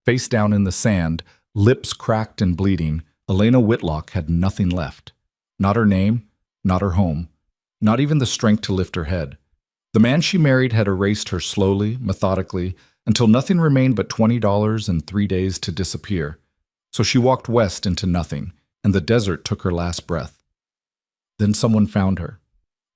Face down in the sand, lips cracked and bleeding, Elena Whitlock had nothing left. Not her name, not her home, not even the strength to lift her head. The man she married had erased her slowly, methodically, until nothing remained but $20 and 3 days to disappear. So she walked west into nothing, and the desert took her last breath. Then someone found her.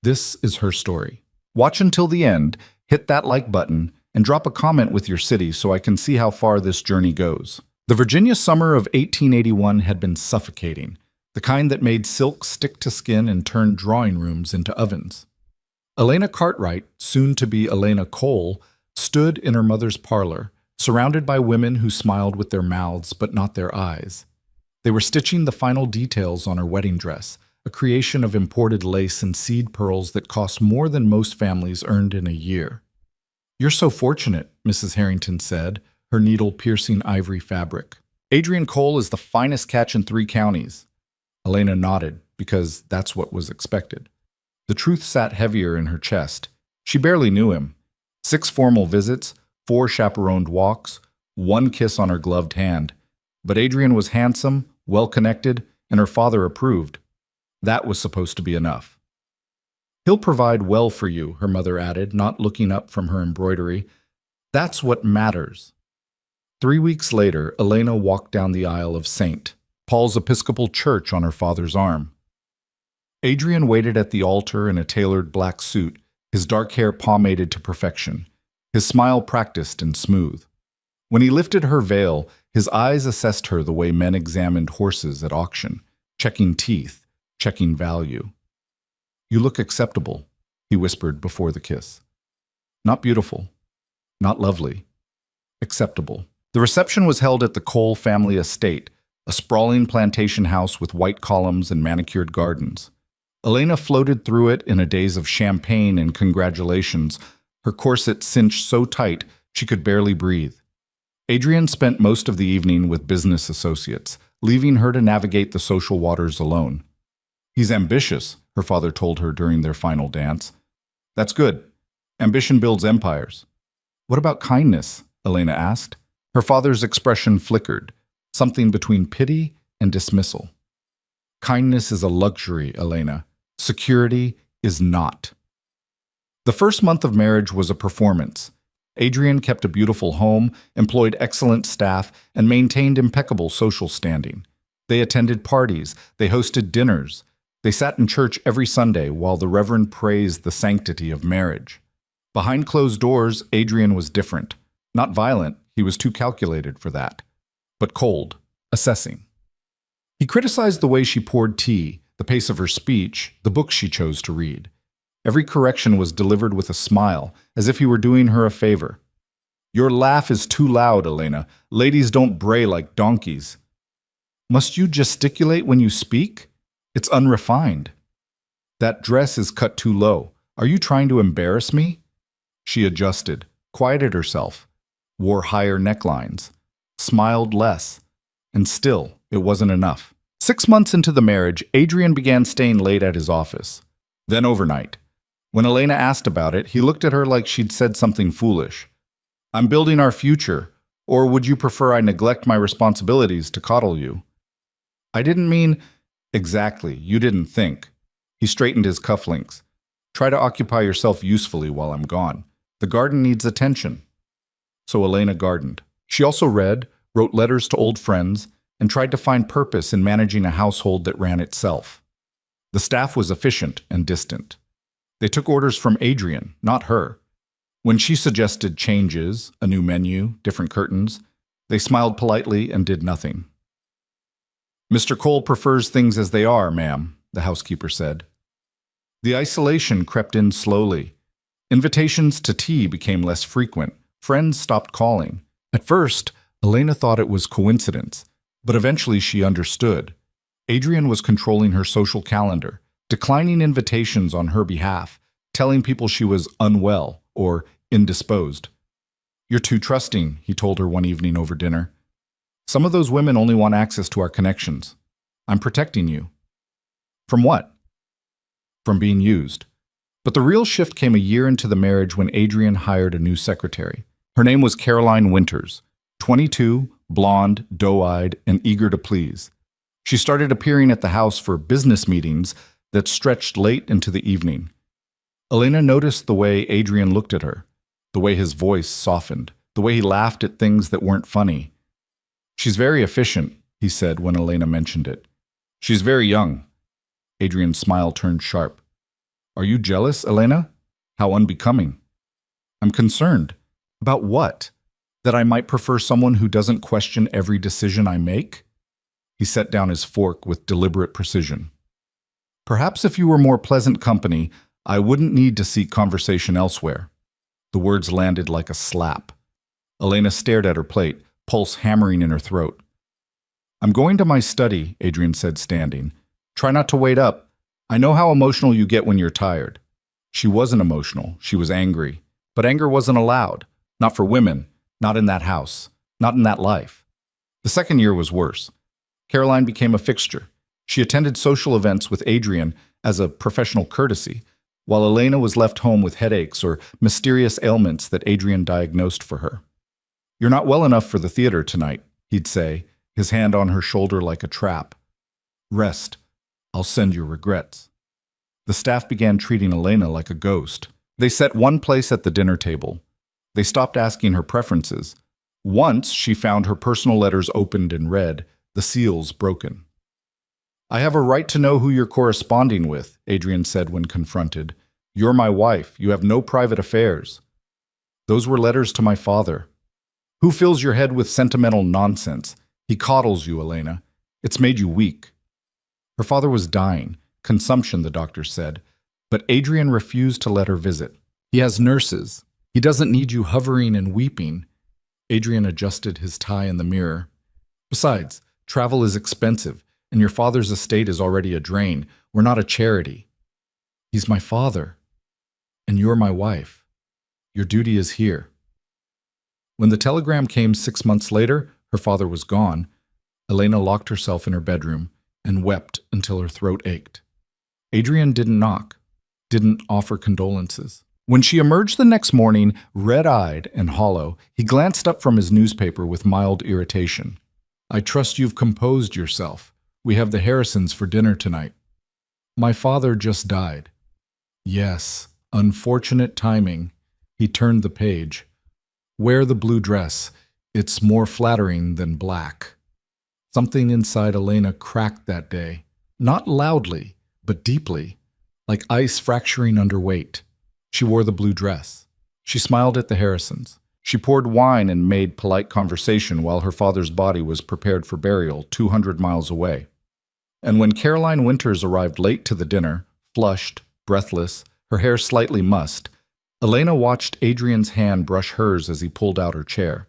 This is her story. Watch until the end, hit that like button, and drop a comment with your city so I can see how far this journey goes. The Virginia summer of 1881 had been suffocating, the kind that made silk stick to skin and turned drawing rooms into ovens. Elena Cartwright, soon to be Elena Cole, stood in her mother's parlor, surrounded by women who smiled with their mouths but not their eyes. They were stitching the final details on her wedding dress, a creation of imported lace and seed pearls that cost more than most families earned in a year. "You're so fortunate," Mrs. Harrington said, her needle piercing ivory fabric. "Adrian Cole is the finest catch in 3 counties. Elena nodded, because that's what was expected. The truth sat heavier in her chest. She barely knew him. 6 formal visits, 4 chaperoned walks, 1 kiss on her gloved hand. But Adrian was handsome, well-connected, and her father approved. That was supposed to be enough. "He'll provide well for you," her mother added, not looking up from her embroidery. "That's what matters." 3 weeks later, Elena walked down the aisle of St. Paul's Episcopal Church on her father's arm. Adrian waited at the altar in a tailored black suit, his dark hair pomaded to perfection, his smile practiced and smooth. When he lifted her veil, his eyes assessed her the way men examined horses at auction, checking teeth, checking value. "You look acceptable," he whispered before the kiss. "Not beautiful, not lovely, acceptable." The reception was held at the Cole family estate, a sprawling plantation house with white columns and manicured gardens. Elena floated through it in a daze of champagne and congratulations, her corset cinched so tight she could barely breathe. Adrian spent most of the evening with business associates, leaving her to navigate the social waters alone. "He's ambitious," her father told her during their final dance. "That's good. Ambition builds empires." "What about kindness?" Elena asked. Her father's expression flickered, something between pity and dismissal. "Kindness is a luxury, Elena. Security is not." The first month of marriage was a performance. Adrian kept a beautiful home, employed excellent staff, and maintained impeccable social standing. They attended parties, they hosted dinners, they sat in church every Sunday while the Reverend praised the sanctity of marriage. Behind closed doors, Adrian was different. Not violent, he was too calculated for that, but cold, assessing. He criticized the way she poured tea, the pace of her speech, the books she chose to read. Every correction was delivered with a smile, as if he were doing her a favor. "Your laugh is too loud, Elena. Ladies don't bray like donkeys." "Must you gesticulate when you speak? It's unrefined." "That dress is cut too low. Are you trying to embarrass me?" She adjusted, quieted herself, wore higher necklines, smiled less, and still, it wasn't enough. 6 months into the marriage, Adrian began staying late at his office, then overnight. When Elena asked about it, he looked at her like she'd said something foolish. "I'm building our future, or would you prefer I neglect my responsibilities to coddle you?" "I didn't mean—" "Exactly, you didn't think." He straightened his cufflinks. "Try to occupy yourself usefully while I'm gone. The garden needs attention." So Elena gardened. She also read, wrote letters to old friends, and tried to find purpose in managing a household that ran itself. The staff was efficient and distant. They took orders from Adrian, not her. When she suggested changes, a new menu, different curtains, they smiled politely and did nothing. "Mr. Cole prefers things as they are, ma'am," the housekeeper said. The isolation crept in slowly. Invitations to tea became less frequent. Friends stopped calling. At first, Elena thought it was coincidence, but eventually she understood. Adrian was controlling her social calendar, declining invitations on her behalf, telling people she was unwell or indisposed. "You're too trusting," he told her one evening over dinner. "Some of those women only want access to our connections. I'm protecting you." From what? From being used. But the real shift came a year into the marriage when Adrian hired a new secretary. Her name was Caroline Winters, 22, blonde, doe-eyed, and eager to please. She started appearing at the house for business meetings that stretched late into the evening. Elena noticed the way Adrian looked at her, the way his voice softened, the way he laughed at things that weren't funny. "She's very efficient," he said when Elena mentioned it. "She's very young." Adrian's smile turned sharp. "Are you jealous, Elena? How unbecoming." "I'm concerned." "About what? That I might prefer someone who doesn't question every decision I make?" He set down his fork with deliberate precision. "Perhaps if you were more pleasant company, I wouldn't need to seek conversation elsewhere." The words landed like a slap. Elena stared at her plate, pulse hammering in her throat. "I'm going to my study," Adrian said, standing. "Try not to wait up. I know how emotional you get when you're tired." She wasn't emotional, she was angry. But anger wasn't allowed. Not for women, not in that house, not in that life. The second year was worse. Caroline became a fixture. She attended social events with Adrian as a professional courtesy, while Elena was left home with headaches or mysterious ailments that Adrian diagnosed for her. "You're not well enough for the theater tonight," he'd say, his hand on her shoulder like a trap. "Rest. I'll send your regrets." The staff began treating Elena like a ghost. They set one place at the dinner table. They stopped asking her preferences. Once she found her personal letters opened and read, the seals broken. "I have a right to know who you're corresponding with," Adrian said when confronted. "You're my wife. You have no private affairs." "Those were letters to my father." "Who fills your head with sentimental nonsense? He coddles you, Elena. It's made you weak." Her father was dying. Consumption, the doctor said. But Adrian refused to let her visit. "He has nurses. He doesn't need you hovering and weeping." Adrian adjusted his tie in the mirror. "Besides, travel is expensive, and your father's estate is already a drain. We're not a charity." "He's my father, and you're my wife. Your duty is here." When the telegram came 6 months later, her father was gone. Elena locked herself in her bedroom and wept until her throat ached. Adrian didn't knock, didn't offer condolences. When she emerged the next morning, red-eyed and hollow, he glanced up from his newspaper with mild irritation. "I trust you've composed yourself. We have the Harrisons for dinner tonight." "My father just died." "Yes, unfortunate timing." He turned the page. "Wear the blue dress. It's more flattering than black." Something inside Elena cracked that day. Not loudly, but deeply, like ice fracturing under weight. She wore the blue dress. She smiled at the Harrisons. She poured wine and made polite conversation while her father's body was prepared for burial 200 miles away. And when Caroline Winters arrived late to the dinner, flushed, breathless, her hair slightly mussed, Elena watched Adrian's hand brush hers as he pulled out her chair.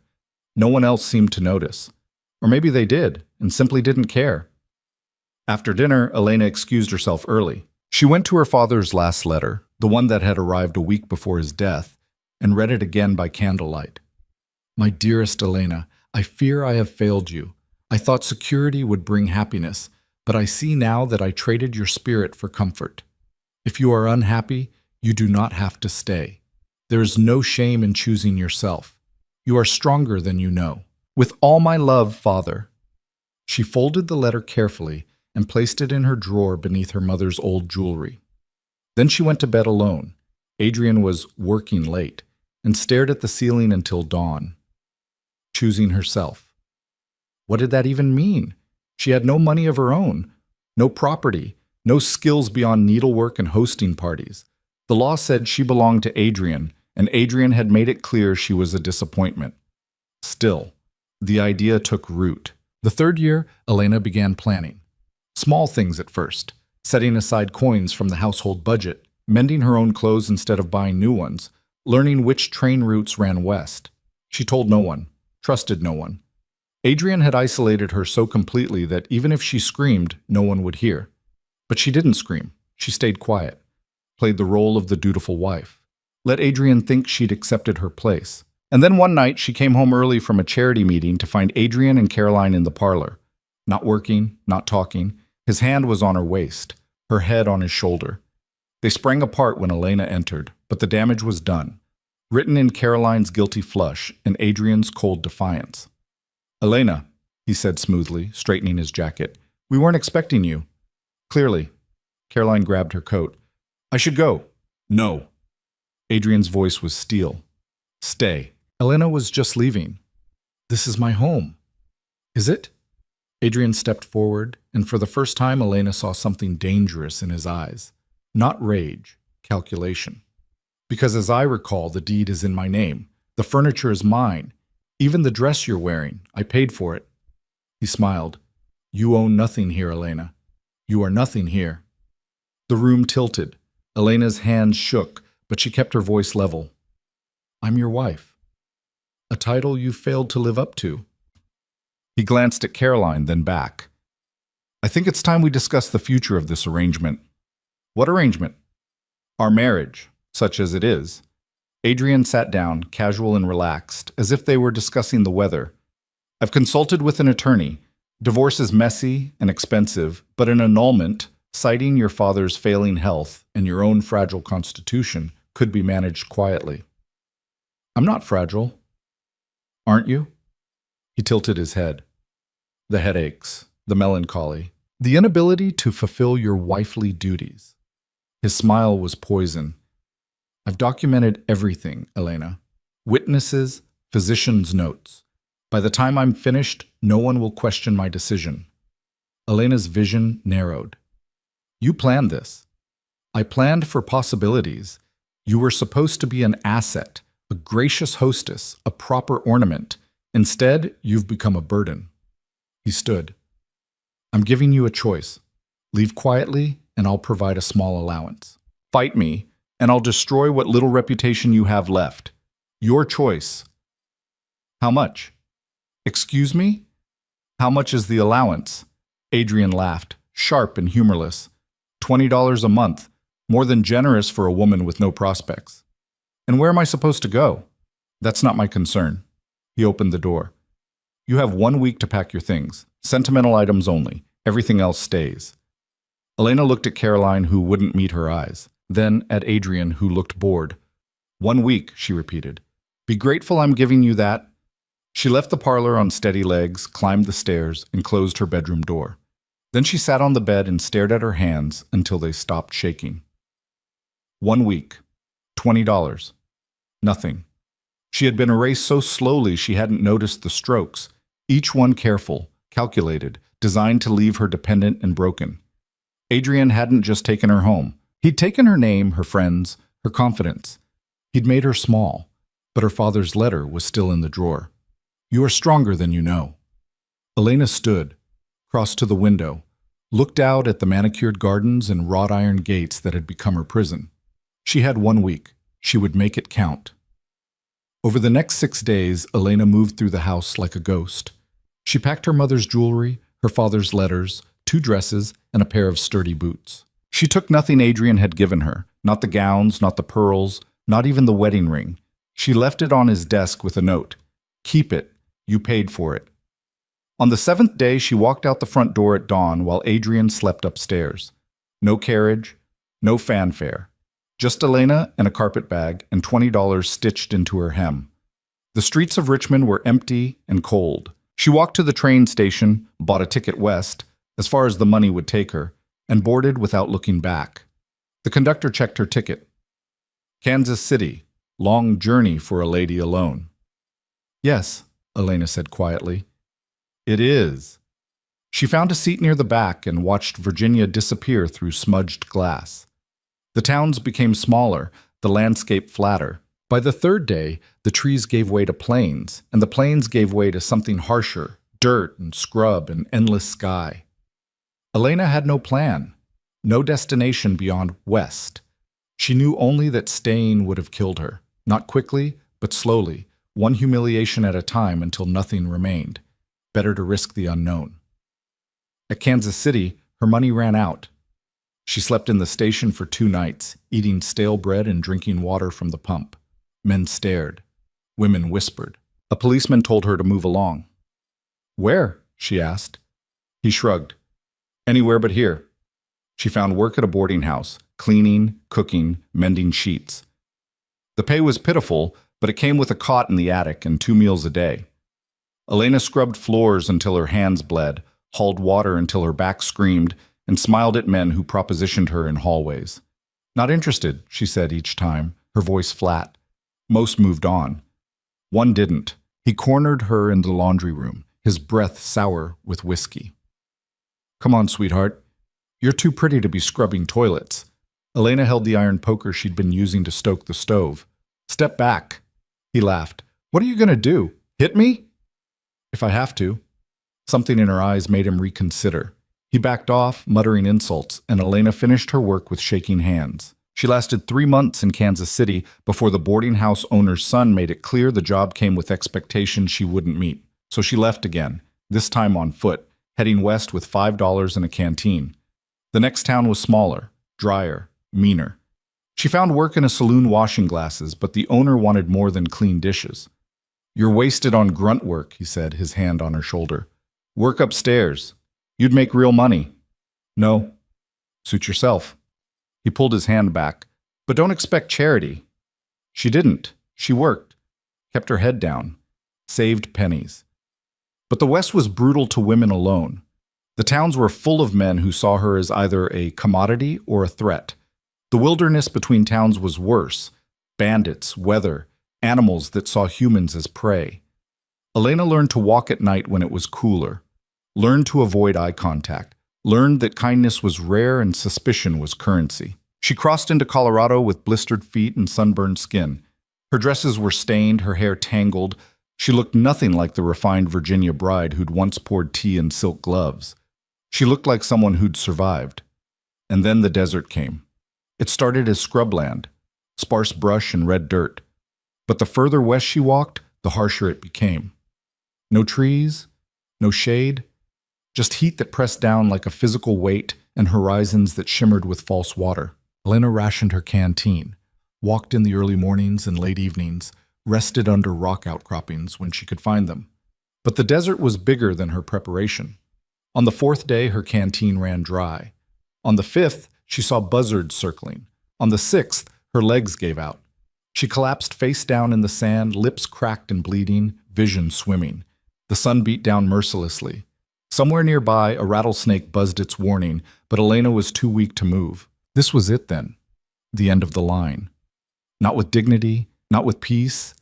No one else seemed to notice. Or maybe they did, and simply didn't care. After dinner, Elena excused herself early. She went to her father's last letter, the one that had arrived a week before his death, and read it again by candlelight. "My dearest Elena, I fear I have failed you. I thought security would bring happiness, but I see now that I traded your spirit for comfort. If you are unhappy, you do not have to stay. There is no shame in choosing yourself. You are stronger than you know. With all my love, Father." She folded the letter carefully and placed it in her drawer beneath her mother's old jewelry. Then she went to bed alone. Adrian was working late and stared at the ceiling until dawn. Choosing herself. What did that even mean? She had no money of her own, no property, no skills beyond needlework and hosting parties. The law said she belonged to Adrian, and Adrian had made it clear she was a disappointment. Still, the idea took root. The third year, Elena began planning. Small things at first, setting aside coins from the household budget, mending her own clothes instead of buying new ones, learning which train routes ran west. She told no one, trusted no one. Adrian had isolated her so completely that even if she screamed, no one would hear. But she didn't scream. She stayed quiet, played the role of the dutiful wife. Let Adrian think she'd accepted her place. And then one night, she came home early from a charity meeting to find Adrian and Caroline in the parlor. Not working, not talking. His hand was on her waist, her head on his shoulder. They sprang apart when Elena entered, but the damage was done, written in Caroline's guilty flush and Adrian's cold defiance. Elena, he said smoothly, straightening his jacket. We weren't expecting you. Clearly. Caroline grabbed her coat. I should go. No. Adrian's voice was steel. Stay. Elena was just leaving. This is my home. Is it? Adrian stepped forward, and for the first time Elena saw something dangerous in his eyes. Not rage, calculation. Because as I recall, the deed is in my name. The furniture is mine. Even the dress you're wearing, I paid for it. He smiled. You own nothing here, Elena. You are nothing here. The room tilted. Elena's hands shook, but she kept her voice level. I'm your wife. A title you failed to live up to. He glanced at Caroline, then back. I think it's time we discuss the future of this arrangement. What arrangement? Our marriage, such as it is. Adrian sat down, casual and relaxed, as if they were discussing the weather. I've consulted with an attorney. Divorce is messy and expensive, but an annulment, citing your father's failing health and your own fragile constitution, could be managed quietly. I'm not fragile. Aren't you? He tilted his head. The headaches, the melancholy, the inability to fulfill your wifely duties. His smile was poison. I've documented everything, Elena. Witnesses, physician's notes. By the time I'm finished, no one will question my decision. Elena's vision narrowed. You planned this. I planned for possibilities. You were supposed to be an asset, a gracious hostess, a proper ornament. Instead, you've become a burden. He stood. I'm giving you a choice. Leave quietly, and I'll provide a small allowance. Fight me, and I'll destroy what little reputation you have left. Your choice. How much? Excuse me? How much is the allowance? Adrian laughed, sharp and humorless. $20 a month, more than generous for a woman with no prospects. And where am I supposed to go? That's not my concern. He opened the door. You have 1 week to pack your things. Sentimental items only. Everything else stays. Elena looked at Caroline, who wouldn't meet her eyes. Then at Adrian, who looked bored. 1 week, she repeated. Be grateful I'm giving you that. She left the parlor on steady legs, climbed the stairs, and closed her bedroom door. Then she sat on the bed and stared at her hands until they stopped shaking. 1 week. $20. Nothing. She had been erased so slowly she hadn't noticed the strokes, each one careful, calculated, designed to leave her dependent and broken. Adrian hadn't just taken her home. He'd taken her name, her friends, her confidence. He'd made her small, but her father's letter was still in the drawer. You are stronger than you know. Elena stood, crossed to the window, looked out at the manicured gardens and wrought iron gates that had become her prison. She had 1 week. She would make it count. Over the next 6 days, Elena moved through the house like a ghost. She packed her mother's jewelry, her father's letters, 2 dresses, and a pair of sturdy boots. She took nothing Adrian had given her, not the gowns, not the pearls, not even the wedding ring. She left it on his desk with a note. Keep it. You paid for it. On the 7th day, she walked out the front door at dawn while Adrian slept upstairs. No carriage, no fanfare. Just Elena and a carpet bag and $20 stitched into her hem. The streets of Richmond were empty and cold. She walked to the train station, bought a ticket west, as far as the money would take her, and boarded without looking back. The conductor checked her ticket. Kansas City, long journey for a lady alone. Yes, Elena said quietly. It is. She found a seat near the back and watched Virginia disappear through smudged glass. The towns became smaller, the landscape flatter. By the 3rd day, the trees gave way to plains, and the plains gave way to something harsher, dirt and scrub and endless sky. Elena had no plan, no destination beyond west. She knew only that staying would have killed her, not quickly, but slowly, one humiliation at a time until nothing remained. Better to risk the unknown. At Kansas City, her money ran out. She slept in the station for 2 nights, eating stale bread and drinking water from the pump. Men stared. Women whispered. A policeman told her to move along. Where? She asked. He shrugged. Anywhere but here. She found work at a boarding house, cleaning, cooking, mending sheets. The pay was pitiful, but it came with a cot in the attic and 2 meals a day. Elena scrubbed floors until her hands bled, hauled water until her back screamed, and smiled at men who propositioned her in hallways. Not interested, she said each time, her voice flat. Most moved on. One didn't. He cornered her in the laundry room, his breath sour with whiskey. Come on, sweetheart. You're too pretty to be scrubbing toilets. Elena held the iron poker she'd been using to stoke the stove. Step back. He laughed. What are you going to do? Hit me? If I have to. Something in her eyes made him reconsider. He backed off, muttering insults, and Elena finished her work with shaking hands. She lasted 3 months in Kansas City before the boarding house owner's son made it clear the job came with expectations she wouldn't meet. So she left again, this time on foot, heading west with $5 in a canteen. The next town was smaller, drier, meaner. She found work in a saloon washing glasses, but the owner wanted more than clean dishes. You're wasted on grunt work, he said, his hand on her shoulder. Work upstairs. You'd make real money. No. Suit yourself. He pulled his hand back. But don't expect charity. She didn't. She worked. Kept her head down. Saved pennies. But the West was brutal to women alone. The towns were full of men who saw her as either a commodity or a threat. The wilderness between towns was worse. Bandits, weather, animals that saw humans as prey. Elena learned to walk at night when it was cooler. Learned to avoid eye contact. Learned that kindness was rare and suspicion was currency. She crossed into Colorado with blistered feet and sunburned skin. Her dresses were stained, her hair tangled. She looked nothing like the refined Virginia bride who'd once poured tea in silk gloves. She looked like someone who'd survived. And then the desert came. It started as scrubland, sparse brush and red dirt. But the further west she walked, the harsher it became. No trees, no shade, just heat that pressed down like a physical weight and horizons that shimmered with false water. Elena rationed her canteen, walked in the early mornings and late evenings, rested under rock outcroppings when she could find them. But the desert was bigger than her preparation. On the 4th day, her canteen ran dry. On the 5th, she saw buzzards circling. On the 6th, her legs gave out. She collapsed face down in the sand, lips cracked and bleeding, vision swimming. The sun beat down mercilessly. Somewhere nearby, a rattlesnake buzzed its warning, but Elena was too weak to move. This was it then, the end of the line. Not with dignity, not with peace,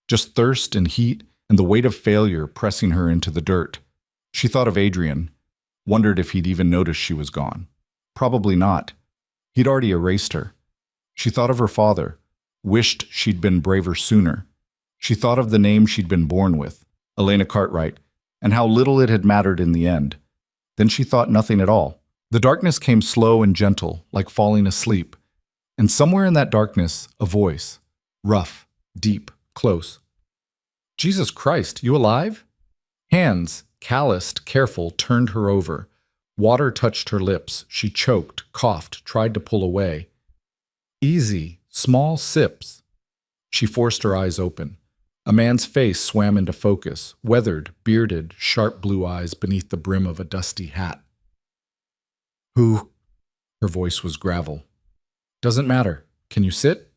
just thirst and heat and the weight of failure pressing her into the dirt. She thought of Adrian, wondered if he'd even noticed she was gone. Probably not. He'd already erased her. She thought of her father, wished she'd been braver sooner. She thought of the name she'd been born with, Elena Cartwright, and how little it had mattered in the end. Then she thought nothing at all. The darkness came slow and gentle, like falling asleep. And somewhere in that darkness, a voice. Rough, deep, close. Jesus Christ, you alive? Hands, calloused, careful, turned her over. Water touched her lips. She choked, coughed, tried to pull away. Easy, small sips. She forced her eyes open. A man's face swam into focus, weathered, bearded, sharp blue eyes beneath the brim of a dusty hat. Who? Her voice was gravel. Doesn't matter. Can you sit?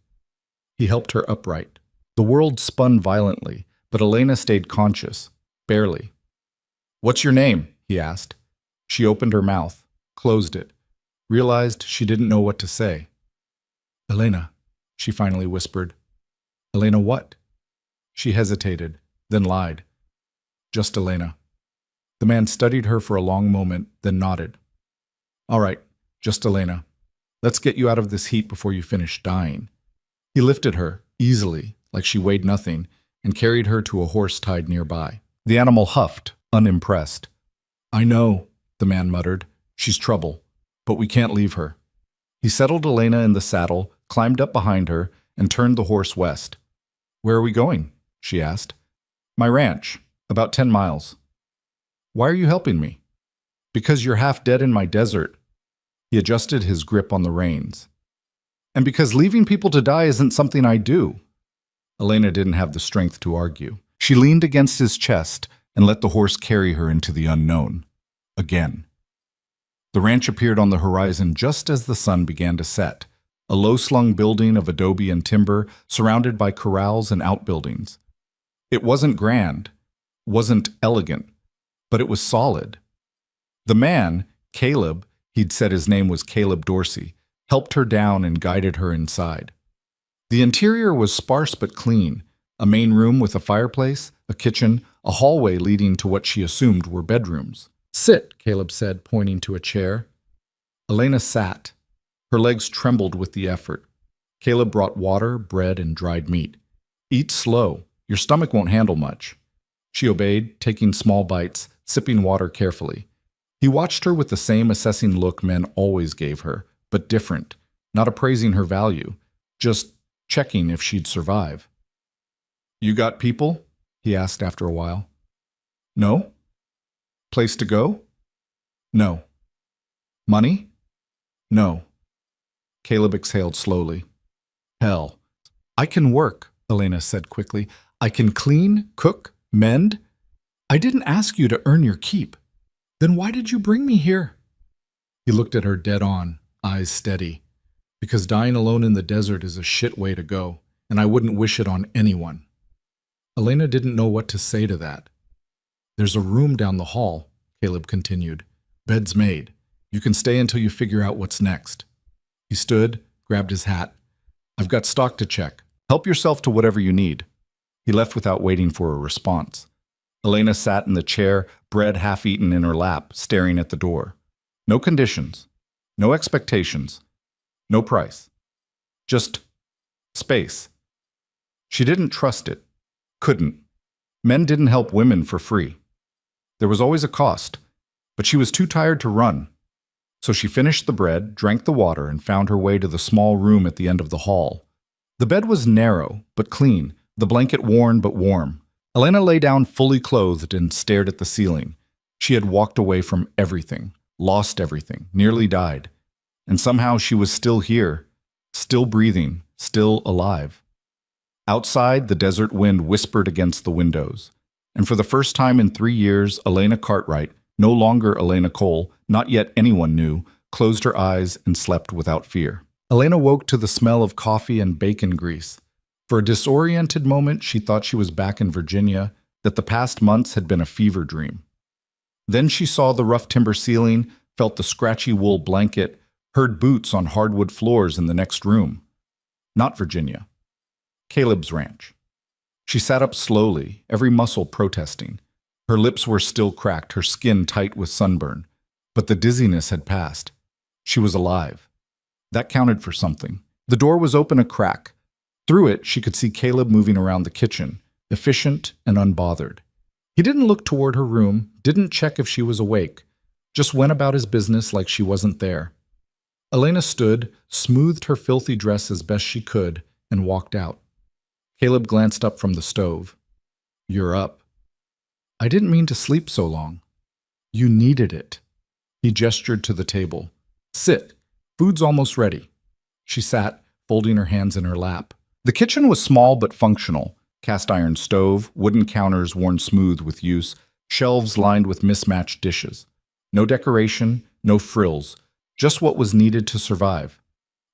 He helped her upright. The world spun violently, but Elena stayed conscious, barely. What's your name? He asked. She opened her mouth, closed it, realized she didn't know what to say. Elena, she finally whispered. Elena what? She hesitated, then lied. Just Elena. The man studied her for a long moment, then nodded. All right, just Elena. Let's get you out of this heat before you finish dying. He lifted her, easily, like she weighed nothing, and carried her to a horse tied nearby. The animal huffed, unimpressed. I know, the man muttered. She's trouble, but we can't leave her. He settled Elena in the saddle, climbed up behind her, and turned the horse west. Where are we going? She asked. My ranch, about 10 miles. Why are you helping me? Because you're half dead in my desert. He adjusted his grip on the reins. And because leaving people to die isn't something I do. Elena didn't have the strength to argue. She leaned against his chest and let the horse carry her into the unknown. Again. The ranch appeared on the horizon just as the sun began to set, a low-slung building of adobe and timber surrounded by corrals and outbuildings. It wasn't grand. wasn't elegant, but it was solid. The man, Caleb, he'd said his name was Caleb Dorsey, helped her down and guided her inside. The interior was sparse but clean, a main room with a fireplace, a kitchen, a hallway leading to what she assumed were bedrooms. "Sit," Caleb said, pointing to a chair. Elena sat. Her legs trembled with the effort. Caleb brought water, bread, and dried meat. "Eat slow. Your stomach won't handle much." She obeyed, taking small bites, sipping water carefully. He watched her with the same assessing look men always gave her, but different, not appraising her value, just checking if she'd survive. "You got people?" he asked after a while. "No." "Place to go?" "No." "Money?" "No." Caleb exhaled slowly. "Hell. I can work," Elena said quickly. "I can clean, cook, mend. I didn't ask you to earn your keep. Then why did you bring me here?" He looked at her dead on, eyes steady. "Because dying alone in the desert is a shit way to go, and I wouldn't wish it on anyone." Elena didn't know what to say to that. "There's a room down the hall," Caleb continued. "Bed's made. You can stay until you figure out what's next." He stood, grabbed his hat. "I've got stock to check. Help yourself to whatever you need." He left without waiting for a response. Elena sat in the chair, bread half eaten in her lap, staring at the door. No conditions. No expectations. No price. Just space. She didn't trust it. Couldn't. Men didn't help women for free. There was always a cost, but she was too tired to run. So she finished the bread, drank the water, and found her way to the small room at the end of the hall. The bed was narrow, but clean, the blanket worn but warm. Elena lay down fully clothed and stared at the ceiling. She had walked away from everything, lost everything, nearly died. And somehow she was still here, still breathing, still alive. Outside, the desert wind whispered against the windows. And for the first time in 3 years, Elena Cartwright, no longer Elena Cole, not yet anyone knew, closed her eyes and slept without fear. Elena woke to the smell of coffee and bacon grease. For a disoriented moment, she thought she was back in Virginia, that the past months had been a fever dream. Then she saw the rough timber ceiling, felt the scratchy wool blanket, heard boots on hardwood floors in the next room. Not Virginia. Caleb's ranch. She sat up slowly, every muscle protesting. Her lips were still cracked, her skin tight with sunburn. But the dizziness had passed. She was alive. That counted for something. The door was open a crack. Through it, she could see Caleb moving around the kitchen, efficient and unbothered. He didn't look toward her room, didn't check if she was awake, just went about his business like she wasn't there. Elena stood, smoothed her filthy dress as best she could, and walked out. Caleb glanced up from the stove. "You're up." "I didn't mean to sleep so long." "You needed it." He gestured to the table. "Sit. Food's almost ready." She sat, folding her hands in her lap. The kitchen was small but functional. Cast iron stove, wooden counters worn smooth with use, shelves lined with mismatched dishes. No decoration, no frills, just what was needed to survive.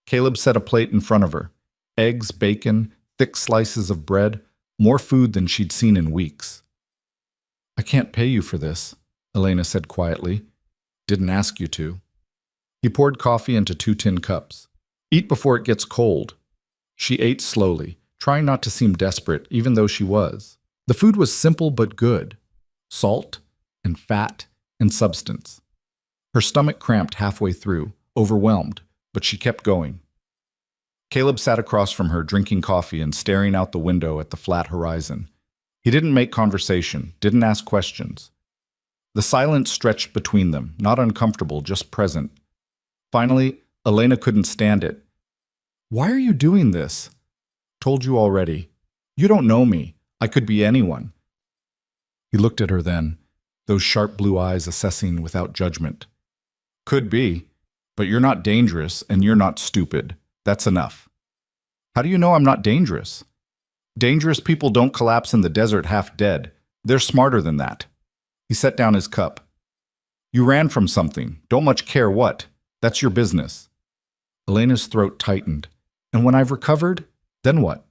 Caleb set a plate in front of her. Eggs, bacon, thick slices of bread, more food than she'd seen in weeks. "I can't pay you for this," Elena said quietly. "Didn't ask you to." He poured coffee into 2 tin cups. "Eat before it gets cold." She ate slowly, trying not to seem desperate, even though she was. The food was simple but good. Salt and fat and substance. Her stomach cramped halfway through, overwhelmed, but she kept going. Caleb sat across from her, drinking coffee and staring out the window at the flat horizon. He didn't make conversation, didn't ask questions. The silence stretched between them, not uncomfortable, just present. Finally, Elena couldn't stand it. "Why are you doing this?" "Told you already. You don't know me. I could be anyone." He looked at her then, those sharp blue eyes assessing without judgment. "Could be, but you're not dangerous and you're not stupid. That's enough." "How do you know I'm not dangerous?" "Dangerous people don't collapse in the desert half dead. They're smarter than that." He set down his cup. "You ran from something. Don't much care what. That's your business." Elena's throat tightened. "And when I've recovered, then what?"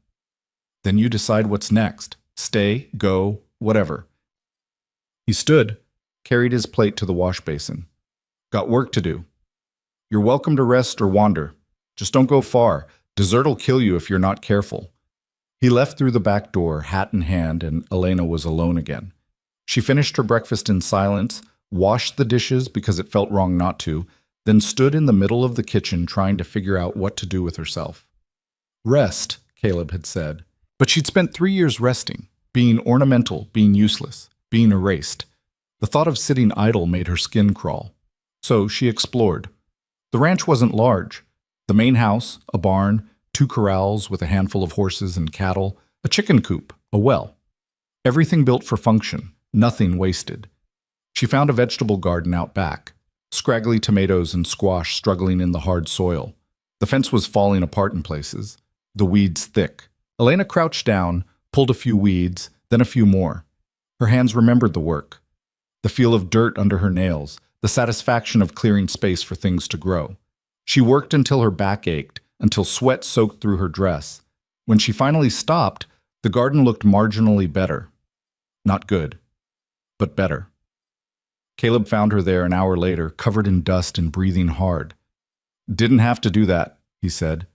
"Then you decide what's next. Stay, go, whatever." He stood, carried his plate to the wash basin. Got work to do. You're welcome to rest or wander. Just don't go far. Desert'll kill you if you're not careful. He left through the back door, hat in hand, and Elena was alone again. She finished her breakfast in silence, washed the dishes because it felt wrong not to, then stood in the middle of the kitchen trying to figure out what to do with herself. Rest, Caleb had said. But she'd spent 3 years resting, being ornamental, being useless, being erased. The thought of sitting idle made her skin crawl. So she explored. The ranch wasn't large. The main house, a barn, 2 corrals with a handful of horses and cattle, a chicken coop, a well. Everything built for function, nothing wasted. She found a vegetable garden out back, scraggly tomatoes and squash struggling in the hard soil. The fence was falling apart in places, the weeds thick. Elena crouched down, pulled a few weeds, then a few more. Her hands remembered the work. The feel of dirt under her nails, the satisfaction of clearing space for things to grow. She worked until her back ached, until sweat soaked through her dress. When she finally stopped, the garden looked marginally better. Not good, but better. Caleb found her there an hour later, covered in dust and breathing hard. Didn't have to do that, he said.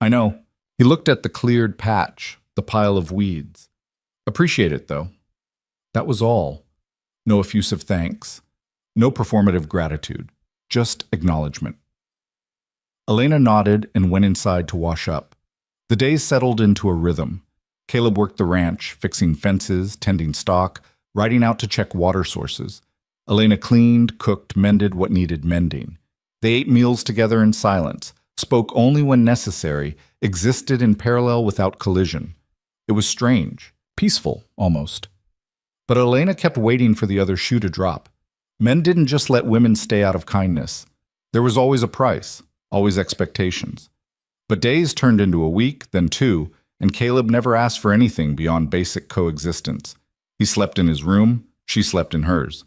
I know. He looked at the cleared patch, the pile of weeds. Appreciate it, though. That was all. No effusive thanks. No performative gratitude. Just acknowledgement. Elena nodded and went inside to wash up. The days settled into a rhythm. Caleb worked the ranch, fixing fences, tending stock, riding out to check water sources. Elena cleaned, cooked, mended what needed mending. They ate meals together in silence, spoke only when necessary, existed in parallel without collision. It was strange, peaceful, almost. But Elena kept waiting for the other shoe to drop. Men didn't just let women stay out of kindness. There was always a price, always expectations. But days turned into a week, then 2, and Caleb never asked for anything beyond basic coexistence. He slept in his room, she slept in hers.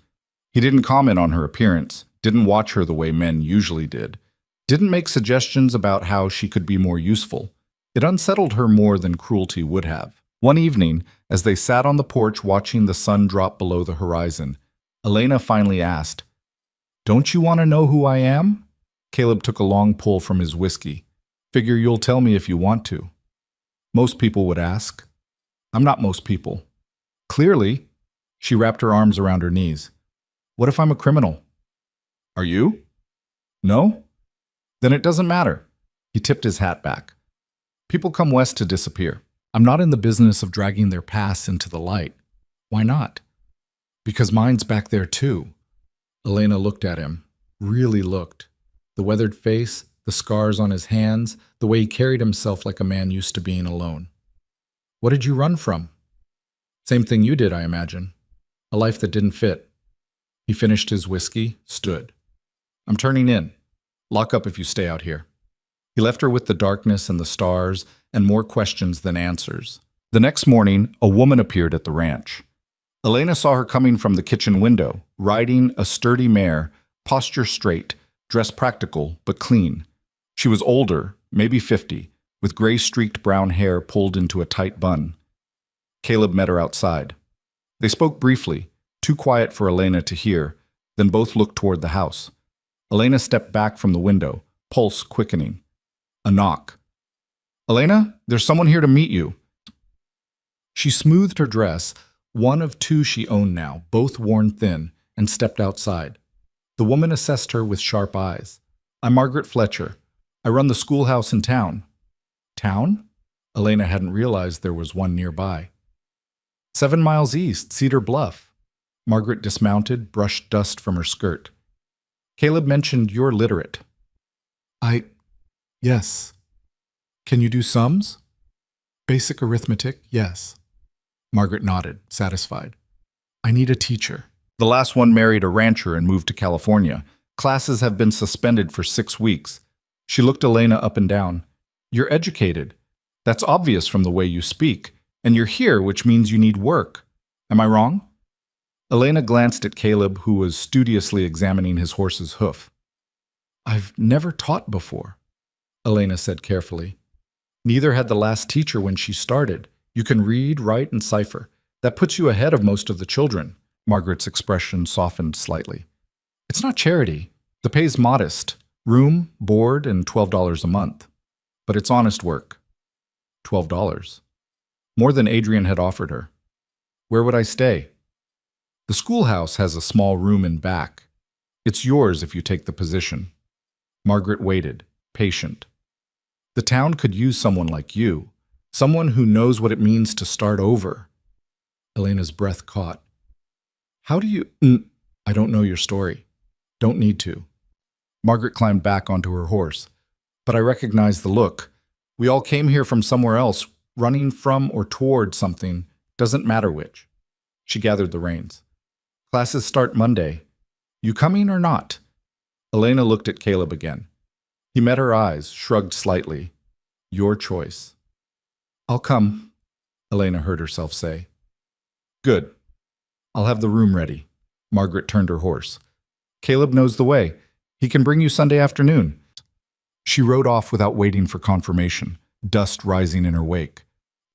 He didn't comment on her appearance, didn't watch her the way men usually did, didn't make suggestions about how she could be more useful. It unsettled her more than cruelty would have. One evening, as they sat on the porch watching the sun drop below the horizon, Elena finally asked, "Don't you want to know who I am?" Caleb took a long pull from his whiskey. "Figure you'll tell me if you want to." Most people would ask. I'm not most people. Clearly. She wrapped her arms around her knees. What if I'm a criminal? Are you? No? Then it doesn't matter. He tipped his hat back. People come west to disappear. I'm not in the business of dragging their past into the light. Why not? Because mine's back there too. Elena looked at him, really looked. The weathered face, the scars on his hands, the way he carried himself like a man used to being alone. What did you run from? Same thing you did, I imagine. A life that didn't fit. He finished his whiskey, stood. I'm turning in. Lock up if you stay out here. He left her with the darkness and the stars and more questions than answers. The next morning, a woman appeared at the ranch. Elena saw her coming from the kitchen window, riding a sturdy mare, posture straight, dressed practical but clean. She was older, maybe 50, with gray-streaked brown hair pulled into a tight bun. Caleb met her outside. They spoke briefly, too quiet for Elena to hear, then both looked toward the house. Elena stepped back from the window, pulse quickening. A knock. Elena, there's someone here to meet you. She smoothed her dress, one of 2 she owned now, both worn thin, and stepped outside. The woman assessed her with sharp eyes. I'm Margaret Fletcher. I run the schoolhouse in town. Town? Elena hadn't realized there was one nearby. 7 miles east, Cedar Bluff. Margaret dismounted, brushed dust from her skirt. Caleb mentioned you're literate. Yes. Can you do sums? Basic arithmetic, yes. Margaret nodded, satisfied. I need a teacher. The last one married a rancher and moved to California. Classes have been suspended for 6 weeks. She looked Elena up and down. You're educated. That's obvious from the way you speak. And you're here, which means you need work. Am I wrong? Elena glanced at Caleb, who was studiously examining his horse's hoof. I've never taught before, Elena said carefully. Neither had the last teacher when she started. You can read, write, and cipher. That puts you ahead of most of the children. Margaret's expression softened slightly. It's not charity. The pay's modest. Room, board, and $12 a month. But it's honest work. $12. More than Adrian had offered her. Where would I stay? The schoolhouse has a small room in back. It's yours if you take the position. Margaret waited, patient. The town could use someone like you, someone who knows what it means to start over. Elena's breath caught. How do you... I don't know your story. Don't need to. Margaret climbed back onto her horse. But I recognize the look. We all came here from somewhere else, running from or toward something. Doesn't matter which. She gathered the reins. Classes start Monday. You coming or not? Elena looked at Caleb again. He met her eyes, shrugged slightly. Your choice. I'll come, Elena heard herself say. Good. I'll have the room ready. Margaret turned her horse. Caleb knows the way. He can bring you Sunday afternoon. She rode off without waiting for confirmation, dust rising in her wake.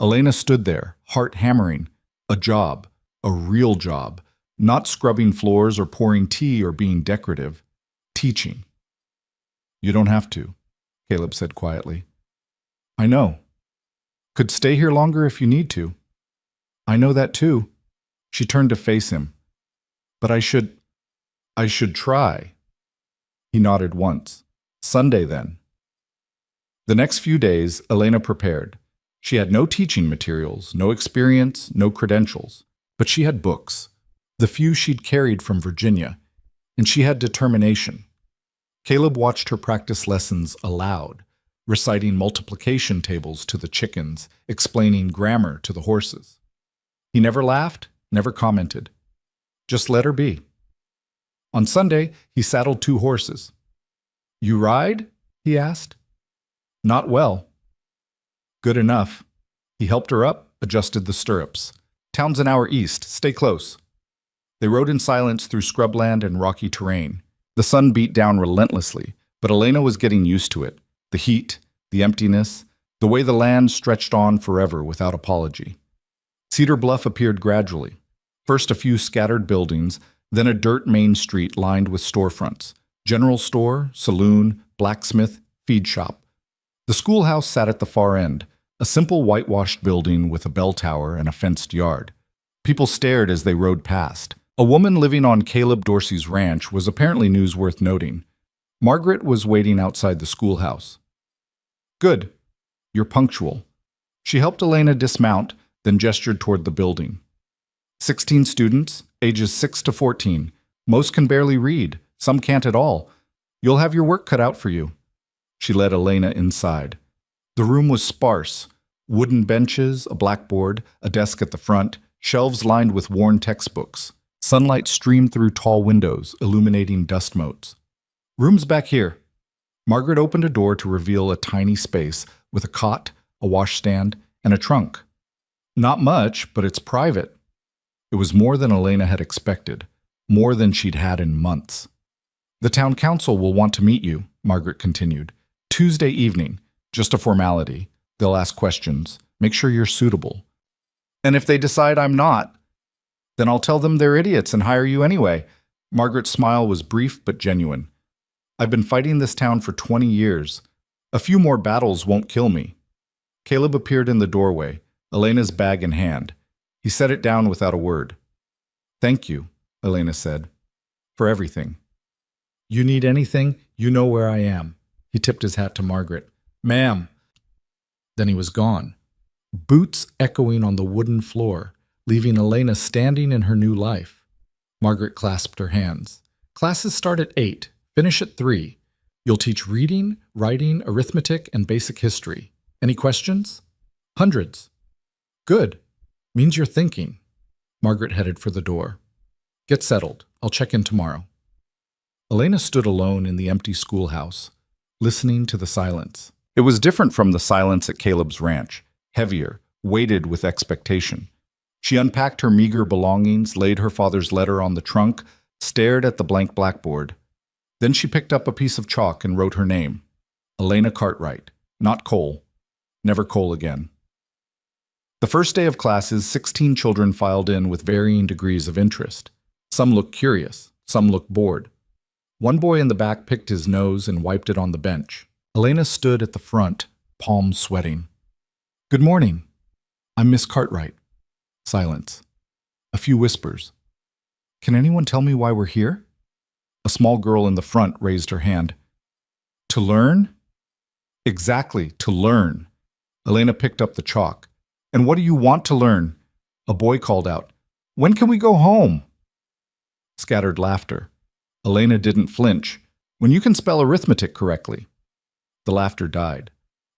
Elena stood there, heart hammering. A job, a real job, not scrubbing floors or pouring tea or being decorative. Teaching. You don't have to, Caleb said quietly. I know. Could stay here longer if you need to. I know that too. She turned to face him. But I should try. He nodded once. Sunday then. The next few days, Elena prepared. She had no teaching materials, no experience, no credentials. But she had books, the few she'd carried from Virginia, and she had determination. Caleb watched her practice lessons aloud, reciting multiplication tables to the chickens, explaining grammar to the horses. He never laughed, never commented. Just let her be. On Sunday, he saddled 2 horses. You ride? He asked. Not well. Good enough. He helped her up, adjusted the stirrups. Town's an hour east. Stay close. They rode in silence through scrubland and rocky terrain. The sun beat down relentlessly, but Elena was getting used to it. The heat, the emptiness, the way the land stretched on forever without apology. Cedar Bluff appeared gradually. First a few scattered buildings, then a dirt main street lined with storefronts. General store, saloon, blacksmith, feed shop. The schoolhouse sat at the far end, a simple whitewashed building with a bell tower and a fenced yard. People stared as they rode past. A woman living on Caleb Dorsey's ranch was apparently news worth noting. Margaret was waiting outside the schoolhouse. Good. You're punctual. She helped Elena dismount, then gestured toward the building. 16 students, ages 6 to 14. Most can barely read. Some can't at all. You'll have your work cut out for you. She led Elena inside. The room was sparse. Wooden benches, a blackboard, a desk at the front, shelves lined with worn textbooks. Sunlight streamed through tall windows, illuminating dust motes. Room's back here. Margaret opened a door to reveal a tiny space with a cot, a washstand, and a trunk. Not much, but it's private. It was more than Elena had expected, more than she'd had in months. The town council will want to meet you, Margaret continued. Tuesday evening, just a formality. They'll ask questions. Make sure you're suitable. And if they decide I'm not, then I'll tell them they're idiots and hire you anyway. Margaret's smile was brief but genuine. I've been fighting this town for 20 years. A few more battles won't kill me. Caleb appeared in the doorway, Elena's bag in hand. He set it down without a word. Thank you, Elena said, for everything. You need anything, you know where I am. He tipped his hat to Margaret. Ma'am. Then he was gone. Boots echoing on the wooden floor, leaving Elena standing in her new life. Margaret clasped her hands. Classes start at 8, finish at 3. You'll teach reading, writing, arithmetic, and basic history. Any questions? Hundreds. Good. Means you're thinking. Margaret headed for the door. Get settled. I'll check in tomorrow. Elena stood alone in the empty schoolhouse, listening to the silence. It was different from the silence at Caleb's ranch, heavier, weighted with expectation. She unpacked her meager belongings, laid her father's letter on the trunk, stared at the blank blackboard. Then she picked up a piece of chalk and wrote her name. Elena Cartwright, not Cole. Never Cole again. The first day of classes, 16 children filed in with varying degrees of interest. Some looked curious, some looked bored. One boy in the back picked his nose and wiped it on the bench. Elena stood at the front, palms sweating. "Good morning. I'm Miss Cartwright." Silence. A few whispers. "Can anyone tell me why we're here?" A small girl in the front raised her hand. "To learn?" "Exactly, to learn." Elena picked up the chalk. "And what do you want to learn?" A boy called out. "When can we go home?" Scattered laughter. Elena didn't flinch. "When you can spell arithmetic correctly." The laughter died.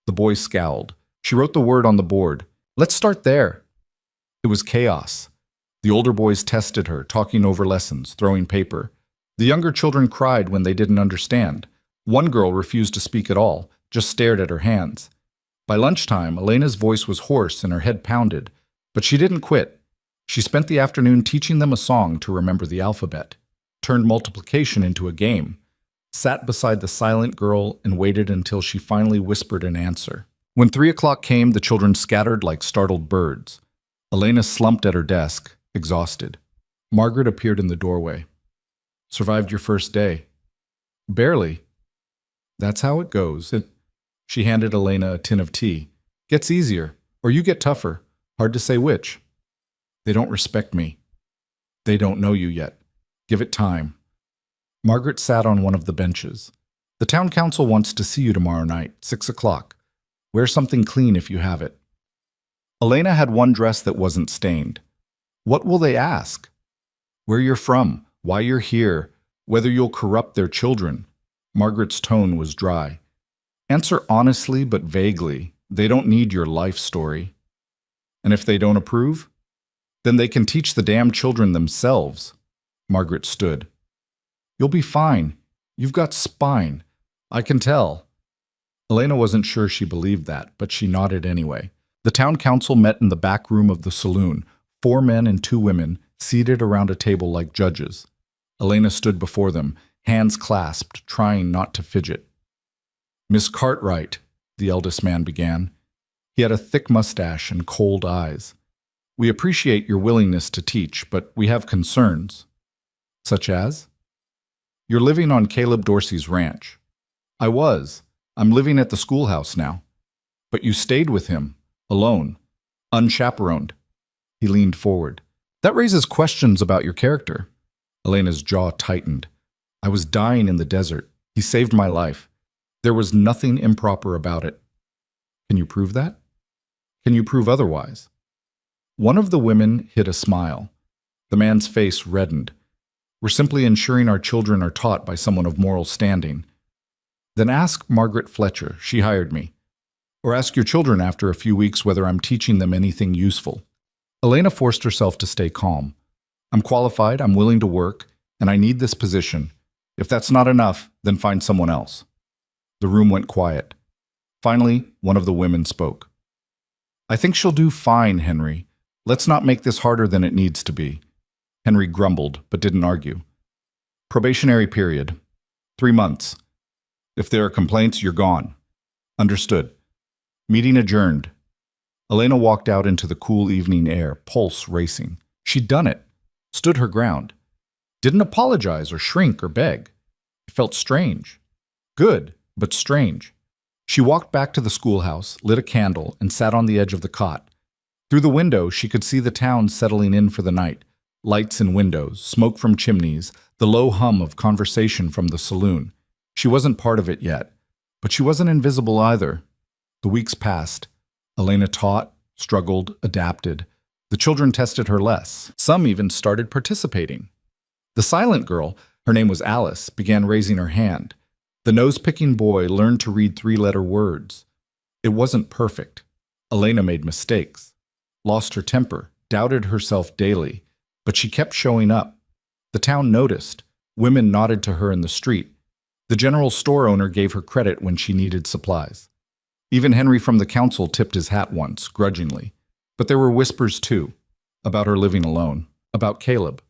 The boy scowled. She wrote the word on the board. "Let's start there." It was chaos. The older boys tested her, talking over lessons, throwing paper. The younger children cried when they didn't understand. One girl refused to speak at all, just stared at her hands. By lunchtime, Elena's voice was hoarse and her head pounded, but she didn't quit. She spent the afternoon teaching them a song to remember the alphabet, turned multiplication into a game, sat beside the silent girl and waited until she finally whispered an answer. When 3 o'clock came, the children scattered like startled birds. Elena slumped at her desk, exhausted. Margaret appeared in the doorway. "Survived your first day?" "Barely." "That's how it goes." She handed Elena a tin of tea. "Gets easier, or you get tougher. Hard to say which." "They don't respect me." "They don't know you yet. Give it time." Margaret sat on one of the benches. "The town council wants to see you tomorrow night, 6 o'clock. Wear something clean if you have it." Elena had one dress that wasn't stained. What will they ask? Where you're from, why you're here, whether you'll corrupt their children. Margaret's tone was dry. Answer honestly but vaguely. They don't need your life story. And if they don't approve? Then they can teach the damn children themselves. Margaret stood. "You'll be fine. You've got spine. I can tell." Elena wasn't sure she believed that, but she nodded anyway. The town council met in the back room of the saloon, 4 men and 2 women, seated around a table like judges. Elena stood before them, hands clasped, trying not to fidget. "Miss Cartwright," the eldest man began. He had a thick mustache and cold eyes. "We appreciate your willingness to teach, but we have concerns." "Such as?" "You're living on Caleb Dorsey's ranch." "I was. I'm living at the schoolhouse now." "But you stayed with him, alone, unchaperoned." He leaned forward. "That raises questions about your character." Elena's jaw tightened. "I was dying in the desert. He saved my life. There was nothing improper about it." "Can you prove that? Can you prove otherwise?" One of the women hid a smile. The man's face reddened. "We're simply ensuring our children are taught by someone of moral standing." "Then ask Margaret Fletcher. She hired me. Or ask your children after a few weeks whether I'm teaching them anything useful." Elena forced herself to stay calm. "I'm qualified, I'm willing to work, and I need this position. If that's not enough, then find someone else." The room went quiet. Finally, one of the women spoke. "I think she'll do fine, Henry. Let's not make this harder than it needs to be." Henry grumbled, but didn't argue. "Probationary period. 3 months. If there are complaints, you're gone." "Understood." Meeting adjourned. Elena walked out into the cool evening air, pulse racing. She'd done it. Stood her ground. Didn't apologize or shrink or beg. It felt strange. Good, but strange. She walked back to the schoolhouse, lit a candle, and sat on the edge of the cot. Through the window, she could see the town settling in for the night. Lights in windows, smoke from chimneys, the low hum of conversation from the saloon. She wasn't part of it yet, but she wasn't invisible either. The weeks passed. Elena taught, struggled, adapted. The children tested her less. Some even started participating. The silent girl, her name was Alice, began raising her hand. The nose-picking boy learned to read 3-letter words. It wasn't perfect. Elena made mistakes, lost her temper, doubted herself daily, but she kept showing up. The town noticed. Women nodded to her in the street. The general store owner gave her credit when she needed supplies. Even Henry from the council tipped his hat once, grudgingly. But there were whispers too, about her living alone, about Caleb,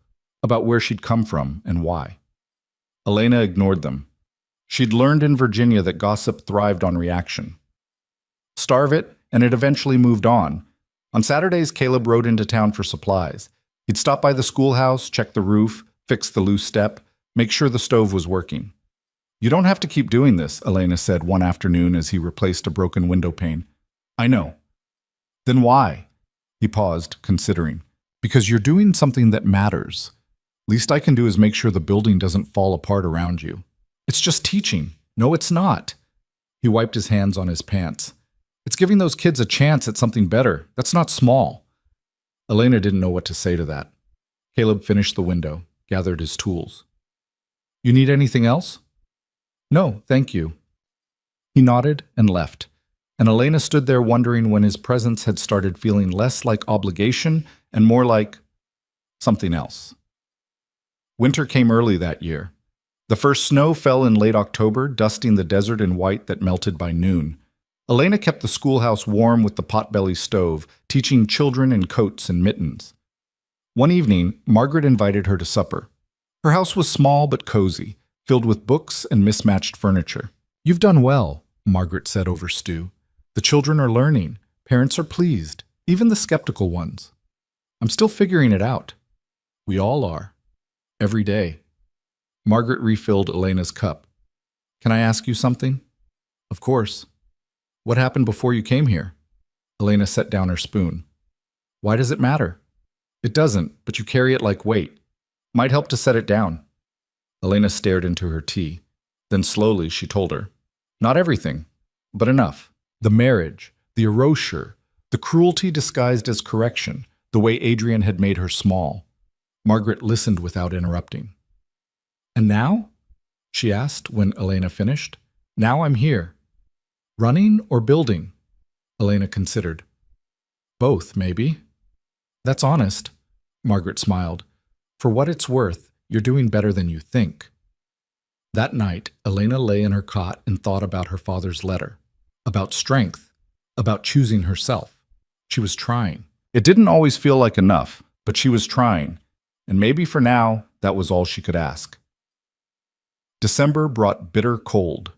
about where she'd come from and why. Elena ignored them. She'd learned in Virginia that gossip thrived on reaction. Starve it, and it eventually moved on. On Saturdays, Caleb rode into town for supplies. He'd stop by the schoolhouse, check the roof, fix the loose step, make sure the stove was working. You don't have to keep doing this, Elena said one afternoon as he replaced a broken window pane. I know. Then why? He paused, considering. Because you're doing something that matters. Least I can do is make sure the building doesn't fall apart around you. It's just teaching. No, it's not. He wiped his hands on his pants. It's giving those kids a chance at something better. That's not small. Elena didn't know what to say to that. Caleb finished the window, gathered his tools. You need anything else? No, thank you. He nodded and left, and Elena stood there wondering when his presence had started feeling less like obligation and more like something else. Winter came early that year. The first snow fell in late October, dusting the desert in white that melted by noon. Elena kept the schoolhouse warm with the potbelly stove, teaching children in coats and mittens. One evening, Margaret invited her to supper. Her house was small but cozy, filled with books and mismatched furniture. You've done well, Margaret said over stew. The children are learning. Parents are pleased, even the skeptical ones. I'm still figuring it out. We all are. Every day. Margaret refilled Elena's cup. Can I ask you something? Of course. What happened before you came here? Elena set down her spoon. Why does it matter? It doesn't, but you carry it like weight. Might help to set it down. Elena stared into her tea. Then slowly she told her. Not everything, but enough. The marriage, the erasure, the cruelty disguised as correction, the way Adrian had made her small. Margaret listened without interrupting. And now? She asked when Elena finished. Now I'm here. Running or building? Elena considered. Both, maybe. That's honest, Margaret smiled. For what it's worth, you're doing better than you think. That night, Elena lay in her cot and thought about her father's letter. About strength. About choosing herself. She was trying. It didn't always feel like enough, but she was trying. And maybe for now, that was all she could ask. December brought bitter cold.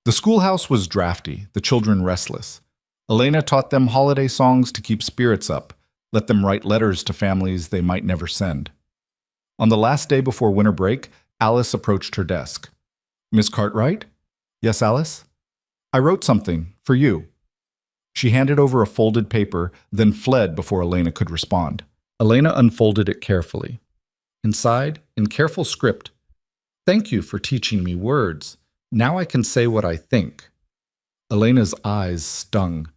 The schoolhouse was drafty, the children restless. Elena taught them holiday songs to keep spirits up, let them write letters to families they might never send. On the last day before winter break, Alice approached her desk. Miss Cartwright? Yes, Alice? I wrote something, for you. She handed over a folded paper, then fled before Elena could respond. Elena unfolded it carefully. Inside, in careful script, Thank you for teaching me words. Now I can say what I think. Elena's eyes stung.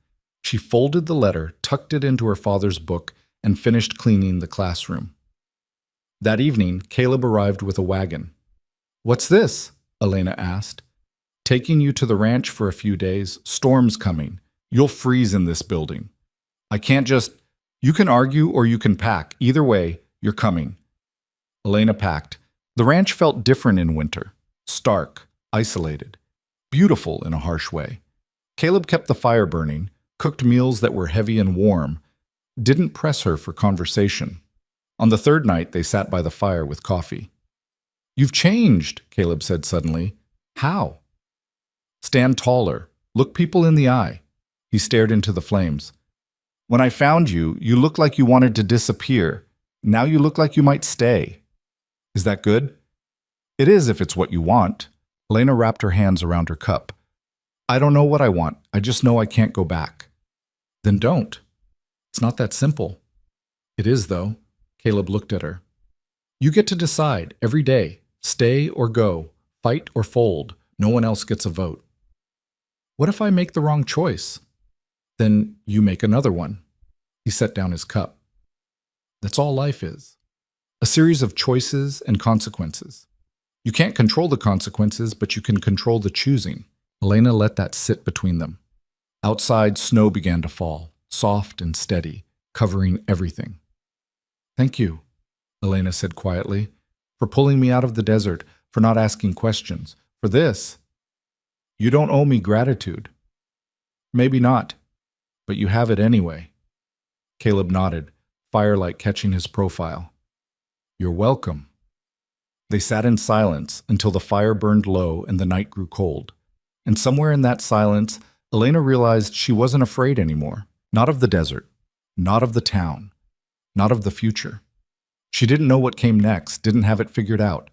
She folded the letter, tucked it into her father's book, and finished cleaning the classroom. That evening, Caleb arrived with a wagon. What's this? Elena asked. Taking you to the ranch for a few days. Storm's coming. You'll freeze in this building. I can't just... You can argue or you can pack. Either way, you're coming. Elena packed. The ranch felt different in winter. Stark, isolated, beautiful in a harsh way. Caleb kept the fire burning, cooked meals that were heavy and warm, didn't press her for conversation. On the third night, they sat by the fire with coffee. You've changed, Caleb said suddenly. How? Stand taller. Look people in the eye. He stared into the flames. When I found you, you looked like you wanted to disappear. Now you look like you might stay. Is that good? It is if it's what you want. Elena wrapped her hands around her cup. I don't know what I want. I just know I can't go back. Then don't. It's not that simple. It is, though. Caleb looked at her. You get to decide every day. Stay or go. Fight or fold. No one else gets a vote. What if I make the wrong choice? Then you make another one. He set down his cup. That's all life is. A series of choices and consequences. You can't control the consequences, but you can control the choosing. Elena let that sit between them. Outside, snow began to fall, soft and steady, covering everything. Thank you, Elena said quietly, for pulling me out of the desert, for not asking questions, for this. You don't owe me gratitude. Maybe not, but you have it anyway. Caleb nodded, firelight catching his profile. You're welcome. They sat in silence until the fire burned low and the night grew cold. And somewhere in that silence, Elena realized she wasn't afraid anymore. Not of the desert, not of the town, not of the future. She didn't know what came next, didn't have it figured out.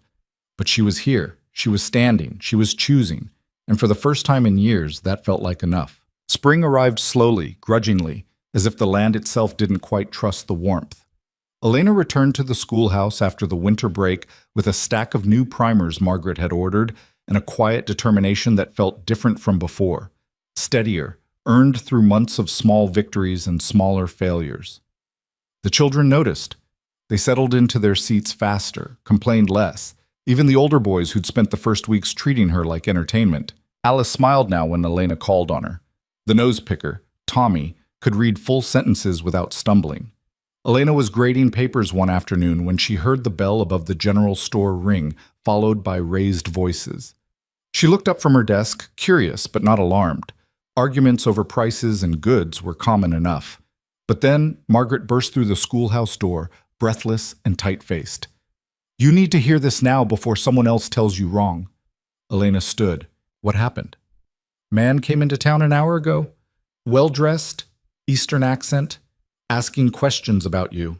But she was here, she was standing, she was choosing, and for the first time in years, that felt like enough. Spring arrived slowly, grudgingly, as if the land itself didn't quite trust the warmth. Elena returned to the schoolhouse after the winter break with a stack of new primers Margaret had ordered and a quiet determination that felt different from before, steadier, earned through months of small victories and smaller failures. The children noticed. They settled into their seats faster, complained less, even the older boys who'd spent the first weeks treating her like entertainment. Alice smiled now when Elena called on her. The nose picker, Tommy, could read full sentences without stumbling. Elena was grading papers one afternoon when she heard the bell above the general store ring, followed by raised voices. She looked up from her desk, curious but not alarmed. Arguments over prices and goods were common enough. But then Margaret burst through the schoolhouse door, breathless and tight-faced. "You need to hear this now before someone else tells you wrong." Elena stood. What happened? Man came into town an hour ago, well-dressed, Eastern accent, asking questions about you.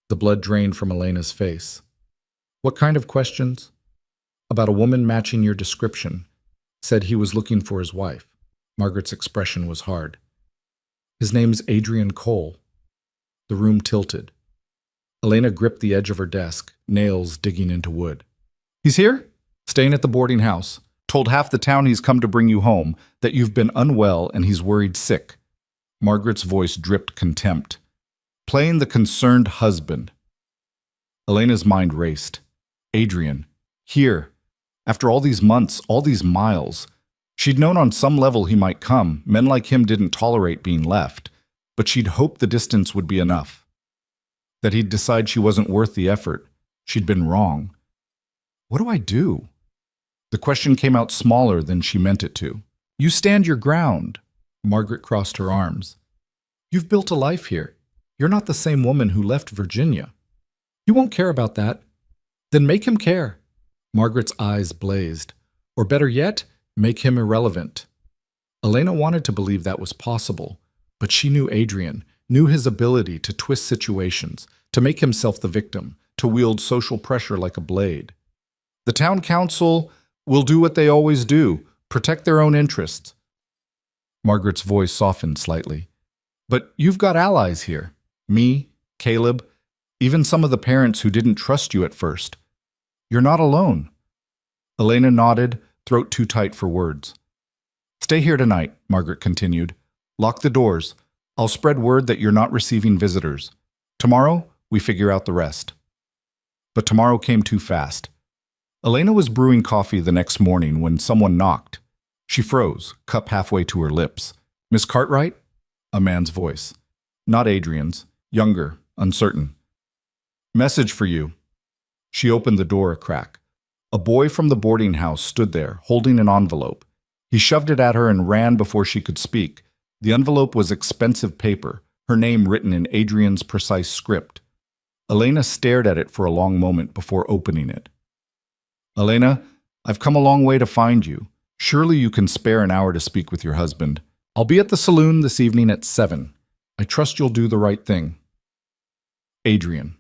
The blood drained from Elena's face. What kind of questions? About a woman matching your description. Said he was looking for his wife. Margaret's expression was hard. His name's Adrian Cole. The room tilted. Elena gripped the edge of her desk, nails digging into wood. He's here? Staying at the boarding house. Told half the town he's come to bring you home, that you've been unwell and he's worried sick. Margaret's voice dripped contempt. Playing the concerned husband. Elena's mind raced. Adrian. Here. After all these months, all these miles. She'd known on some level he might come. Men like him didn't tolerate being left. But she'd hoped the distance would be enough. That he'd decide she wasn't worth the effort. She'd been wrong. What do I do? The question came out smaller than she meant it to. You stand your ground. Margaret crossed her arms. You've built a life here. You're not the same woman who left Virginia. He won't care about that. Then make him care. Margaret's eyes blazed. Or better yet, make him irrelevant. Elena wanted to believe that was possible, but she knew Adrian, knew his ability to twist situations, to make himself the victim, to wield social pressure like a blade. The town council will do what they always do, protect their own interests. Margaret's voice softened slightly. But you've got allies here. Me, Caleb, even some of the parents who didn't trust you at first. You're not alone. Elena nodded, throat too tight for words. Stay here tonight, Margaret continued. Lock the doors. I'll spread word that you're not receiving visitors. Tomorrow, we figure out the rest. But tomorrow came too fast. Elena was brewing coffee the next morning when someone knocked. She froze, cup halfway to her lips. Miss Cartwright? A man's voice. Not Adrian's. Younger, uncertain. Message for you. She opened the door a crack. A boy from the boarding house stood there, holding an envelope. He shoved it at her and ran before she could speak. The envelope was expensive paper, her name written in Adrian's precise script. Elena stared at it for a long moment before opening it. Elena, I've come a long way to find you. Surely you can spare an hour to speak with your husband. I'll be at the saloon this evening at 7. I trust you'll do the right thing. Adrian.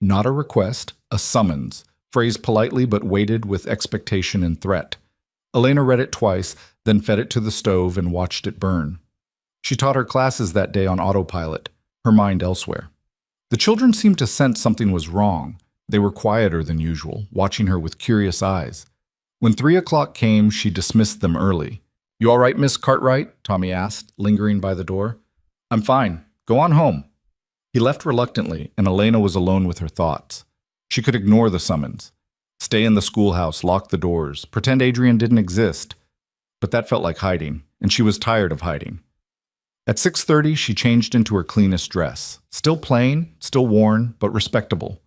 Not a request, a summons, phrased politely but weighted with expectation and threat. Elena read it twice, then fed it to the stove and watched it burn. She taught her classes that day on autopilot, her mind elsewhere. The children seemed to sense something was wrong. They were quieter than usual, watching her with curious eyes. When 3 o'clock came, she dismissed them early. You all right, Miss Cartwright? Tommy asked, lingering by the door. I'm fine. Go on home. He left reluctantly, and Elena was alone with her thoughts. She could ignore the summons. Stay in the schoolhouse, lock the doors, pretend Adrian didn't exist. But that felt like hiding, and she was tired of hiding. At 6:30, she changed into her cleanest dress. Still plain, still worn, but respectable.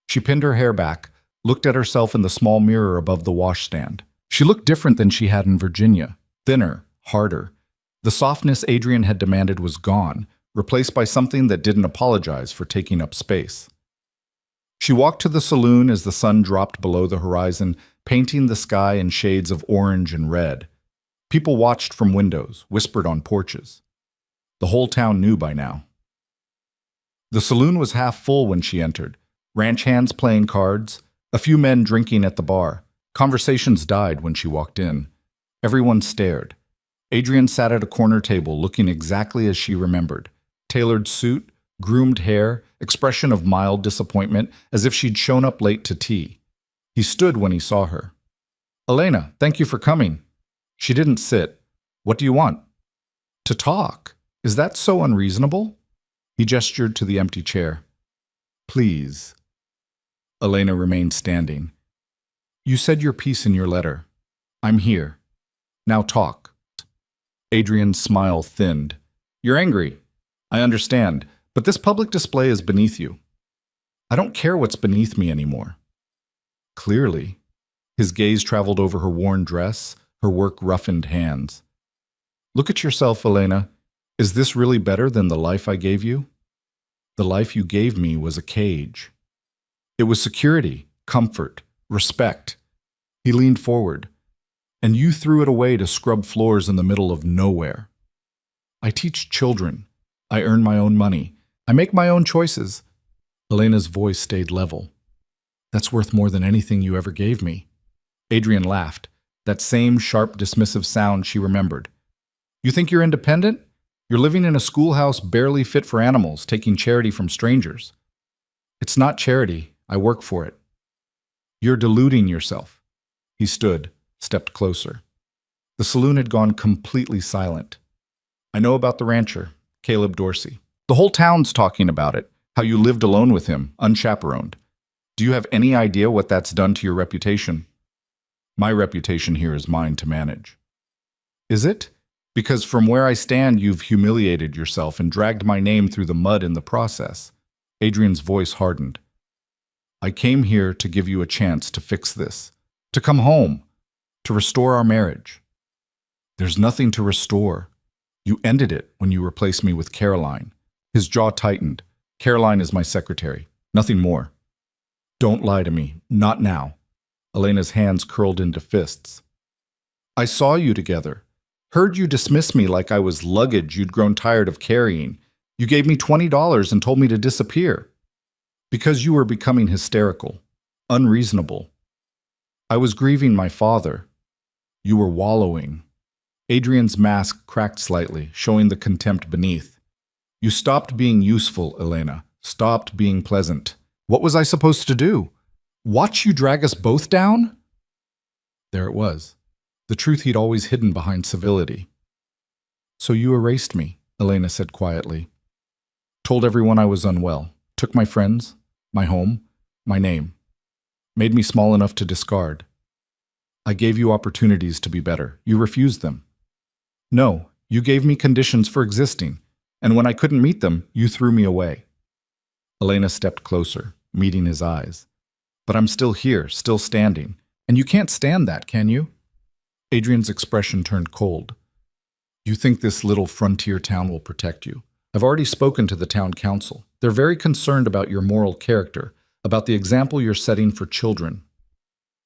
She pinned her hair back, looked at herself in the small mirror above the washstand. She looked different than she had in Virginia. Thinner, harder. The softness Adrian had demanded was gone, replaced by something that didn't apologize for taking up space. She walked to the saloon as the sun dropped below the horizon, painting the sky in shades of orange and red. People watched from windows, whispered on porches. The whole town knew by now. The saloon was half full when she entered. Ranch hands playing cards, a few men drinking at the bar. Conversations died when she walked in. Everyone stared. Adrian sat at a corner table looking exactly as she remembered. Tailored suit, groomed hair, expression of mild disappointment, as if she'd shown up late to tea. He stood when he saw her. "Elena, thank you for coming." She didn't sit. "What do you want?" "To talk. Is that so unreasonable?" He gestured to the empty chair. "Please." Elena remained standing. "You said your piece in your letter. I'm here. Now talk." Adrian's smile thinned. "You're angry. I understand, but this public display is beneath you." "I don't care what's beneath me anymore." Clearly. His gaze traveled over her worn dress, her work-roughened hands. "Look at yourself, Elena. Is this really better than the life I gave you?" "The life you gave me was a cage." "It was security, comfort, respect." He leaned forward. "And you threw it away to scrub floors in the middle of nowhere." "I teach children. I earn my own money. I make my own choices." Elena's voice stayed level. "That's worth more than anything you ever gave me." Adrian laughed, that same sharp, dismissive sound she remembered. "You think you're independent? You're living in a schoolhouse barely fit for animals, taking charity from strangers." "It's not charity. I work for it." "You're deluding yourself." He stood, stepped closer. The saloon had gone completely silent. "I know about the rancher, Caleb Dorsey. The whole town's talking about it, how you lived alone with him, unchaperoned. Do you have any idea what that's done to your reputation?" "My reputation here is mine to manage." "Is it? Because from where I stand, you've humiliated yourself and dragged my name through the mud in the process." Adrian's voice hardened. "I came here to give you a chance to fix this, to come home, to restore our marriage." "There's nothing to restore. You ended it when you replaced me with Caroline." His jaw tightened. "Caroline is my secretary. Nothing more." "Don't lie to me. Not now." Elena's hands curled into fists. "I saw you together. Heard you dismiss me like I was luggage you'd grown tired of carrying. You gave me $20 and told me to disappear. Because you were becoming hysterical, unreasonable. I was grieving my father. You were wallowing." Adrian's mask cracked slightly, showing the contempt beneath. "You stopped being useful, Elena. Stopped being pleasant. What was I supposed to do? Watch you drag us both down?" There it was. The truth he'd always hidden behind civility. "So you erased me," Elena said quietly. "Told everyone I was unwell. Took my friends, my home, my name. Made me small enough to discard. I gave you opportunities to be better. You refused them. No, you gave me conditions for existing, and when I couldn't meet them, you threw me away." Elena stepped closer, meeting his eyes. "But I'm still here, still standing. And you can't stand that, can you?" Adrian's expression turned cold. "You think this little frontier town will protect you? I've already spoken to the town council. They're very concerned about your moral character, about the example you're setting for children.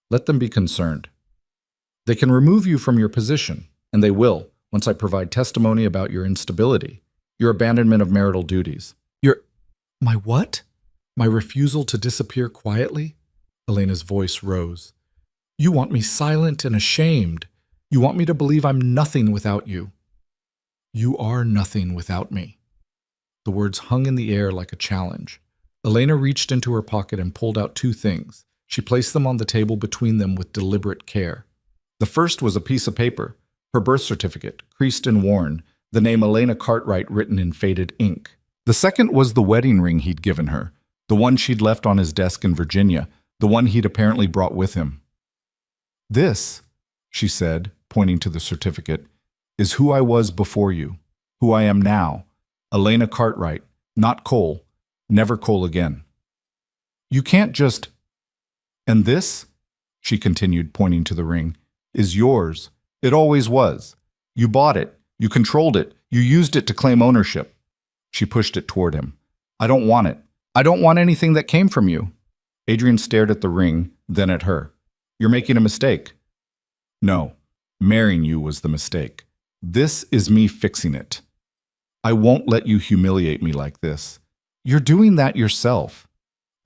Let them be concerned. They can remove you from your position, and they will, once I provide testimony about your instability, your abandonment of marital duties." My what? My refusal to disappear quietly?" Elena's voice rose. "You want me silent and ashamed. You want me to believe I'm nothing without you." "You are nothing without me." The words hung in the air like a challenge. Elena reached into her pocket and pulled out two things. She placed them on the table between them with deliberate care. The first was a piece of paper, her birth certificate, creased and worn, the name Elena Cartwright written in faded ink. The second was the wedding ring he'd given her, the one she'd left on his desk in Virginia, the one he'd apparently brought with him. "This," she said, pointing to the certificate, "is who I was before you, who I am now, Elena Cartwright, not Cole, never Cole again. You can't just... And this," she continued, pointing to the ring, "is yours. It always was. You bought it, you controlled it, you used it to claim ownership." She pushed it toward him. "I don't want it. I don't want anything that came from you." Adrian stared at the ring, then at her. "You're making a mistake." "No, marrying you was the mistake. This is me fixing it. I won't let you humiliate me like this. You're doing that yourself.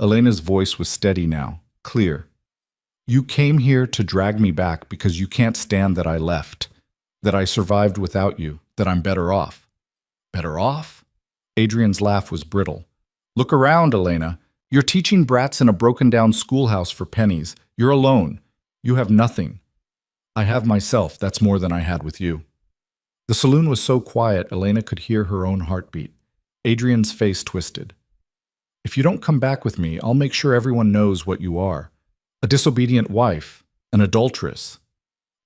Elena's voice was steady now, clear. You came here to drag me back because you can't stand that I left, that I survived without you, that I'm better off. Better off? Adrian's laugh was brittle. Look around, Elena. You're teaching brats in a broken-down schoolhouse for pennies. You're alone. You have nothing. I have myself. That's more than I had with you. The saloon was so quiet, Elena could hear her own heartbeat. Adrian's face twisted. If you don't come back with me, I'll make sure everyone knows what you are. A disobedient wife, an adulteress.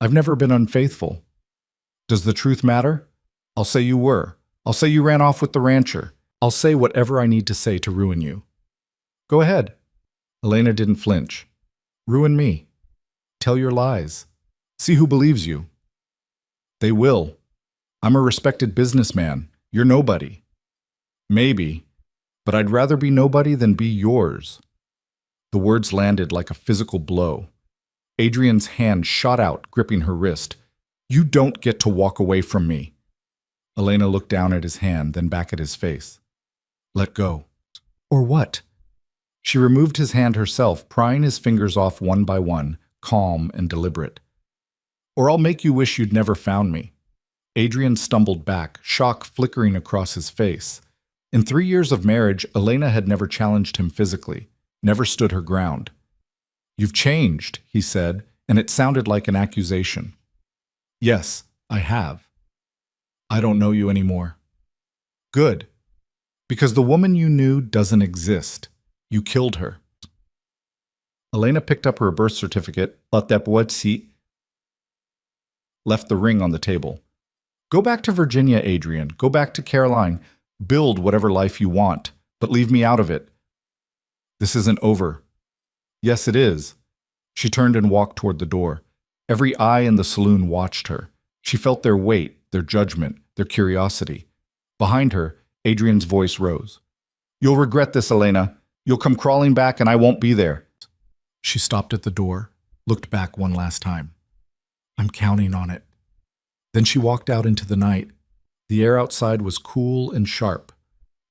I've never been unfaithful. Does the truth matter? I'll say you were. I'll say you ran off with the rancher. I'll say whatever I need to say to ruin you. Go ahead. Elena didn't flinch. Ruin me. Tell your lies. See who believes you. They will. I'm a respected businessman. You're nobody. Maybe, but I'd rather be nobody than be yours. The words landed like a physical blow. Adrian's hand shot out, gripping her wrist. You don't get to walk away from me. Elena looked down at his hand, then back at his face. Let go. Or what? She removed his hand herself, prying his fingers off one by one, calm and deliberate. Or I'll make you wish you'd never found me. Adrian stumbled back, shock flickering across his face. In 3 years of marriage, Elena had never challenged him physically, never stood her ground. You've changed, he said, and it sounded like an accusation. Yes, I have. I don't know you anymore. Good. Because the woman you knew doesn't exist. You killed her. Elena picked up her birth certificate, left the ring on the table. Go back to Virginia, Adrian. Go back to Caroline. Build whatever life you want, but leave me out of it. This isn't over. Yes, it is. She turned and walked toward the door. Every eye in the saloon watched her. She felt their weight, their judgment, their curiosity. Behind her, Adrian's voice rose. You'll regret this, Elena. You'll come crawling back and I won't be there. She stopped at the door, looked back one last time. I'm counting on it. Then she walked out into the night. The air outside was cool and sharp.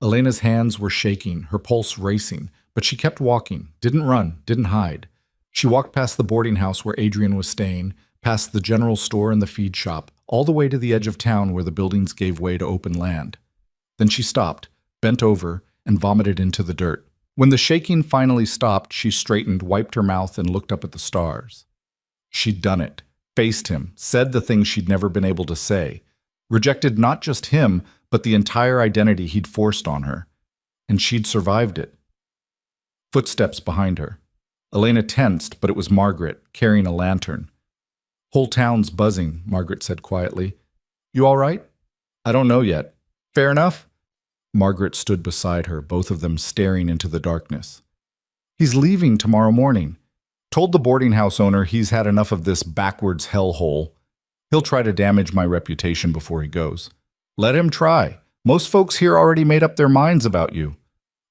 Elena's hands were shaking, her pulse racing, but she kept walking, didn't run, didn't hide. She walked past the boarding house where Adrian was staying, past the general store and the feed shop, all the way to the edge of town where the buildings gave way to open land. Then she stopped, bent over, and vomited into the dirt. When the shaking finally stopped, she straightened, wiped her mouth, and looked up at the stars. She'd done it, faced him, said the things she'd never been able to say, rejected not just him, but the entire identity he'd forced on her. And she'd survived it. Footsteps behind her. Elena tensed, but it was Margaret, carrying a lantern. Whole town's buzzing, Margaret said quietly. You all right? I don't know yet. Fair enough? Margaret stood beside her, both of them staring into the darkness. He's leaving tomorrow morning. Told the boarding house owner he's had enough of this backwards hellhole. He'll try to damage my reputation before he goes. Let him try. Most folks here already made up their minds about you.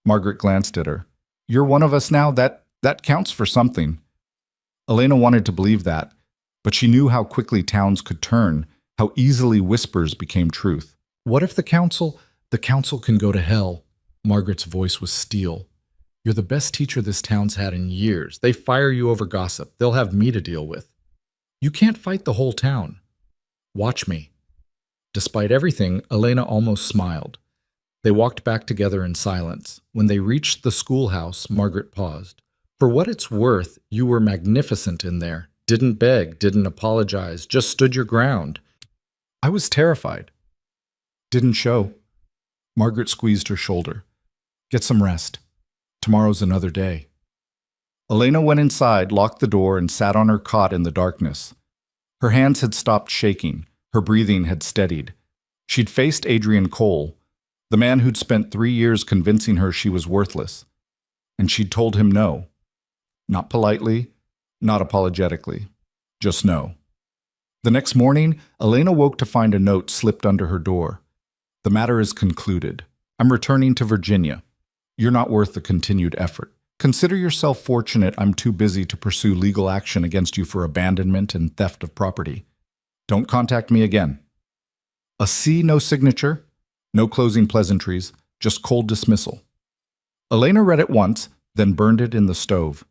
Margaret glanced at her. You're one of us now. That counts for something. Elena wanted to believe that, but she knew how quickly towns could turn, how easily whispers became truth. What if the council can go to hell? Margaret's voice was steel. You're the best teacher this town's had in years. They fire you over gossip. They'll have me to deal with. You can't fight the whole town. Watch me. Despite everything, Elena almost smiled. They walked back together in silence. When they reached the schoolhouse, Margaret paused. For what it's worth, you were magnificent in there. Didn't beg, didn't apologize, just stood your ground. I was terrified. Didn't show. Margaret squeezed her shoulder. Get some rest. Tomorrow's another day. Elena went inside, locked the door, and sat on her cot in the darkness. Her hands had stopped shaking. Her breathing had steadied. She'd faced Adrian Cole, the man who'd spent 3 years convincing her she was worthless. And she'd told him no. Not politely, not apologetically. Just no. The next morning, Elena woke to find a note slipped under her door. The matter is concluded. I'm returning to Virginia. You're not worth the continued effort. Consider yourself fortunate I'm too busy to pursue legal action against you for abandonment and theft of property. Don't contact me again. A C, no signature, no closing pleasantries, just cold dismissal. Elena read it once, then burned it in the stove.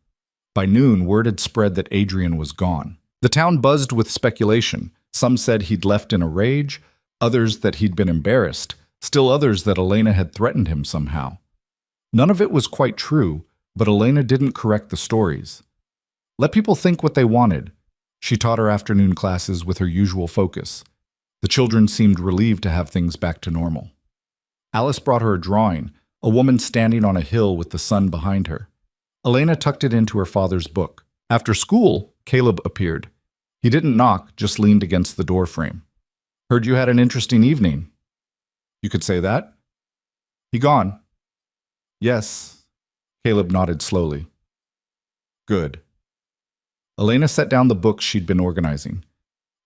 By noon, word had spread that Adrian was gone. The town buzzed with speculation. Some said he'd left in a rage, others that he'd been embarrassed, still others that Elena had threatened him somehow. None of it was quite true, but Elena didn't correct the stories. Let people think what they wanted. She taught her afternoon classes with her usual focus. The children seemed relieved to have things back to normal. Alice brought her a drawing, a woman standing on a hill with the sun behind her. Elena tucked it into her father's book. After school, Caleb appeared. He didn't knock, just leaned against the doorframe. Heard you had an interesting evening. You could say that? He gone? Yes. Caleb nodded slowly. Good. Elena set down the books she'd been organizing.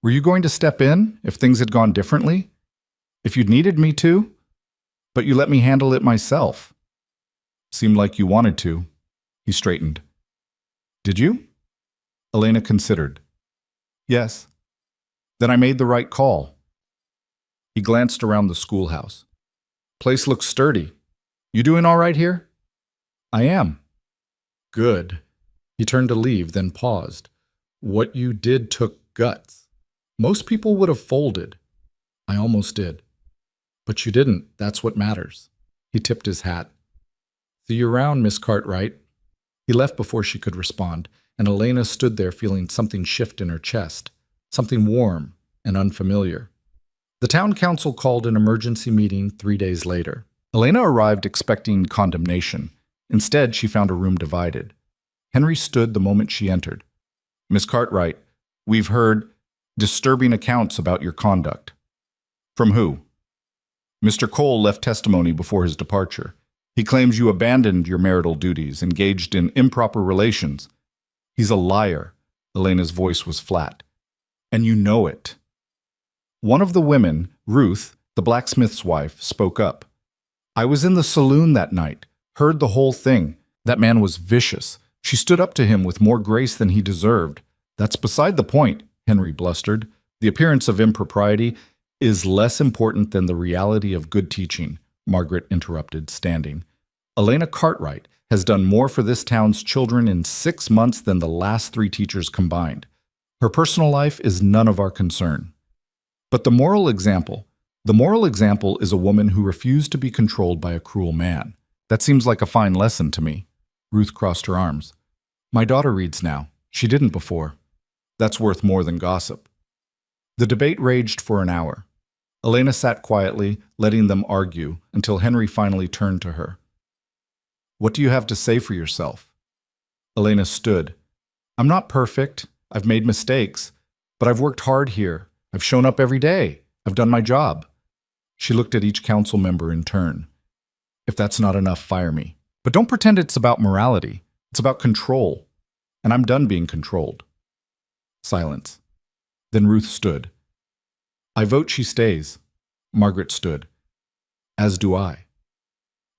Were you going to step in if things had gone differently? If you'd needed me to? But you let me handle it myself. Seemed like you wanted to. He straightened. Did you? Elena considered. Yes. Then I made the right call. He glanced around the schoolhouse. Place looks sturdy. You doing all right here? I am. Good. He turned to leave, then paused. What you did took guts. Most people would have folded. I almost did. But you didn't. That's what matters. He tipped his hat. See you around, Miss Cartwright. He left before she could respond, and Elena stood there feeling something shift in her chest, something warm and unfamiliar. The town council called an emergency meeting 3 days later. Elena arrived expecting condemnation. Instead, she found a room divided. Henry stood the moment she entered. Miss Cartwright, we've heard disturbing accounts about your conduct. From who? Mr. Cole left testimony before his departure. He claims you abandoned your marital duties, engaged in improper relations. He's a liar. Elena's voice was flat. And you know it. One of the women, Ruth, the blacksmith's wife, spoke up. I was in the saloon that night, heard the whole thing. That man was vicious. She stood up to him with more grace than he deserved. That's beside the point, Henry blustered. The appearance of impropriety is less important than the reality of good teaching, Margaret interrupted, standing. Elena Cartwright has done more for this town's children in 6 months than the last 3 teachers combined. Her personal life is none of our concern. But the moral example is a woman who refused to be controlled by a cruel man. That seems like a fine lesson to me. Ruth crossed her arms. My daughter reads now. She didn't before. That's worth more than gossip. The debate raged for an hour. Elena sat quietly, letting them argue, until Henry finally turned to her. What do you have to say for yourself? Elena stood. I'm not perfect. I've made mistakes. But I've worked hard here. I've shown up every day. I've done my job. She looked at each council member in turn. If that's not enough, fire me. But don't pretend it's about morality. It's about control. And I'm done being controlled. Silence. Then Ruth stood. I vote she stays. Margaret stood. As do I.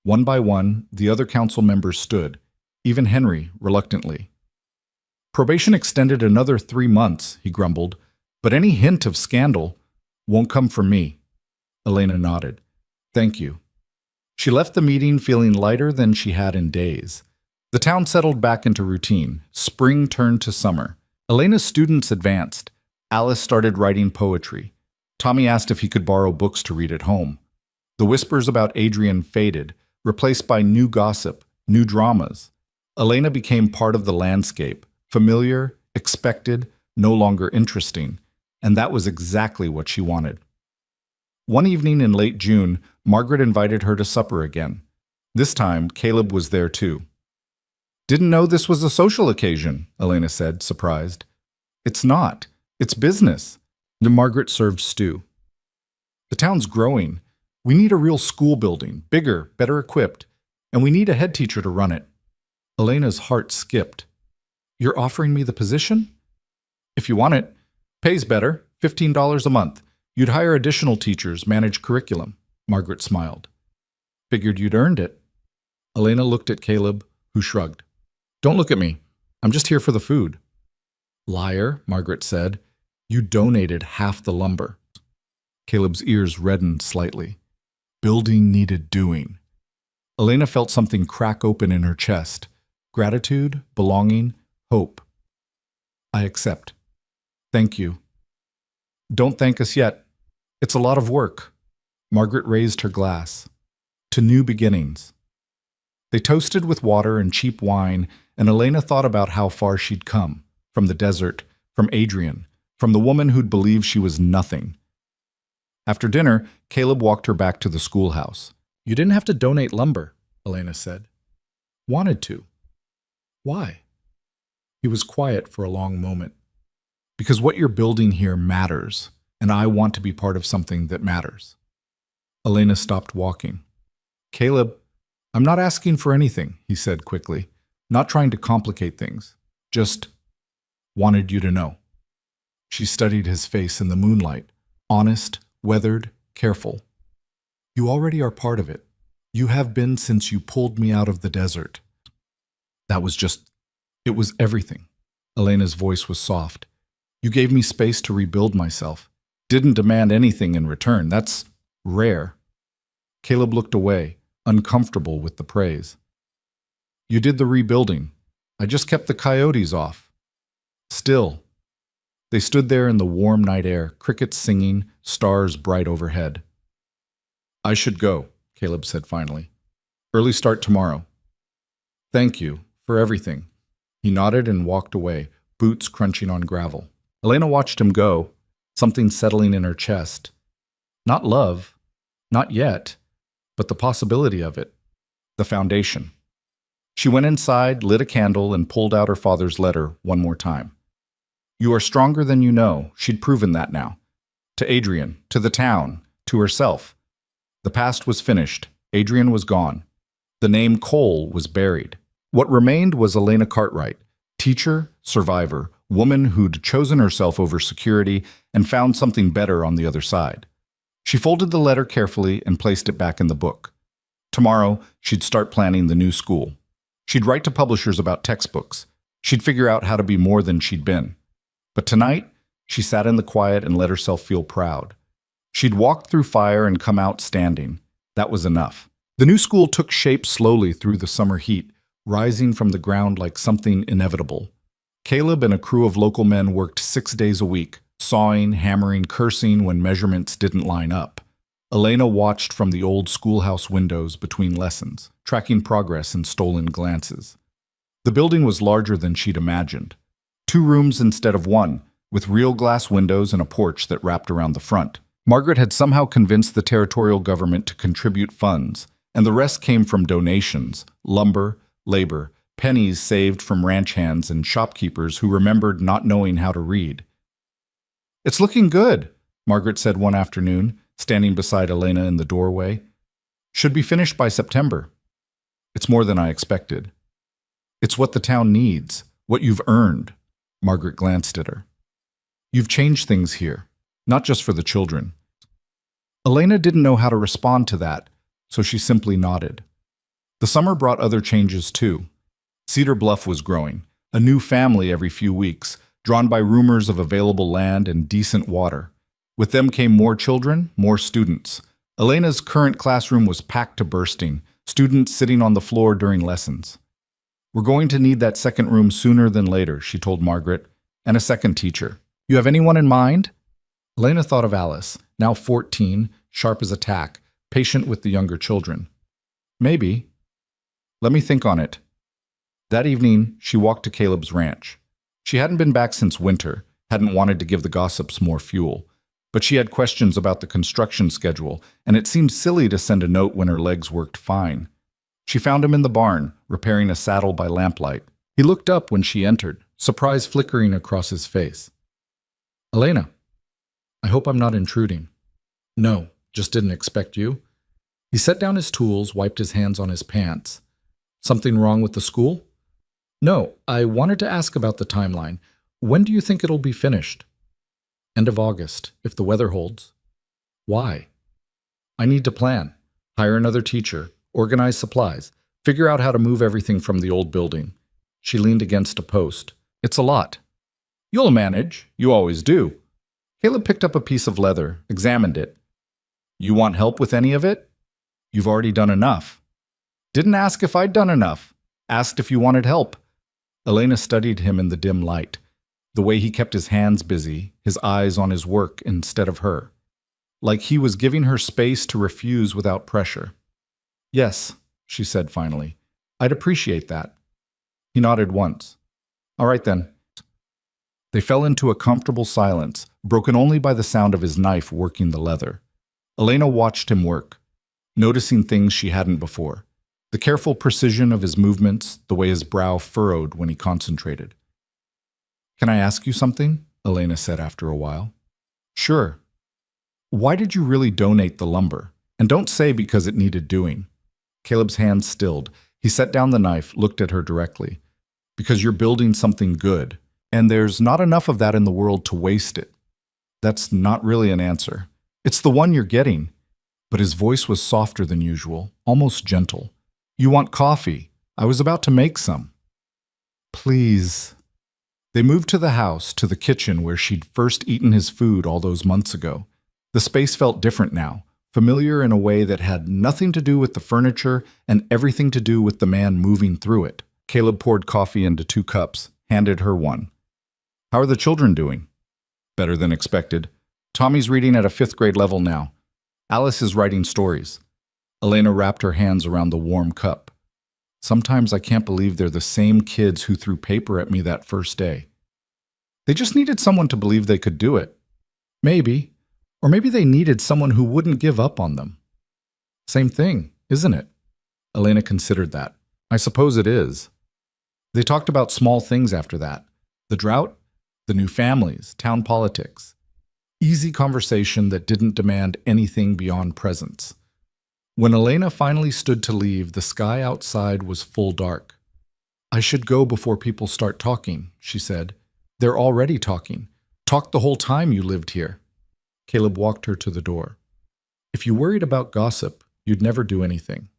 One by one, the other council members stood, even Henry, reluctantly. Probation extended another 3 months, he grumbled, but any hint of scandal won't come from me. Elena nodded. Thank you. She left the meeting feeling lighter than she had in days. The town settled back into routine. Spring turned to summer. Elena's students advanced. Alice started writing poetry. Tommy asked if he could borrow books to read at home. The whispers about Adrian faded, replaced by new gossip, new dramas. Elena became part of the landscape, familiar, expected, no longer interesting, and that was exactly what she wanted. One evening in late June, Margaret invited her to supper again. This time, Caleb was there too. Didn't know this was a social occasion, Elena said, surprised. It's not. It's business. Margaret served stew. The town's growing. We need a real school building, bigger, better equipped, and we need a head teacher to run it. Elena's heart skipped. You're offering me the position? If you want it. Pays better, $15 a month. You'd hire additional teachers, manage curriculum. Margaret smiled. Figured you'd earned it. Elena looked at Caleb, who shrugged. Don't look at me. I'm just here for the food. Liar, Margaret said. You donated half the lumber. Caleb's ears reddened slightly. Building needed doing. Elena felt something crack open in her chest. Gratitude, belonging, hope. I accept. Thank you. Don't thank us yet. It's a lot of work. Margaret raised her glass. To new beginnings. They toasted with water and cheap wine, and Elena thought about how far she'd come. From the desert, from Adrian, from the woman who'd believed she was nothing. After dinner, Caleb walked her back to the schoolhouse. You didn't have to donate lumber, Elena said. Wanted to. Why? He was quiet for a long moment. Because what you're building here matters, and I want to be part of something that matters. Elena stopped walking. Caleb, I'm not asking for anything, he said quickly. Not trying to complicate things. Just wanted you to know. She studied his face in the moonlight. Honest, weathered, careful. You already are part of it. You have been since you pulled me out of the desert. It was everything. Elena's voice was soft. You gave me space to rebuild myself. Didn't demand anything in return. That's rare. Caleb looked away, uncomfortable with the praise. You did the rebuilding. I just kept the coyotes off. Still. They stood there in the warm night air, crickets singing, stars bright overhead. I should go, Caleb said finally. Early start tomorrow. Thank you for everything. He nodded and walked away, boots crunching on gravel. Elena watched him go, something settling in her chest. Not love, not yet, but the possibility of it, the foundation. She went inside, lit a candle, and pulled out her father's letter one more time. You are stronger than you know. She'd proven that now. To Adrian, to the town, to herself. The past was finished. Adrian was gone. The name Cole was buried. What remained was Elena Cartwright, teacher, survivor, woman who'd chosen herself over security and found something better on the other side. She folded the letter carefully and placed it back in the book. Tomorrow, she'd start planning the new school. She'd write to publishers about textbooks. She'd figure out how to be more than she'd been. But tonight, she sat in the quiet and let herself feel proud. She'd walked through fire and come out standing. That was enough. The new school took shape slowly through the summer heat, rising from the ground like something inevitable. Caleb and a crew of local men worked 6 days a week, sawing, hammering, cursing when measurements didn't line up. Elena watched from the old schoolhouse windows between lessons, tracking progress in stolen glances. The building was larger than she'd imagined. 2 rooms instead of 1, with real glass windows and a porch that wrapped around the front. Margaret had somehow convinced the territorial government to contribute funds, and the rest came from donations, lumber, labor, pennies saved from ranch hands and shopkeepers who remembered not knowing how to read. It's looking good, Margaret said one afternoon, standing beside Elena in the doorway. Should be finished by September. It's more than I expected. It's what the town needs, what you've earned. Margaret glanced at her. You've changed things here, not just for the children. Elena didn't know how to respond to that, so she simply nodded. The summer brought other changes too. Cedar Bluff was growing, a new family every few weeks, drawn by rumors of available land and decent water. With them came more children, more students. Elena's current classroom was packed to bursting, students sitting on the floor during lessons. We're going to need that second room sooner than later, she told Margaret, and a second teacher. You have anyone in mind? Elena thought of Alice, now 14, sharp as a tack, patient with the younger children. Maybe. Let me think on it. That evening, she walked to Caleb's ranch. She hadn't been back since winter, hadn't wanted to give the gossips more fuel. But she had questions about the construction schedule, and it seemed silly to send a note when her legs worked fine. She found him in the barn, repairing a saddle by lamplight. He looked up when she entered, surprise flickering across his face. Elena, I hope I'm not intruding. No, just didn't expect you. He set down his tools, wiped his hands on his pants. Something wrong with the school? No, I wanted to ask about the timeline. When do you think it'll be finished? End of August, if the weather holds. Why? I need to plan, hire another teacher, organize supplies, figure out how to move everything from the old building. She leaned against a post. It's a lot. You'll manage. You always do. Caleb picked up a piece of leather, examined it. You want help with any of it? You've already done enough. Didn't ask if I'd done enough. Asked if you wanted help. Elena studied him in the dim light, the way he kept his hands busy, his eyes on his work instead of her. Like he was giving her space to refuse without pressure. Yes, she said finally. I'd appreciate that. He nodded once. All right then. They fell into a comfortable silence, broken only by the sound of his knife working the leather. Elena watched him work, noticing things she hadn't before. The careful precision of his movements, the way his brow furrowed when he concentrated. Can I ask you something? Elena said after a while. Sure. Why did you really donate the lumber? And don't say because it needed doing. Caleb's hands stilled. He set down the knife, looked at her directly. Because you're building something good, and there's not enough of that in the world to waste it. That's not really an answer. It's the one you're getting. But his voice was softer than usual, almost gentle. You want coffee? I was about to make some. Please. They moved to the house, to the kitchen where she'd first eaten his food all those months ago. The space felt different now, familiar in a way that had nothing to do with the furniture and everything to do with the man moving through it. Caleb poured coffee into 2 cups, handed her one. How are the children doing? Better than expected. Tommy's reading at a 5th grade level now. Alice is writing stories. Elena wrapped her hands around the warm cup. Sometimes I can't believe they're the same kids who threw paper at me that first day. They just needed someone to believe they could do it. Maybe. Or maybe they needed someone who wouldn't give up on them. Same thing, isn't it? Elena considered that. I suppose it is. They talked about small things after that. The drought, the new families, town politics. Easy conversation that didn't demand anything beyond presence. When Elena finally stood to leave, the sky outside was full dark. I should go before people start talking, she said. They're already talking. Talked the whole time you lived here. Caleb walked her to the door. If you worried about gossip, you'd never do anything.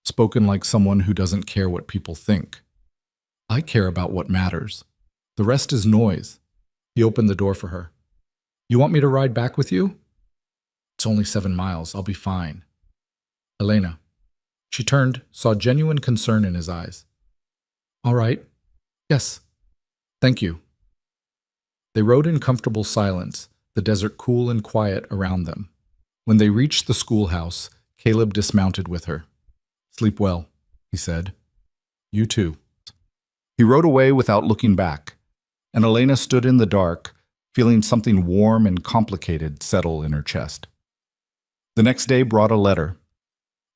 Spoken like someone who doesn't care what people think. I care about what matters. The rest is noise. He opened the door for her. You want me to ride back with you? It's only 7 miles. I'll be fine. Elena. She turned, saw genuine concern in his eyes. All right. Yes. Thank you. They rode in comfortable silence, the desert cool and quiet around them. When they reached the schoolhouse, Caleb dismounted with her. Sleep well, he said. You too. He rode away without looking back, and Elena stood in the dark, feeling something warm and complicated settle in her chest. The next day brought a letter.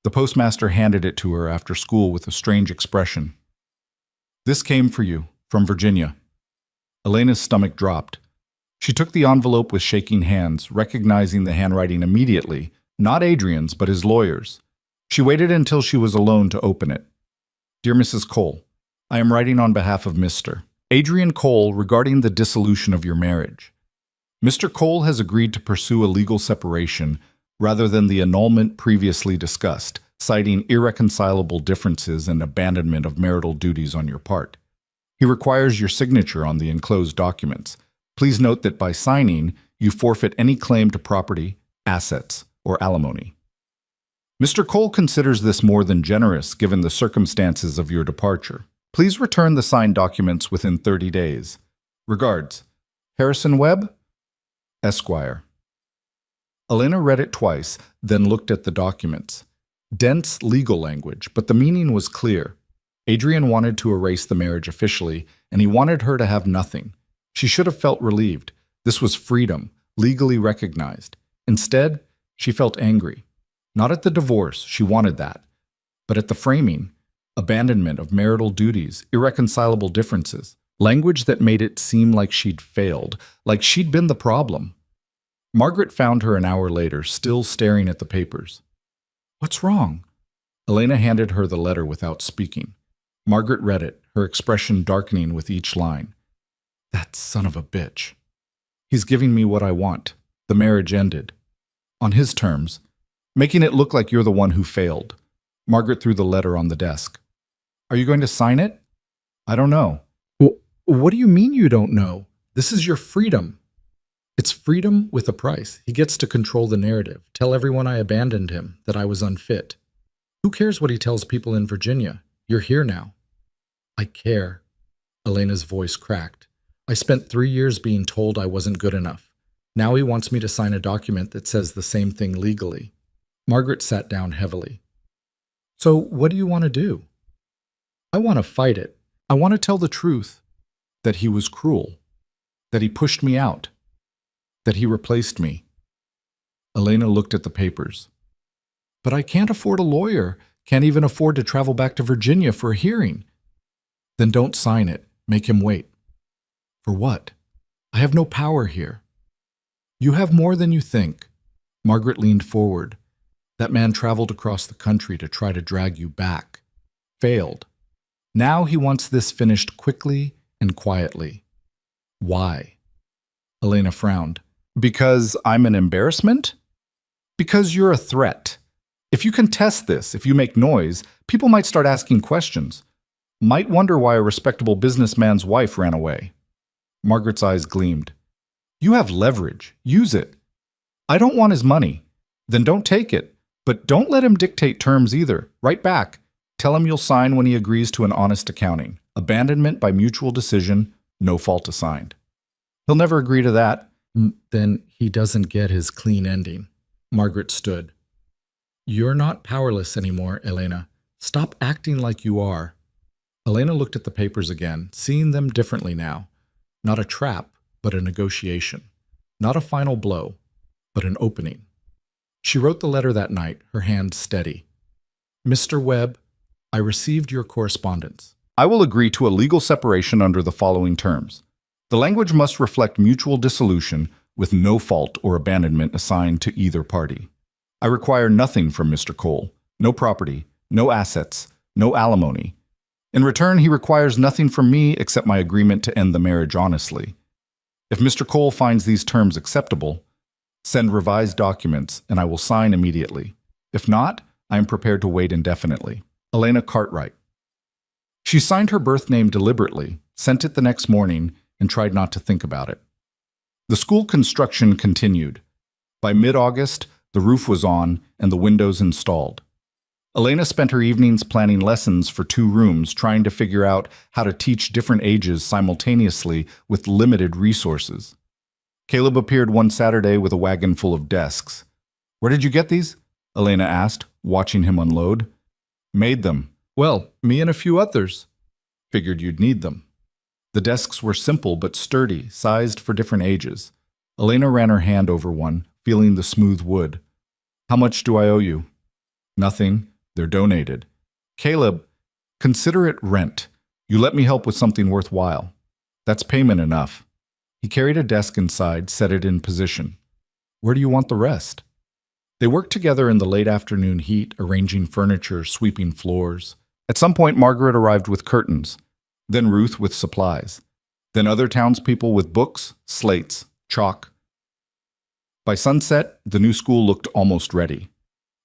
The postmaster handed it to her after school with a strange expression. This came for you, from Virginia. Elena's stomach dropped. She took the envelope with shaking hands, recognizing the handwriting immediately, not Adrian's, but his lawyer's. She waited until she was alone to open it. Dear Mrs. Cole, I am writing on behalf of Mr. Adrian Cole regarding the dissolution of your marriage. Mr. Cole has agreed to pursue a legal separation rather than the annulment previously discussed, citing irreconcilable differences and abandonment of marital duties on your part. He requires your signature on the enclosed documents. Please note that by signing, you forfeit any claim to property, assets, or alimony. Mr. Cole considers this more than generous given the circumstances of your departure. Please return the signed documents within 30 days. Regards, Harrison Webb, Esquire. Elena read it twice, then looked at the documents. Dense legal language, but the meaning was clear. Adrian wanted to erase the marriage officially, and he wanted her to have nothing. She should have felt relieved. This was freedom, legally recognized. Instead, she felt angry. Not at the divorce, she wanted that, but at the framing, abandonment of marital duties, irreconcilable differences, language that made it seem like she'd failed, like she'd been the problem. Margaret found her an hour later, still staring at the papers. What's wrong? Elena handed her the letter without speaking. Margaret read it, her expression darkening with each line. That son of a bitch. He's giving me what I want. The marriage ended. On his terms, making it look like you're the one who failed. Margaret threw the letter on the desk. Are you going to sign it? I don't know. What do you mean you don't know? This is your freedom. It's freedom with a price. He gets to control the narrative, tell everyone I abandoned him, that I was unfit. Who cares what he tells people in Virginia? You're here now. I care. Elena's voice cracked. I spent 3 years being told I wasn't good enough. Now he wants me to sign a document that says the same thing legally. Margaret sat down heavily. So what do you want to do? I want to fight it. I want to tell the truth. That he was cruel. That he pushed me out. That he replaced me. Elena looked at the papers. But I can't afford a lawyer. Can't even afford to travel back to Virginia for a hearing. Then don't sign it. Make him wait. For what? I have no power here. You have more than you think. Margaret leaned forward. That man traveled across the country to try to drag you back. Failed. Now he wants this finished quickly and quietly. Why? Elena frowned. Because I'm an embarrassment? Because you're a threat. If you contest this, if you make noise, people might start asking questions. Might wonder why a respectable businessman's wife ran away. Margaret's eyes gleamed. You have leverage. Use it. I don't want his money. Then don't take it. But don't let him dictate terms either. Write back. Tell him you'll sign when he agrees to an honest accounting. Abandonment by mutual decision, no fault assigned. He'll never agree to that. Then he doesn't get his clean ending. Margaret stood. You're not powerless anymore, Elena. Stop acting like you are. Elena looked at the papers again, seeing them differently now. Not a trap, but a negotiation. Not a final blow, but an opening. She wrote the letter that night, her hand steady. Mr. Webb, I received your correspondence. I will agree to a legal separation under the following terms. The language must reflect mutual dissolution with no fault or abandonment assigned to either party. I require nothing from Mr. Cole. No property, no assets, no alimony. In return, he requires nothing from me except my agreement to end the marriage honestly. If Mr. Cole finds these terms acceptable, send revised documents and I will sign immediately. If not, I am prepared to wait indefinitely. Elena Cartwright. She signed her birth name deliberately, sent it the next morning, and tried not to think about it. The school construction continued. By mid-August, the roof was on and the windows installed. Elena spent her evenings planning lessons for 2 rooms, trying to figure out how to teach different ages simultaneously with limited resources. Caleb appeared one Saturday with a wagon full of desks. Where did you get these? Elena asked, watching him unload. Made them. Well, me and a few others. Figured you'd need them. The desks were simple but sturdy, sized for different ages. Elena ran her hand over one, feeling the smooth wood. How much do I owe you? Nothing. They're donated. Caleb, consider it rent. You let me help with something worthwhile. That's payment enough. He carried a desk inside, set it in position. Where do you want the rest? They worked together in the late afternoon heat, arranging furniture, sweeping floors. At some point, Margaret arrived with curtains, then Ruth with supplies, then other townspeople with books, slates, chalk. By sunset, the new school looked almost ready.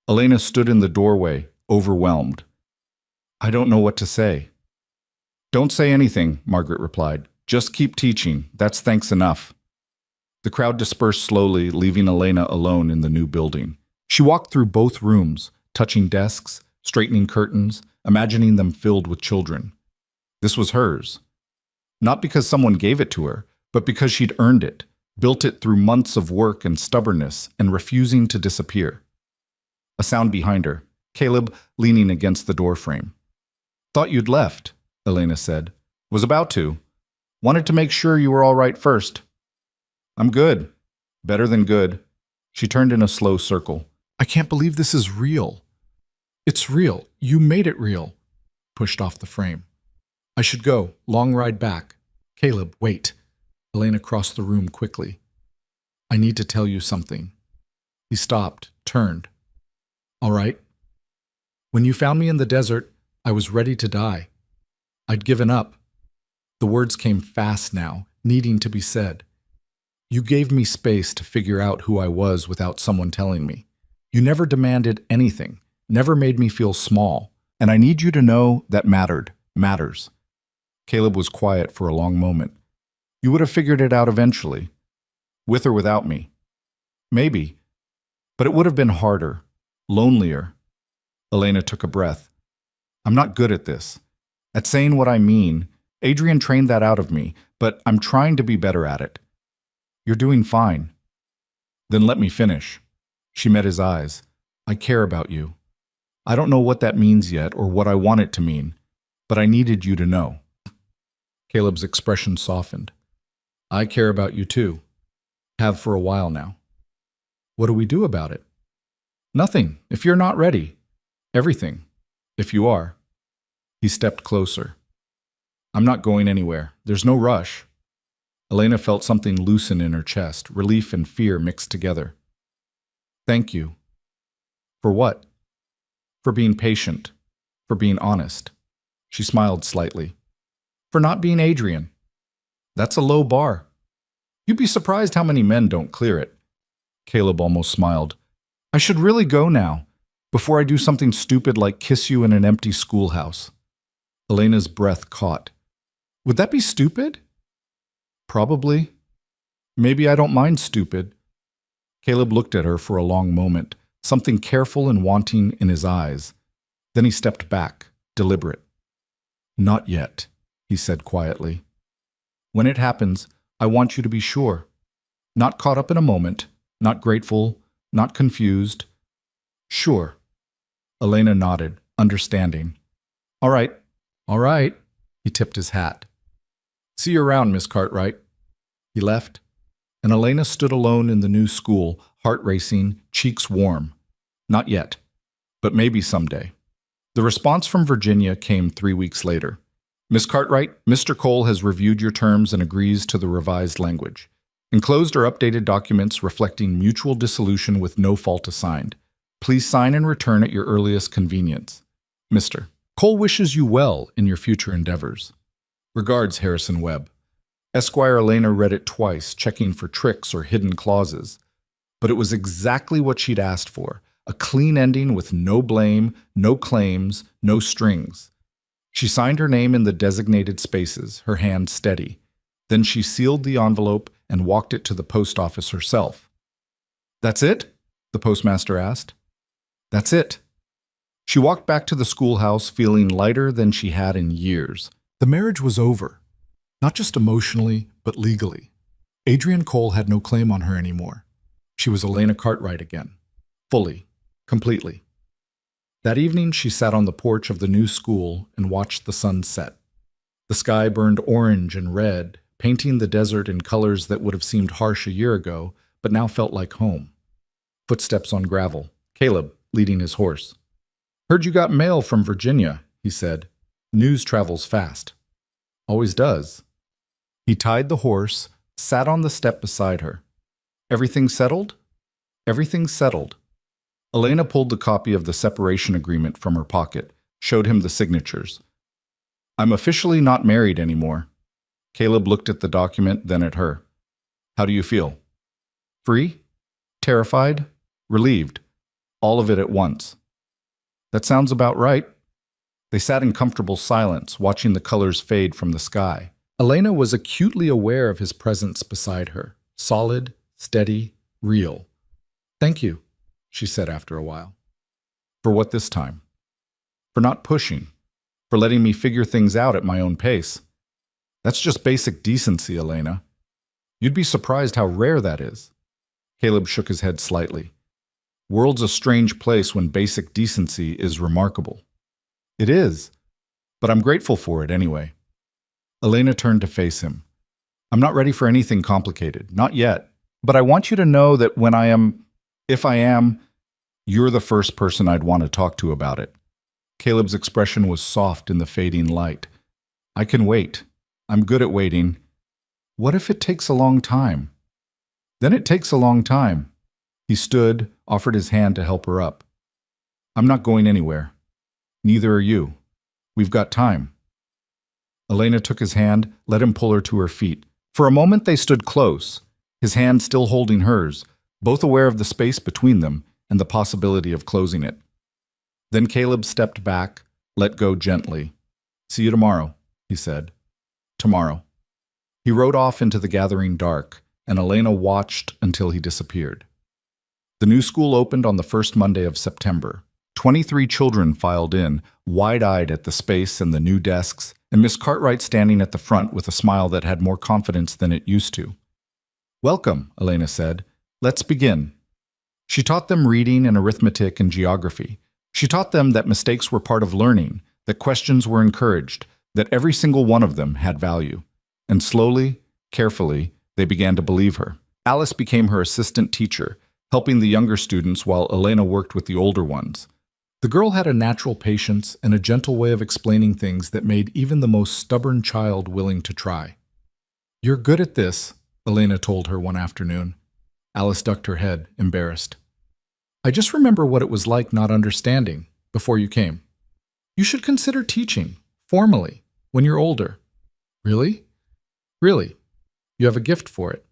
Elena stood in the doorway, overwhelmed. I don't know what to say. Don't say anything, Margaret replied. Just keep teaching. That's thanks enough. The crowd dispersed slowly, leaving Elena alone in the new building. She walked through both rooms, touching desks, straightening curtains, imagining them filled with children. This was hers. Not because someone gave it to her, but because she'd earned it, built it through months of work and stubbornness, and refusing to disappear. A sound behind her, Caleb leaning against the doorframe. Thought you'd left, Elena said. Was about to. Wanted to make sure you were all right first. I'm good. Better than good. She turned in a slow circle. I can't believe this is real. It's real. You made it real. Pushed off the frame. I should go. Long ride back. Caleb, wait. Elena crossed the room quickly. I need to tell you something. He stopped, turned. All right. When you found me in the desert, I was ready to die. I'd given up. The words came fast now, needing to be said. You gave me space to figure out who I was without someone telling me. You never demanded anything, never made me feel small, and I need you to know that matters. Caleb was quiet for a long moment. You would have figured it out eventually, with or without me. Maybe, but it would have been harder, lonelier. Elena took a breath. I'm not good at this. At saying what I mean. Adrian trained that out of me, but I'm trying to be better at it. You're doing fine. Then let me finish. She met his eyes. I care about you. I don't know what that means yet or what I want it to mean, but I needed you to know. Caleb's expression softened. I care about you too. Have for a while now. What do we do about it? Nothing, if you're not ready. Everything, if you are. He stepped closer. I'm not going anywhere. There's no rush. Elena felt something loosen in her chest, relief and fear mixed together. Thank you. For what? For being patient. For being honest. She smiled slightly. For not being Adrian. That's a low bar. You'd be surprised how many men don't clear it. Caleb almost smiled. I should really go now, before I do something stupid like kiss you in an empty schoolhouse. Elena's breath caught. Would that be stupid? Probably. Maybe I don't mind stupid. Caleb looked at her for a long moment, something careful and wanting in his eyes. Then he stepped back, deliberate. Not yet, he said quietly. When it happens, I want you to be sure. Not caught up in a moment, not grateful, not confused. Sure. Elena nodded, understanding. All right. He tipped his hat. See you around, Miss Cartwright. He left, and Elena stood alone in the new school, heart racing, cheeks warm. Not yet, but maybe someday. The response from Virginia came 3 weeks later. Miss Cartwright, Mr. Cole has reviewed your terms and agrees to the revised language. Enclosed are updated documents reflecting mutual dissolution with no fault assigned. Please sign and return at your earliest convenience. Mr. Cole wishes you well in your future endeavors. Regards, Harrison Webb. Esquire Elena read it twice, checking for tricks or hidden clauses. But it was exactly what she'd asked for, a clean ending with no blame, no claims, no strings. She signed her name in the designated spaces, her hand steady. Then she sealed the envelope and walked it to the post office herself. That's it? The postmaster asked. That's it. She walked back to the schoolhouse feeling lighter than she had in years. The marriage was over, not just emotionally, but legally. Adrian Cole had no claim on her anymore. She was Elena Cartwright again, fully, completely. That evening, she sat on the porch of the new school and watched the sun set. The sky burned orange and red, painting the desert in colors that would have seemed harsh a year ago, but now felt like home. Footsteps on gravel. Caleb, leading his horse. Heard you got mail from Virginia, he said. News travels fast. Always does. He tied the horse, sat on the step beside her. Everything settled? Everything settled. Elena pulled the copy of the separation agreement from her pocket, showed him the signatures. I'm officially not married anymore. Caleb looked at the document, then at her. How do you feel? Free? Terrified? Relieved? All of it at once. That sounds about right. They sat in comfortable silence, watching the colors fade from the sky. Elena was acutely aware of his presence beside her, solid, steady, real. Thank you, she said after a while. For what this time? For not pushing. For letting me figure things out at my own pace. That's just basic decency, Elena. You'd be surprised how rare that is. Caleb shook his head slightly. World's a strange place when basic decency is remarkable. It is, but I'm grateful for it anyway. Elena turned to face him. I'm not ready for anything complicated, not yet, but I want you to know that if I am, you're the first person I'd want to talk to about it. Caleb's expression was soft in the fading light. I can wait. I'm good at waiting. What if it takes a long time? Then it takes a long time. He stood, offered his hand to help her up. I'm not going anywhere. Neither are you. We've got time. Elena took his hand, let him pull her to her feet. For a moment they stood close, his hand still holding hers, both aware of the space between them and the possibility of closing it. Then Caleb stepped back, let go gently. See you tomorrow, he said. Tomorrow. He rode off into the gathering dark, and Elena watched until he disappeared. The new school opened on the first Monday of September. 23 children filed in, wide-eyed at the space and the new desks, and Miss Cartwright standing at the front with a smile that had more confidence than it used to. "Welcome," Elena said. "Let's begin." She taught them reading and arithmetic and geography. She taught them that mistakes were part of learning, that questions were encouraged, that every single one of them had value. And slowly, carefully, they began to believe her. Alice became her assistant teacher, helping the younger students while Elena worked with the older ones. The girl had a natural patience and a gentle way of explaining things that made even the most stubborn child willing to try. "You're good at this," Elena told her one afternoon. Alice ducked her head, embarrassed. "I just remember what it was like not understanding before you came. You should consider teaching, formally, when you're older." "Really?" "Really. You have a gift for it."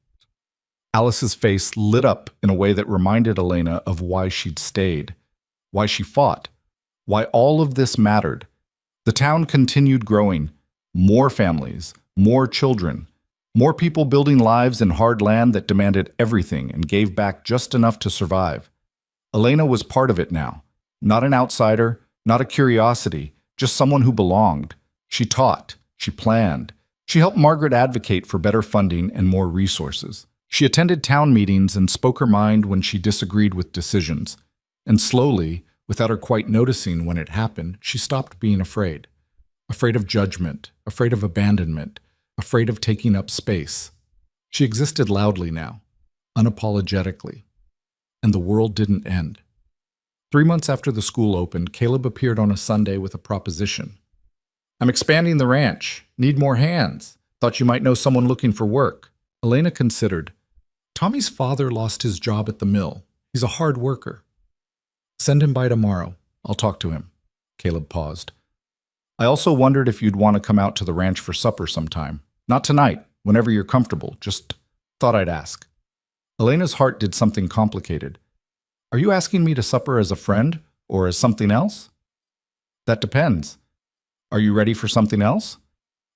Alice's face lit up in a way that reminded Elena of why she'd stayed, why she fought, why all of this mattered. The town continued growing. More families, more children, more people building lives in hard land that demanded everything and gave back just enough to survive. Elena was part of it now. Not an outsider, not a curiosity, just someone who belonged. She taught, she planned. She helped Margaret advocate for better funding and more resources. She attended town meetings and spoke her mind when she disagreed with decisions. And slowly, without her quite noticing when it happened, she stopped being afraid. Afraid of judgment, afraid of abandonment, afraid of taking up space. She existed loudly now, unapologetically. And the world didn't end. 3 months after the school opened, Caleb appeared on a Sunday with a proposition. "I'm expanding the ranch. Need more hands. Thought you might know someone looking for work." Elena considered. "Tommy's father lost his job at the mill. He's a hard worker." "Send him by tomorrow. I'll talk to him." Caleb paused. "I also wondered if you'd want to come out to the ranch for supper sometime. Not tonight, whenever you're comfortable. Just thought I'd ask." Elena's heart did something complicated. "Are you asking me to supper as a friend or as something else?" "That depends. Are you ready for something else?"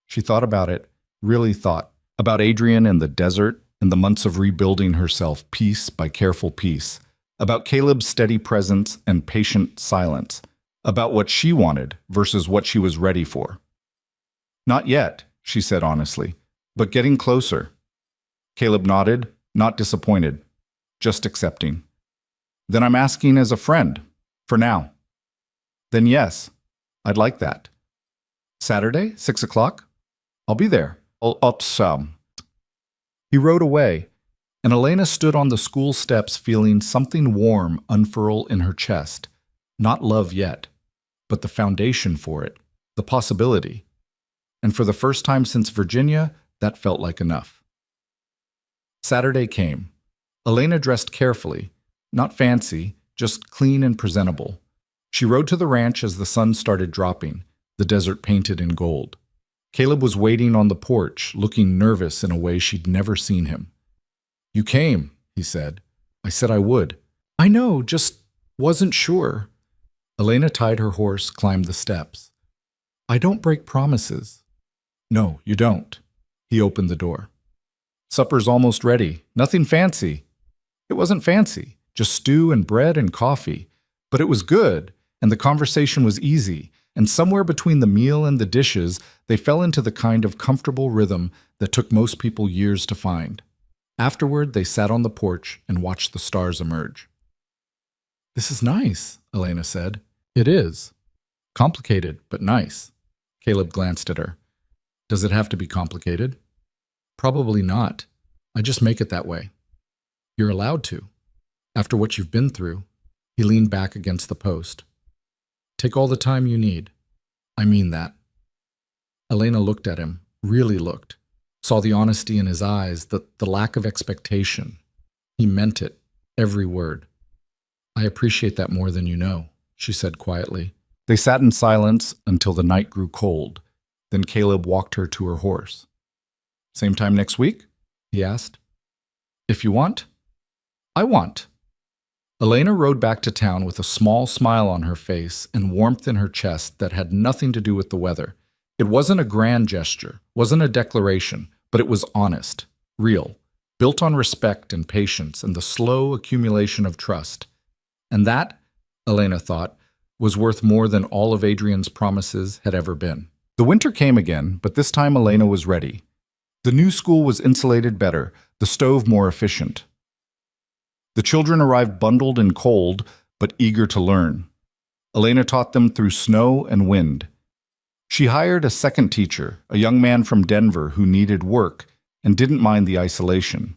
She thought about it, really thought, about Adrian and the desert and the months of rebuilding herself piece by careful piece, about Caleb's steady presence and patient silence, about what she wanted versus what she was ready for. "Not yet," she said honestly, "but getting closer." Caleb nodded, not disappointed, just accepting. "Then I'm asking as a friend, for now." "Then yes, I'd like that." "Saturday, 6 o'clock? I'll be there. I'll up some." He rode away, and Elena stood on the school steps feeling something warm unfurl in her chest. Not love yet, but the foundation for it, the possibility. And for the first time since Virginia, that felt like enough. Saturday came. Elena dressed carefully, not fancy, just clean and presentable. She rode to the ranch as the sun started dropping, the desert painted in gold. Caleb was waiting on the porch, looking nervous in a way she'd never seen him. "You came," he said. "I said I would." "I know, just wasn't sure." Elena tied her horse, climbed the steps. "I don't break promises." "No, you don't." He opened the door. "Supper's almost ready. Nothing fancy." It wasn't fancy, just stew and bread and coffee. But it was good, and the conversation was easy, and somewhere between the meal and the dishes, they fell into the kind of comfortable rhythm that took most people years to find. Afterward, they sat on the porch and watched the stars emerge. "This is nice," Elena said. "It is. Complicated, but nice." Caleb glanced at her. "Does it have to be complicated?" "Probably not. I just make it that way." "You're allowed to. After what you've been through." He leaned back against the post. "Take all the time you need. I mean that." Elena looked at him, really looked, saw the honesty in his eyes, the lack of expectation. He meant it, every word. "I appreciate that more than you know," she said quietly. They sat in silence until the night grew cold. Then Caleb walked her to her horse. "Same time next week?" he asked. "If you want." "I want." Elena rode back to town with a small smile on her face and warmth in her chest that had nothing to do with the weather. It wasn't a grand gesture, wasn't a declaration, but it was honest, real, built on respect and patience and the slow accumulation of trust. And that, Elena thought, was worth more than all of Adrian's promises had ever been. The winter came again, but this time Elena was ready. The new school was insulated better, the stove more efficient. The children arrived bundled and cold, but eager to learn. Elena taught them through snow and wind. She hired a second teacher, a young man from Denver who needed work and didn't mind the isolation.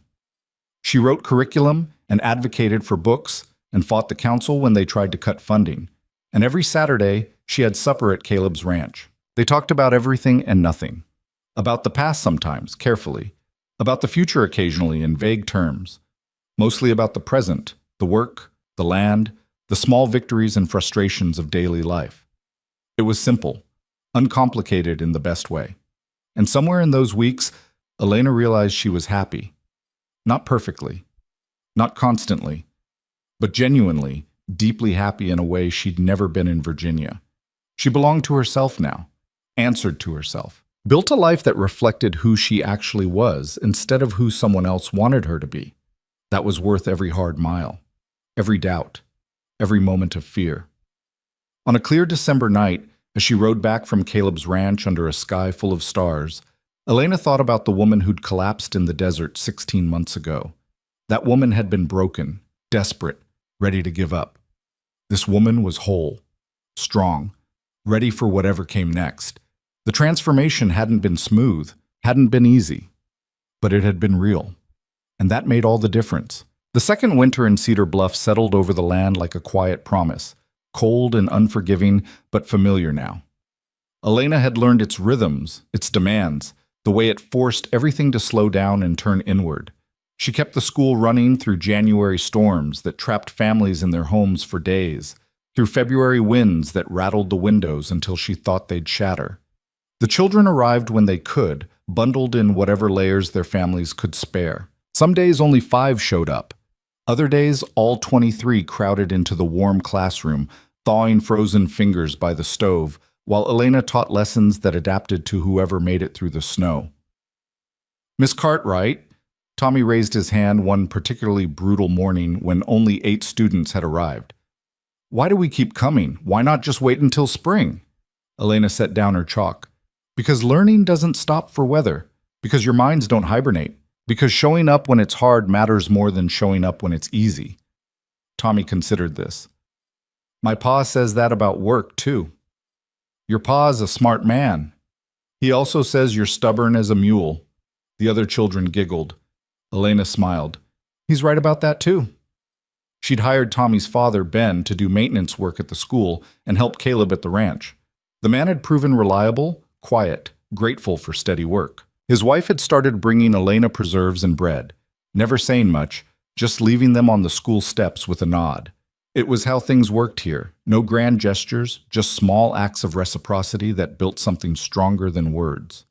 She wrote curriculum and advocated for books and fought the council when they tried to cut funding. And every Saturday, she had supper at Caleb's ranch. They talked about everything and nothing. About the past sometimes, carefully. About the future occasionally in vague terms. Mostly about the present, the work, the land, the small victories and frustrations of daily life. It was simple, uncomplicated in the best way. And somewhere in those weeks, Elena realized she was happy. Not perfectly, not constantly, but genuinely, deeply happy in a way she'd never been in Virginia. She belonged to herself now, answered to herself, built a life that reflected who she actually was instead of who someone else wanted her to be. That was worth every hard mile, every doubt, every moment of fear. On a clear December night, as she rode back from Caleb's ranch under a sky full of stars, Elena thought about the woman who'd collapsed in the desert 16 months ago. That woman had been broken, desperate, ready to give up. This woman was whole, strong, ready for whatever came next. The transformation hadn't been smooth, hadn't been easy, but it had been real. And that made all the difference. The second winter in Cedar Bluff settled over the land like a quiet promise, cold and unforgiving, but familiar now. Elena had learned its rhythms, its demands, the way it forced everything to slow down and turn inward. She kept the school running through January storms that trapped families in their homes for days, through February winds that rattled the windows until she thought they'd shatter. The children arrived when they could, bundled in whatever layers their families could spare. Some days only 5 showed up. Other days, all 23 crowded into the warm classroom, thawing frozen fingers by the stove, while Elena taught lessons that adapted to whoever made it through the snow. Miss Cartwright, Tommy raised his hand one particularly brutal morning when only 8 students had arrived. Why do we keep coming? Why not just wait until spring? Elena set down her chalk. Because learning doesn't stop for weather. Because your minds don't hibernate. Because showing up when it's hard matters more than showing up when it's easy. Tommy considered this. My pa says that about work, too. Your pa's a smart man. He also says you're stubborn as a mule. The other children giggled. Elena smiled. He's right about that, too. She'd hired Tommy's father, Ben, to do maintenance work at the school and help Caleb at the ranch. The man had proven reliable, quiet, grateful for steady work. His wife had started bringing Elena preserves and bread, never saying much, just leaving them on the school steps with a nod. It was how things worked here. No grand gestures, just small acts of reciprocity that built something stronger than words.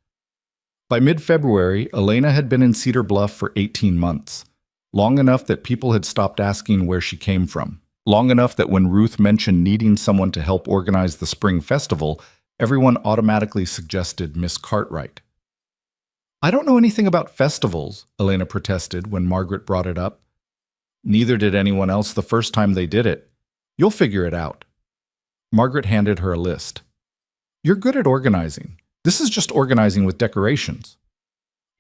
By mid-February, Elena had been in Cedar Bluff for 18 months, long enough that people had stopped asking where she came from, long enough that when Ruth mentioned needing someone to help organize the spring festival, everyone automatically suggested Miss Cartwright. I don't know anything about festivals, Elena protested when Margaret brought it up. Neither did anyone else the first time they did it. You'll figure it out. Margaret handed her a list. You're good at organizing. This is just organizing with decorations.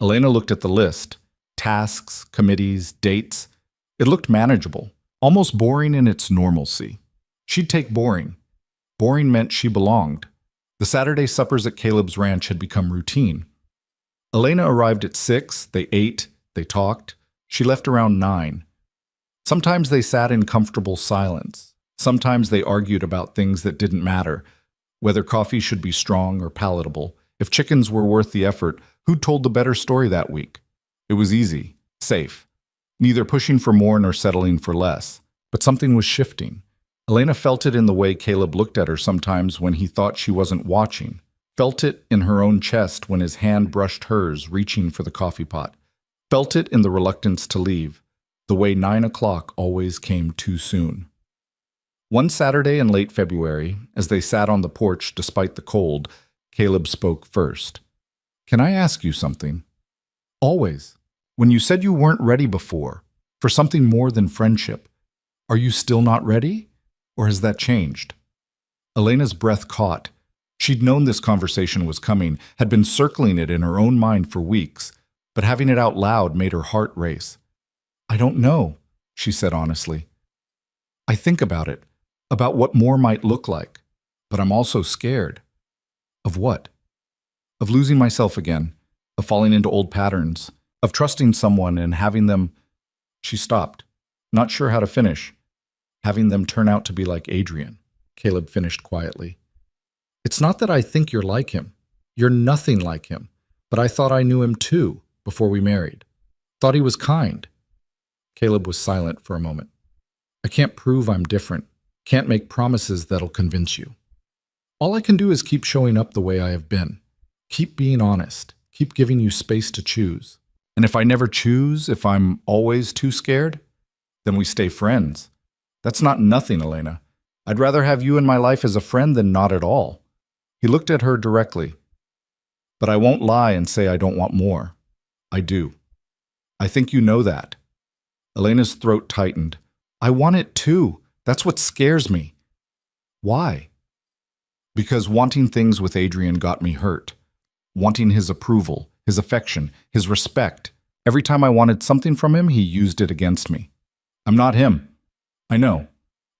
Elena looked at the list. Tasks, committees, dates. It looked manageable, almost boring in its normalcy. She'd take boring. Boring meant she belonged. The Saturday suppers at Caleb's ranch had become routine. Elena arrived at 6, they ate, they talked. She left around 9. Sometimes they sat in comfortable silence. Sometimes they argued about things that didn't matter, whether coffee should be strong or palatable, if chickens were worth the effort, who told the better story that week. It was easy, safe, neither pushing for more nor settling for less. But something was shifting. Elena felt it in the way Caleb looked at her sometimes when he thought she wasn't watching. Felt it in her own chest when his hand brushed hers, reaching for the coffee pot. Felt it in the reluctance to leave, the way 9 o'clock always came too soon. One Saturday in late February, as they sat on the porch despite the cold, Caleb spoke first. Can I ask you something? Always. When you said you weren't ready before, for something more than friendship, are you still not ready? Or has that changed? Elena's breath caught. She'd known this conversation was coming, had been circling it in her own mind for weeks, but having it out loud made her heart race. "I don't know," she said honestly. "I think about it, about what more might look like, but I'm also scared." "Of what?" "Of losing myself again, of falling into old patterns, of trusting someone and having them—" She stopped, not sure how to finish. "Having them turn out to be like Adrian," Caleb finished quietly. "It's not that I think you're like him. You're nothing like him. But I thought I knew him too before we married. Thought he was kind." Caleb was silent for a moment. "I can't prove I'm different. Can't make promises that'll convince you. All I can do is keep showing up the way I have been. Keep being honest. Keep giving you space to choose. And if I never choose, if I'm always too scared, then we stay friends. That's not nothing, Elena. I'd rather have you in my life as a friend than not at all." He looked at her directly. "But I won't lie and say I don't want more. I do. I think you know that." Elena's throat tightened. "I want it too. That's what scares me." "Why?" "Because wanting things with Adrian got me hurt. Wanting his approval, his affection, his respect. Every time I wanted something from him, he used it against me. I'm not him. I know.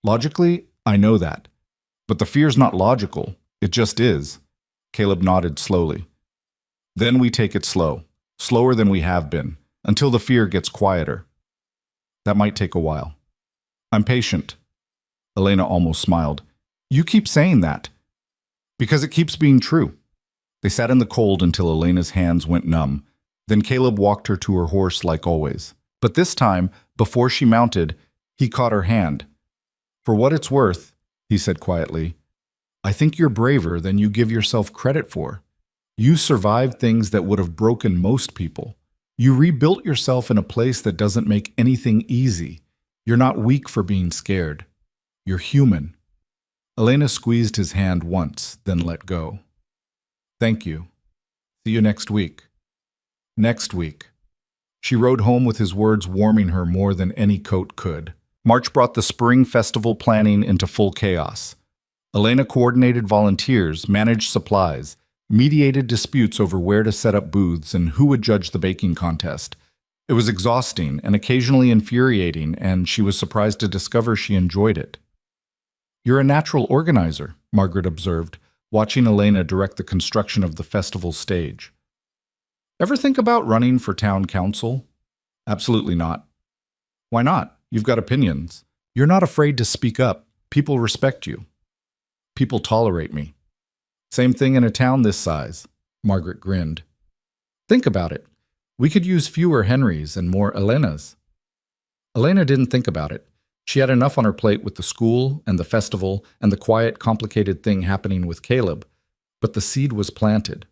Logically, I know that. But the fear's not logical. It just is." Caleb nodded slowly. "Then we take it slow. Slower than we have been, until the fear gets quieter. That might take a while. I'm patient." Elena almost smiled. "You keep saying that." "Because it keeps being true." They sat in the cold until Elena's hands went numb. Then Caleb walked her to her horse like always. But this time, before she mounted, he caught her hand. "For what it's worth," he said quietly, "I think you're braver than you give yourself credit for. You survived things that would have broken most people. You rebuilt yourself in a place that doesn't make anything easy. You're not weak for being scared. You're human." Elena squeezed his hand once, then let go. "Thank you. See you next week." Next week. She rode home with his words warming her more than any coat could. March brought the spring festival planning into full chaos. Elena coordinated volunteers, managed supplies, mediated disputes over where to set up booths and who would judge the baking contest. It was exhausting and occasionally infuriating, and she was surprised to discover she enjoyed it. "You're a natural organizer," Margaret observed, watching Elena direct the construction of the festival stage. "Ever think about running for town council?" "Absolutely not." "Why not? You've got opinions. You're not afraid to speak up. People respect you." "People tolerate me." "Same thing in a town this size." Margaret grinned. "Think about it. We could use fewer Henrys and more Elenas." Elena didn't think about it. She had enough on her plate with the school and the festival and the quiet, complicated thing happening with Caleb, but the seed was planted.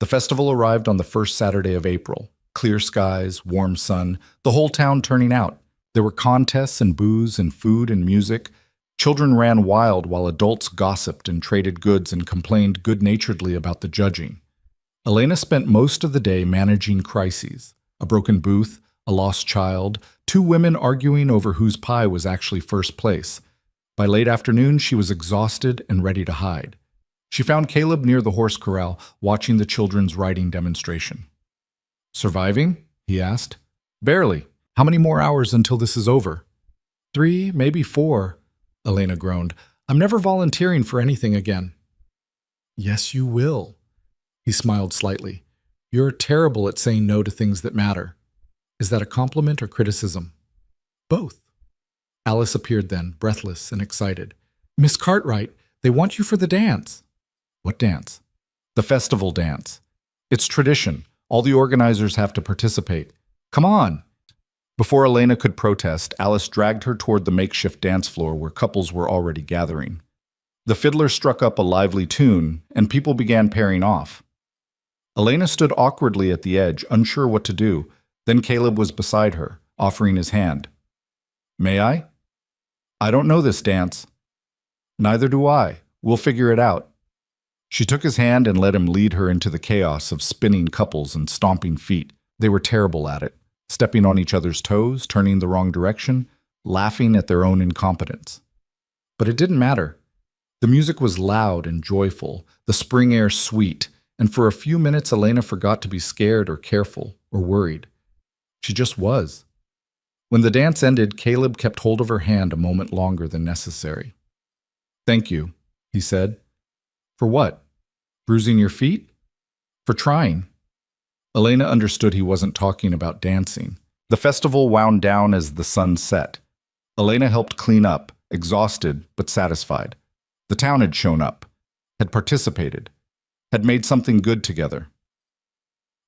The festival arrived on the first Saturday of April. Clear skies, warm sun, the whole town turning out. There were contests and booze and food and music. Children ran wild while adults gossiped and traded goods and complained good-naturedly about the judging. Elena spent most of the day managing crises: a broken booth, a lost child, two women arguing over whose pie was actually first place. By late afternoon, she was exhausted and ready to hide. She found Caleb near the horse corral, watching the children's riding demonstration. "Surviving?" he asked. "Barely. How many more hours until this is over?" 3, maybe 4, Elena groaned. "I'm never volunteering for anything again." "Yes, you will." He smiled slightly. "You're terrible at saying no to things that matter." "Is that a compliment or criticism?" "Both." Alice appeared then, breathless and excited. "Miss Cartwright, they want you for the dance." "What dance?" "The festival dance. It's tradition. All the organizers have to participate. Come on." Before Elena could protest, Alice dragged her toward the makeshift dance floor where couples were already gathering. The fiddler struck up a lively tune, and people began pairing off. Elena stood awkwardly at the edge, unsure what to do. Then Caleb was beside her, offering his hand. "May I?" "I don't know this dance." "Neither do I. We'll figure it out." She took his hand and let him lead her into the chaos of spinning couples and stomping feet. They were terrible at it, stepping on each other's toes, turning the wrong direction, laughing at their own incompetence. But it didn't matter. The music was loud and joyful, the spring air sweet, and for a few minutes Elena forgot to be scared or careful or worried. She just was. When the dance ended, Caleb kept hold of her hand a moment longer than necessary. "Thank you," he said. "For what? Bruising your feet?" "For trying." Elena understood he wasn't talking about dancing. The festival wound down as the sun set. Elena helped clean up, exhausted but satisfied. The town had shown up, had participated, had made something good together.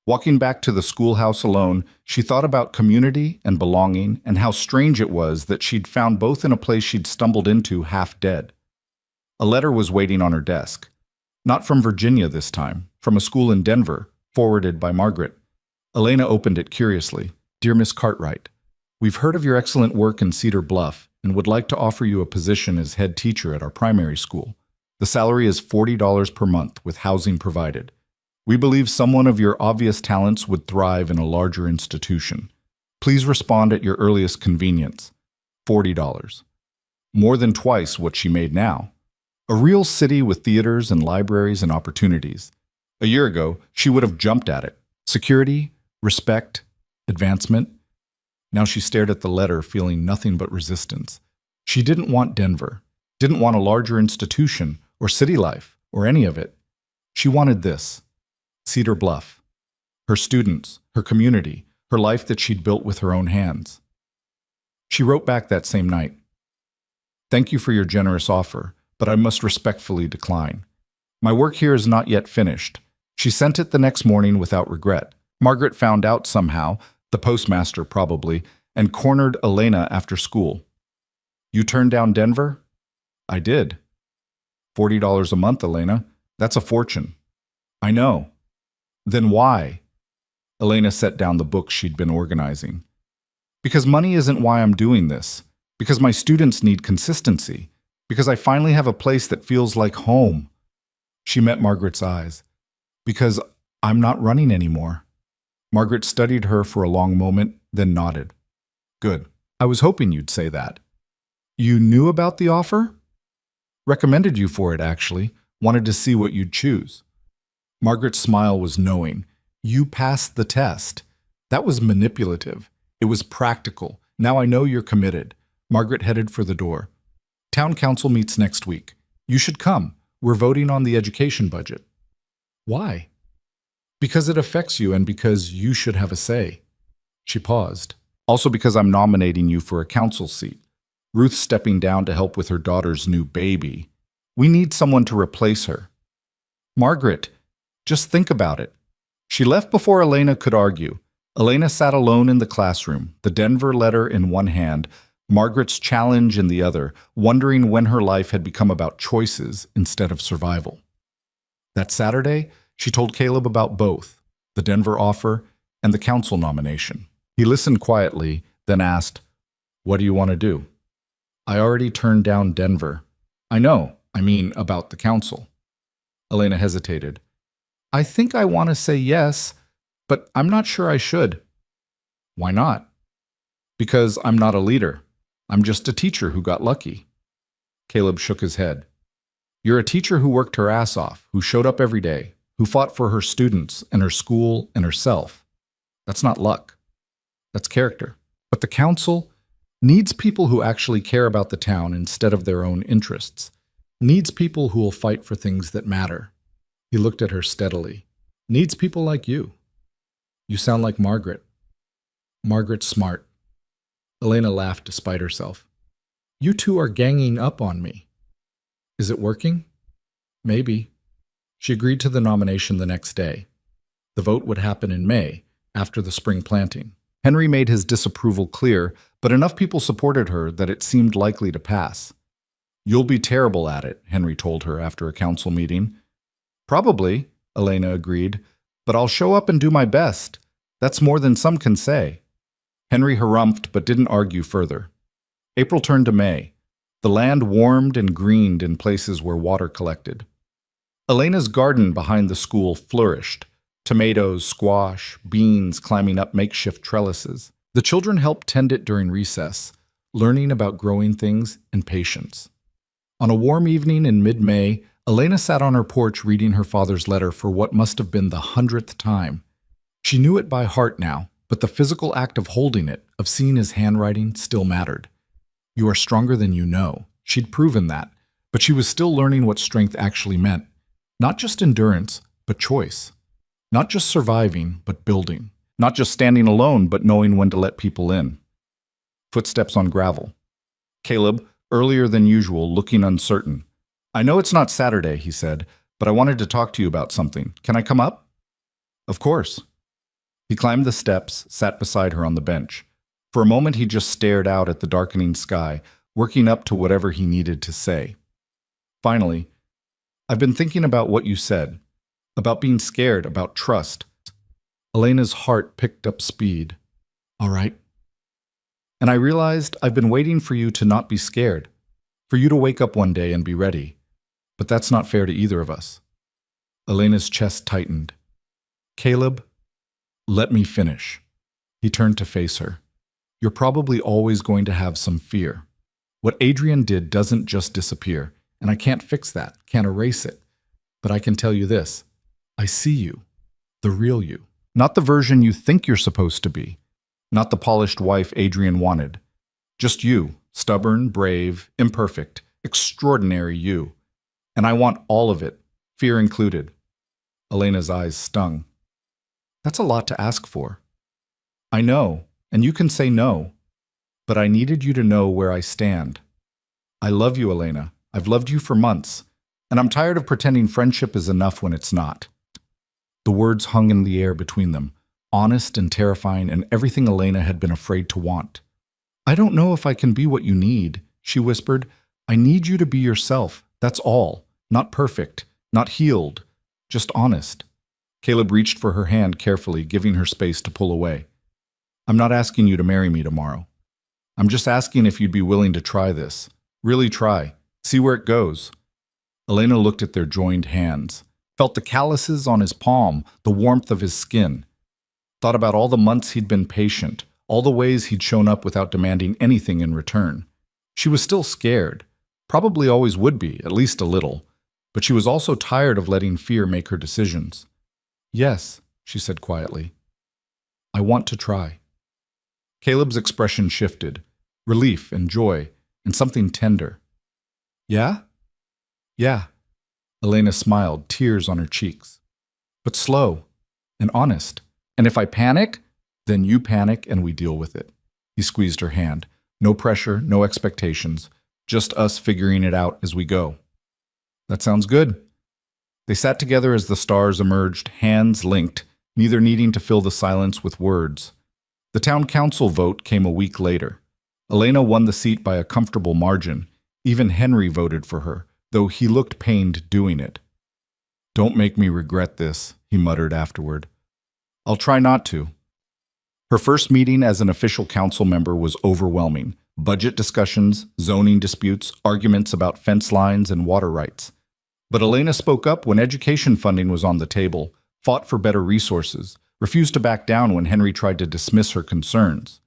Walking back to the schoolhouse alone, she thought about community and belonging and how strange it was that she'd found both in a place she'd stumbled into half dead. A letter was waiting on her desk. Not from Virginia this time, from a school in Denver, forwarded by Margaret. Elena opened it curiously. "Dear Miss Cartwright, we've heard of your excellent work in Cedar Bluff and would like to offer you a position as head teacher at our primary school. The salary is $40 per month with housing provided. We believe someone of your obvious talents would thrive in a larger institution. Please respond at your earliest convenience. $40. More than twice what she made now. A real city with theaters and libraries and opportunities. A year ago, she would have jumped at it. Security, respect, advancement. Now she stared at the letter, feeling nothing but resistance. She didn't want Denver, didn't want a larger institution or city life or any of it. She wanted this. Cedar Bluff. Her students, her community, her life that she'd built with her own hands. She wrote back that same night. "Thank you for your generous offer, but I must respectfully decline. My work here is not yet finished." She sent it the next morning without regret. Margaret found out somehow, the postmaster probably, and cornered Elena after school. "You turned down Denver?" "I did." $40 a month, Elena. That's a fortune." "I know." "Then why?" Elena set down the books she'd been organizing. "Because money isn't why I'm doing this. Because my students need consistency. Because I finally have a place that feels like home." She met Margaret's eyes. "Because I'm not running anymore." Margaret studied her for a long moment, then nodded. "Good. I was hoping you'd say that." "You knew about the offer?" "Recommended you for it, actually. Wanted to see what you'd choose." Margaret's smile was knowing. "You passed the test." That was manipulative. It was practical. "Now I know you're committed." Margaret headed for the door. "Town council meets next week. You should come. We're voting on the education budget." "Why?" "Because it affects you and because you should have a say." She paused. "Also because I'm nominating you for a council seat. Ruth's stepping down to help with her daughter's new baby. We need someone to replace her." "Margaret, just think about it." She left before Elena could argue. Elena sat alone in the classroom, the Denver letter in one hand, Margaret's challenge in the other, wondering when her life had become about choices instead of survival. That Saturday, she told Caleb about both, the Denver offer and the council nomination. He listened quietly, then asked, "What do you want to do?" "I already turned down Denver." "I know, I mean about the council." Elena hesitated. "I think I want to say yes, but I'm not sure I should." "Why not?" "Because I'm not a leader. I'm just a teacher who got lucky." Caleb shook his head. "You're a teacher who worked her ass off, who showed up every day, who fought for her students and her school and herself. That's not luck. That's character. But the council needs people who actually care about the town instead of their own interests. Needs people who will fight for things that matter." He looked at her steadily. "Needs people like you. You sound like Margaret." "Margaret's smart." Elena laughed despite herself. "You two are ganging up on me." "Is it working?" "Maybe." She agreed to the nomination the next day. The vote would happen in May, after the spring planting. Henry made his disapproval clear, but enough people supported her that it seemed likely to pass. "You'll be terrible at it," Henry told her after a council meeting. "Probably," Elena agreed, "but I'll show up and do my best. That's more than some can say." Henry harumphed but didn't argue further. April turned to May. The land warmed and greened in places where water collected. Elena's garden behind the school flourished. Tomatoes, squash, beans climbing up makeshift trellises. The children helped tend it during recess, learning about growing things and patience. On a warm evening in mid-May, Elena sat on her porch reading her father's letter for what must have been the 100th time. She knew it by heart now, but the physical act of holding it, of seeing his handwriting, still mattered. You are stronger than you know. She'd proven that, but she was still learning what strength actually meant. Not just endurance, but choice. Not just surviving, but building. Not just standing alone, but knowing when to let people in. Footsteps on gravel. Caleb, earlier than usual, looking uncertain. I know it's not Saturday, he said, but I wanted to talk to you about something. Can I come up? Of course. He climbed the steps, sat beside her on the bench. For a moment he just stared out at the darkening sky, working up to whatever he needed to say. Finally, I've been thinking about what you said, about being scared, about trust. Elena's heart picked up speed. All right. And I realized I've been waiting for you to not be scared, for you to wake up one day and be ready. But that's not fair to either of us. Elena's chest tightened. Caleb, let me finish. He turned to face her. You're probably always going to have some fear. What Adrian did doesn't just disappear, and I can't fix that, can't erase it. But I can tell you this. I see you, the real you. Not the version you think you're supposed to be. Not the polished wife Adrian wanted. Just you, stubborn, brave, imperfect, extraordinary you. And I want all of it, fear included. Elena's eyes stung. That's a lot to ask for. I know, and you can say no, but I needed you to know where I stand. I love you, Elena. I've loved you for months, and I'm tired of pretending friendship is enough when it's not. The words hung in the air between them, honest and terrifying, and everything Elena had been afraid to want. I don't know if I can be what you need, she whispered. I need you to be yourself, that's all. Not perfect, not healed, just honest. Caleb reached for her hand carefully, giving her space to pull away. I'm not asking you to marry me tomorrow. I'm just asking if you'd be willing to try this. Really try. See where it goes. Elena looked at their joined hands, felt the calluses on his palm, the warmth of his skin. Thought about all the months he'd been patient, all the ways he'd shown up without demanding anything in return. She was still scared, probably always would be, at least a little, but she was also tired of letting fear make her decisions. Yes, she said quietly. I want to try. Caleb's expression shifted, relief and joy, and something tender. Yeah? Yeah. Elena smiled, tears on her cheeks. But slow and honest. And if I panic, then you panic and we deal with it. He squeezed her hand. No pressure, no expectations, just us figuring it out as we go. That sounds good. They sat together as the stars emerged, hands linked, neither needing to fill the silence with words. The town council vote came a week later. Elena won the seat by a comfortable margin. Even Henry voted for her, though he looked pained doing it. Don't make me regret this, he muttered afterward. I'll try not to. Her first meeting as an official council member was overwhelming. Budget discussions, zoning disputes, arguments about fence lines and water rights. But Elena spoke up when education funding was on the table, fought for better resources, refused to back down when Henry tried to dismiss her concerns.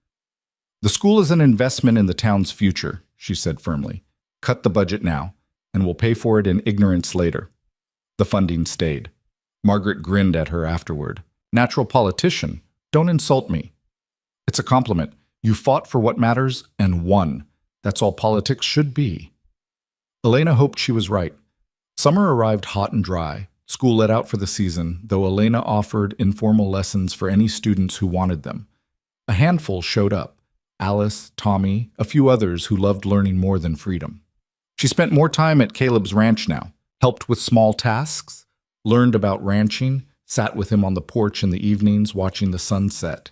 The school is an investment in the town's future, she said firmly. Cut the budget now, and we'll pay for it in ignorance later. The funding stayed. Margaret grinned at her afterward. Natural politician, don't insult me. It's a compliment. You fought for what matters and won. That's all politics should be. Elena hoped she was right. Summer arrived hot and dry. School let out for the season, though Elena offered informal lessons for any students who wanted them. A handful showed up. Alice, Tommy, a few others who loved learning more than freedom. She spent more time at Caleb's ranch now, helped with small tasks, learned about ranching, sat with him on the porch in the evenings watching the sun set.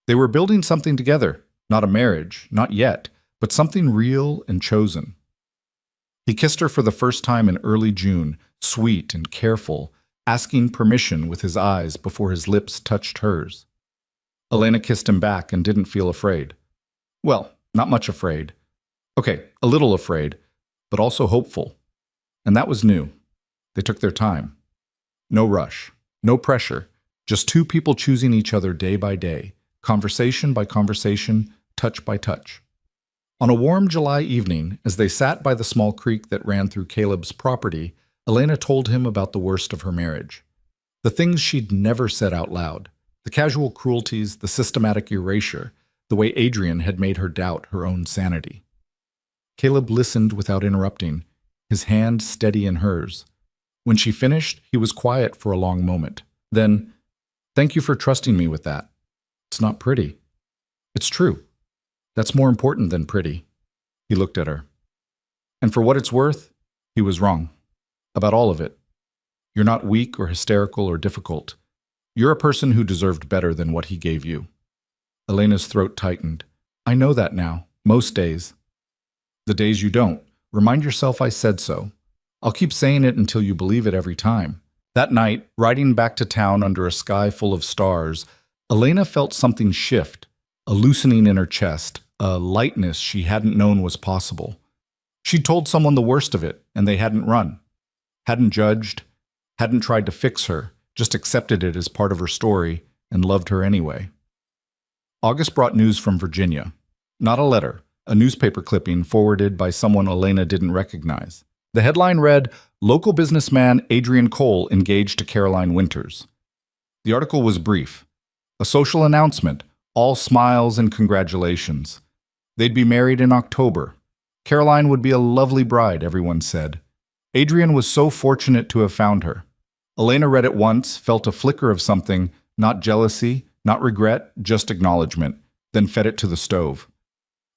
They were building something together, not a marriage, not yet, but something real and chosen. He kissed her for the first time in early June, sweet and careful, asking permission with his eyes before his lips touched hers. Elena kissed him back and didn't feel afraid. Well, not much afraid. Okay, a little afraid, but also hopeful. And that was new. They took their time. No rush, no pressure, just two people choosing each other day by day, conversation by conversation, touch by touch. On a warm July evening, as they sat by the small creek that ran through Caleb's property, Elena told him about the worst of her marriage. The things she'd never said out loud, the casual cruelties, the systematic erasure, the way Adrian had made her doubt her own sanity. Caleb listened without interrupting, his hand steady in hers. When she finished, he was quiet for a long moment. Then, "Thank you for trusting me with that. It's not pretty. It's true. That's more important than pretty." He looked at her. "And for what it's worth, he was wrong. About all of it. You're not weak or hysterical or difficult. You're a person who deserved better than what he gave you." Elena's throat tightened. "I know that now, most days. The days you don't, remind yourself I said so. I'll keep saying it until you believe it every time." That night, riding back to town under a sky full of stars, Elena felt something shift, a loosening in her chest, a lightness she hadn't known was possible. She'd told someone the worst of it, and they hadn't run, hadn't judged, hadn't tried to fix her, just accepted it as part of her story and loved her anyway. August brought news from Virginia. Not a letter, a newspaper clipping forwarded by someone Elena didn't recognize. The headline read, "Local businessman Adrian Cole engaged to Caroline Winters." The article was brief. A social announcement, all smiles and congratulations. They'd be married in October. Caroline would be a lovely bride, everyone said. Adrian was so fortunate to have found her. Elena read it once, felt a flicker of something, not jealousy, not regret, just acknowledgement, then fed it to the stove.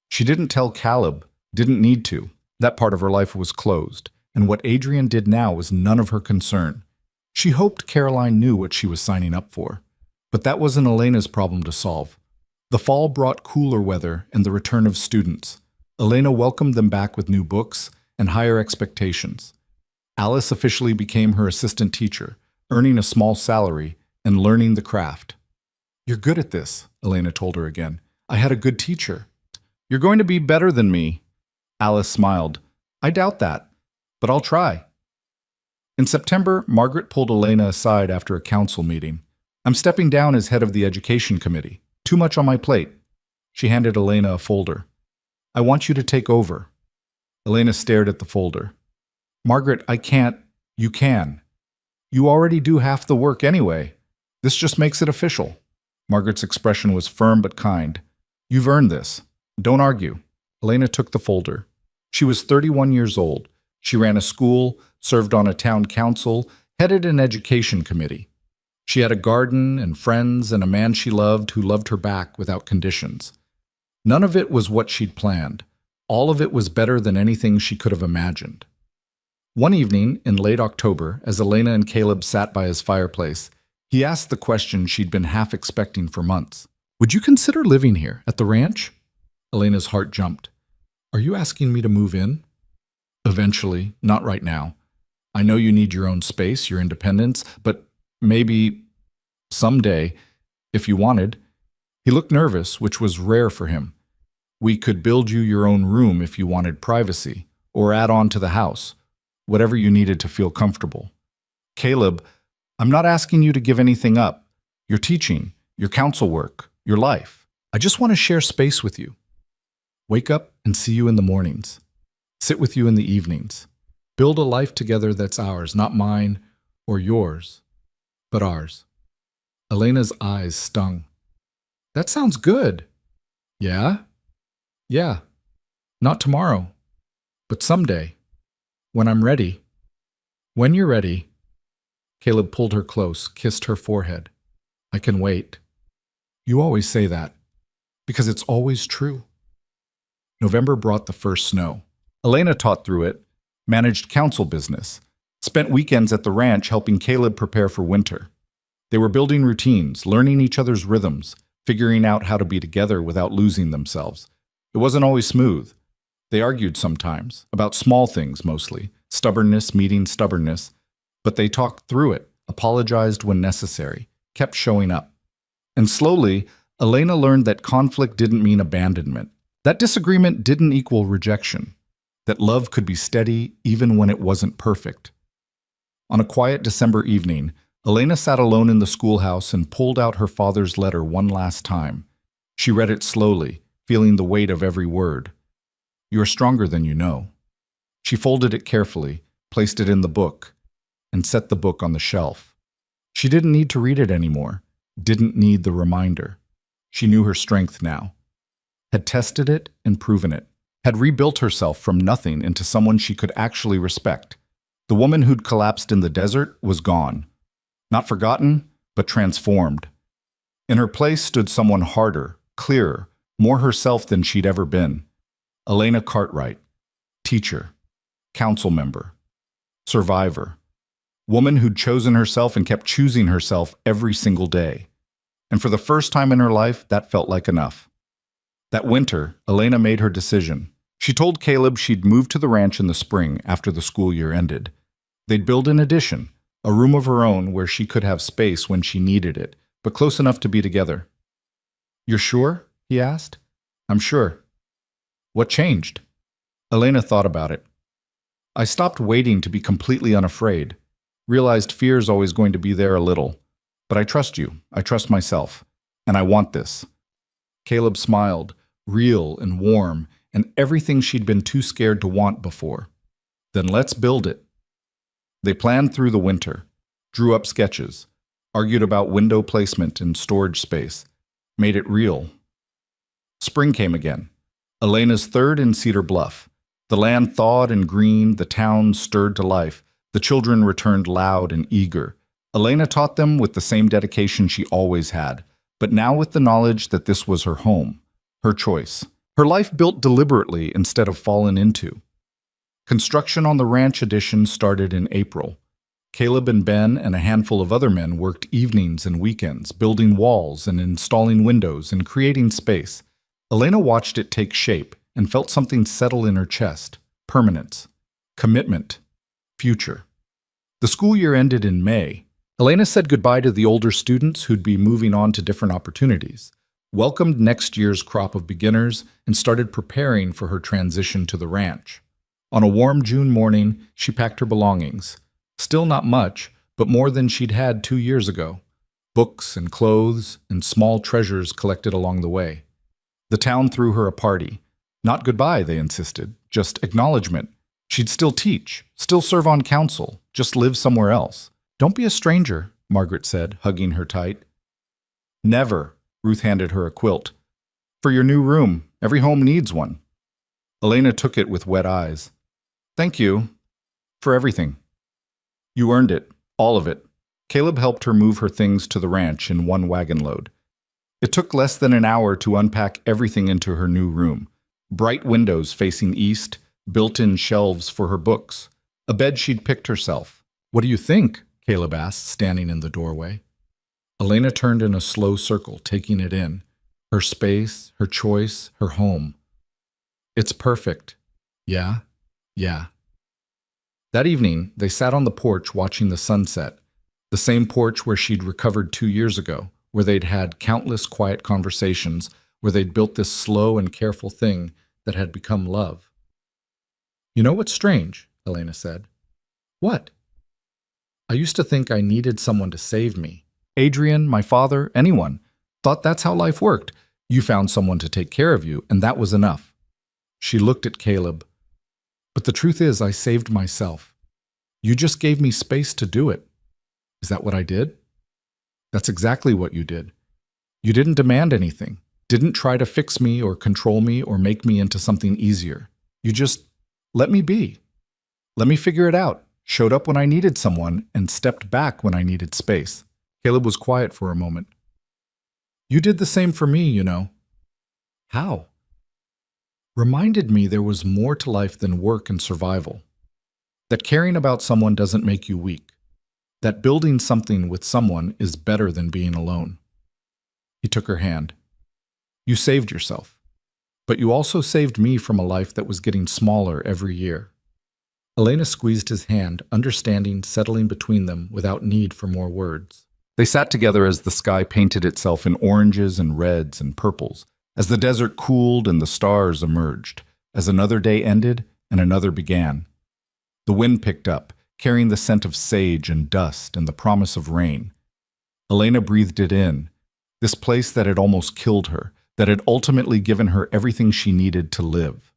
She didn't tell Caleb, didn't need to. That part of her life was closed, and what Adrian did now was none of her concern. She hoped Caroline knew what she was signing up for. But that wasn't Elena's problem to solve. The fall brought cooler weather and the return of students. Elena welcomed them back with new books and higher expectations. Alice officially became her assistant teacher, earning a small salary and learning the craft. "You're good at this," Elena told her again. "I had a good teacher." "You're going to be better than me." Alice smiled. "I doubt that, but I'll try." In September, Margaret pulled Elena aside after a council meeting. "I'm stepping down as head of the education committee. Too much on my plate." She handed Elena a folder. "I want you to take over." Elena stared at the folder. "Margaret, I can't." "You can. You already do half the work anyway. This just makes it official." Margaret's expression was firm but kind. "You've earned this. Don't argue." Elena took the folder. She was 31 years old. She ran a school, served on a town council, headed an education committee. She had a garden and friends and a man she loved who loved her back without conditions. None of it was what she'd planned. All of it was better than anything she could have imagined. One evening, in late October, as Elena and Caleb sat by his fireplace, he asked the question she'd been half expecting for months. "Would you consider living here, at the ranch?" Elena's heart jumped. "Are you asking me to move in?" "Eventually, not right now. I know you need your own space, your independence, but maybe someday, if you wanted." He looked nervous, which was rare for him. "We could build you your own room if you wanted privacy, or add on to the house, whatever you needed to feel comfortable." "Caleb, I'm not asking you to give anything up. Your teaching, your council work, your life. I just want to share space with you. Wake up and see you in the mornings. Sit with you in the evenings. Build a life together that's ours, not mine or yours, but ours." Elena's eyes stung. "That sounds good." "Yeah? Yeah. Not tomorrow, but someday. When I'm ready." "When you're ready." Caleb pulled her close, kissed her forehead. "I can wait." "You always say that, because it's always true." November brought the first snow. Elena taught through it, managed council business, spent weekends at the ranch helping Caleb prepare for winter. They were building routines, learning each other's rhythms, figuring out how to be together without losing themselves. It wasn't always smooth. They argued sometimes, about small things mostly, stubbornness meeting stubbornness, but they talked through it, apologized when necessary, kept showing up. And slowly, Elena learned that conflict didn't mean abandonment. That disagreement didn't equal rejection. That love could be steady even when it wasn't perfect. On a quiet December evening, Elena sat alone in the schoolhouse and pulled out her father's letter one last time. She read it slowly, feeling the weight of every word. You are stronger than you know. She folded it carefully, placed it in the book, and set the book on the shelf. She didn't need to read it anymore, didn't need the reminder. She knew her strength now, had tested it and proven it, had rebuilt herself from nothing into someone she could actually respect. The woman who'd collapsed in the desert was gone. Not forgotten, but transformed. In her place stood someone harder, clearer, more herself than she'd ever been. Elena Cartwright, teacher, council member, survivor, woman who'd chosen herself and kept choosing herself every single day. And for the first time in her life, that felt like enough. That winter, Elena made her decision. She told Caleb she'd move to the ranch in the spring after the school year ended. They'd build an addition, a room of her own where she could have space when she needed it, but close enough to be together. "You're sure?" he asked. "I'm sure." "What changed?" Elena thought about it. "I stopped waiting to be completely unafraid. Realized fear's always going to be there a little. But I trust you. I trust myself. And I want this." Caleb smiled, real and warm, and everything she'd been too scared to want before. "Then let's build it." They planned through the winter, drew up sketches, argued about window placement and storage space, made it real. Spring came again. Elena's third in Cedar Bluff. The land thawed and green, the town stirred to life, the children returned loud and eager. Elena taught them with the same dedication she always had, but now with the knowledge that this was her home, her choice, her life built deliberately instead of fallen into. Construction on the ranch addition started in April. Caleb and Ben and a handful of other men worked evenings and weekends, building walls and installing windows and creating space. Elena watched it take shape and felt something settle in her chest. Permanence, commitment, future. The school year ended in May. Elena said goodbye to the older students who'd be moving on to different opportunities, welcomed next year's crop of beginners, and started preparing for her transition to the ranch. On a warm June morning, she packed her belongings. Still not much, but more than she'd had 2 years ago. Books and clothes and small treasures collected along the way. The town threw her a party. Not goodbye, they insisted, just acknowledgement. She'd still teach, still serve on council, just live somewhere else. "Don't be a stranger," Margaret said, hugging her tight. "Never," Ruth handed her a quilt. "For your new room. Every home needs one." Elena took it with wet eyes. "Thank you. For everything." "You earned it. All of it." Caleb helped her move her things to the ranch in one wagon load. It took less than an hour to unpack everything into her new room. Bright windows facing east, built-in shelves for her books, a bed she'd picked herself. "What do you think?" Caleb asked, standing in the doorway. Elena turned in a slow circle, taking it in. Her space, her choice, her home. "It's perfect." "Yeah, yeah." That evening, they sat on the porch watching the sunset, the same porch where she'd recovered 2 years ago, where they'd had countless quiet conversations, where they'd built this slow and careful thing that had become love. "You know what's strange?" Elena said. "What?" "I used to think I needed someone to save me. Adrian, my father, anyone. Thought that's how life worked. You found someone to take care of you, and that was enough." She looked at Caleb. "But the truth is, I saved myself. You just gave me space to do it." "Is that what I did?" "That's exactly what you did. You didn't demand anything, didn't try to fix me or control me or make me into something easier. You just let me be. Let me figure it out. Showed up when I needed someone and stepped back when I needed space." Caleb was quiet for a moment. "You did the same for me, you know." "How?" "Reminded me there was more to life than work and survival. That caring about someone doesn't make you weak. That building something with someone is better than being alone." He took her hand. "You saved yourself. But you also saved me from a life that was getting smaller every year." Elena squeezed his hand, understanding settling between them without need for more words. They sat together as the sky painted itself in oranges and reds and purples, as the desert cooled and the stars emerged, as another day ended and another began. The wind picked up, carrying the scent of sage and dust and the promise of rain. Elena breathed it in, this place that had almost killed her, that had ultimately given her everything she needed to live.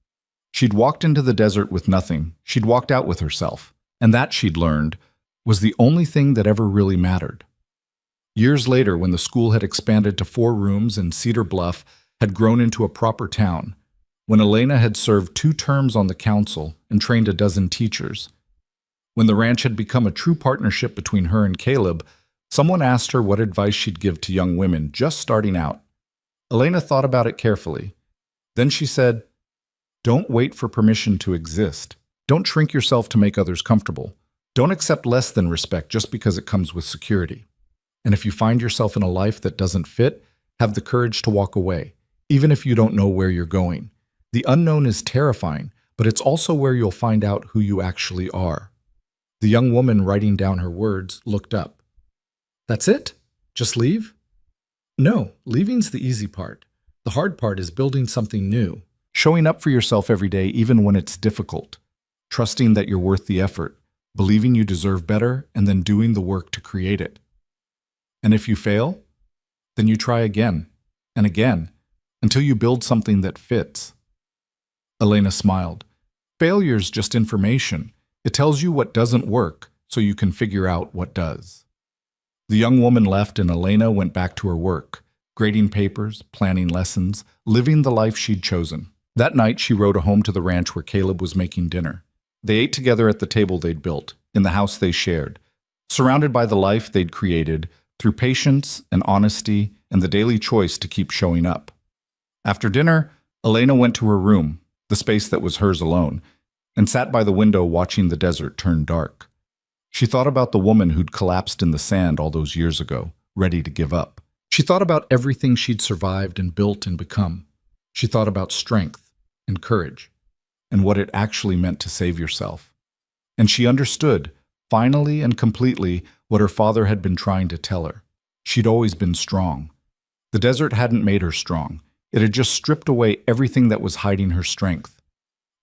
She'd walked into the desert with nothing. She'd walked out with herself. And that, she'd learned, was the only thing that ever really mattered. Years later, when the school had expanded to 4 rooms and Cedar Bluff had grown into a proper town, when Elena had served 2 terms on the council and trained a dozen teachers, when the ranch had become a true partnership between her and Caleb, someone asked her what advice she'd give to young women just starting out. Elena thought about it carefully. Then she said, "Don't wait for permission to exist. Don't shrink yourself to make others comfortable. Don't accept less than respect just because it comes with security. And if you find yourself in a life that doesn't fit, have the courage to walk away, even if you don't know where you're going. The unknown is terrifying, but it's also where you'll find out who you actually are." The young woman, writing down her words, looked up. "That's it? Just leave?" "No, leaving's the easy part. The hard part is building something new, showing up for yourself every day even when it's difficult, trusting that you're worth the effort, believing you deserve better, and then doing the work to create it. And if you fail, then you try again and again until you build something that fits." Elena smiled. "Failure's just information. It tells you what doesn't work so you can figure out what does." The young woman left and Elena went back to her work, grading papers, planning lessons, living the life she'd chosen. That night, she rode home to the ranch where Caleb was making dinner. They ate together at the table they'd built, in the house they shared, surrounded by the life they'd created through patience and honesty and the daily choice to keep showing up. After dinner, Elena went to her room, the space that was hers alone, and sat by the window watching the desert turn dark. She thought about the woman who'd collapsed in the sand all those years ago, ready to give up. She thought about everything she'd survived and built and become. She thought about strength and courage and what it actually meant to save yourself. And she understood, finally and completely, what her father had been trying to tell her. She'd always been strong. The desert hadn't made her strong. It had just stripped away everything that was hiding her strength.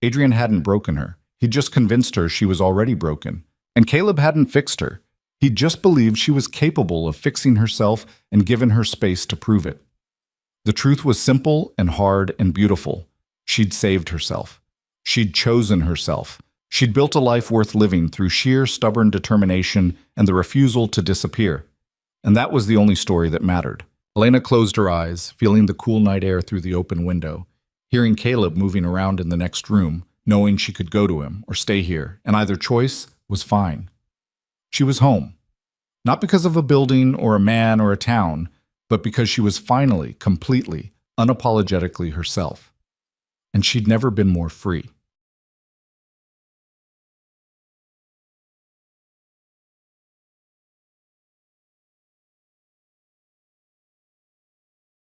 Adrian hadn't broken her. He'd just convinced her she was already broken. And Caleb hadn't fixed her. He'd just believed she was capable of fixing herself and given her space to prove it. The truth was simple and hard and beautiful. She'd saved herself. She'd chosen herself. She'd built a life worth living through sheer stubborn determination and the refusal to disappear. And that was the only story that mattered. Elena closed her eyes, feeling the cool night air through the open window, hearing Caleb moving around in the next room, knowing she could go to him or stay here, and either choice was fine. She was home. Not because of a building or a man or a town, but because she was finally, completely, unapologetically herself. And she'd never been more free.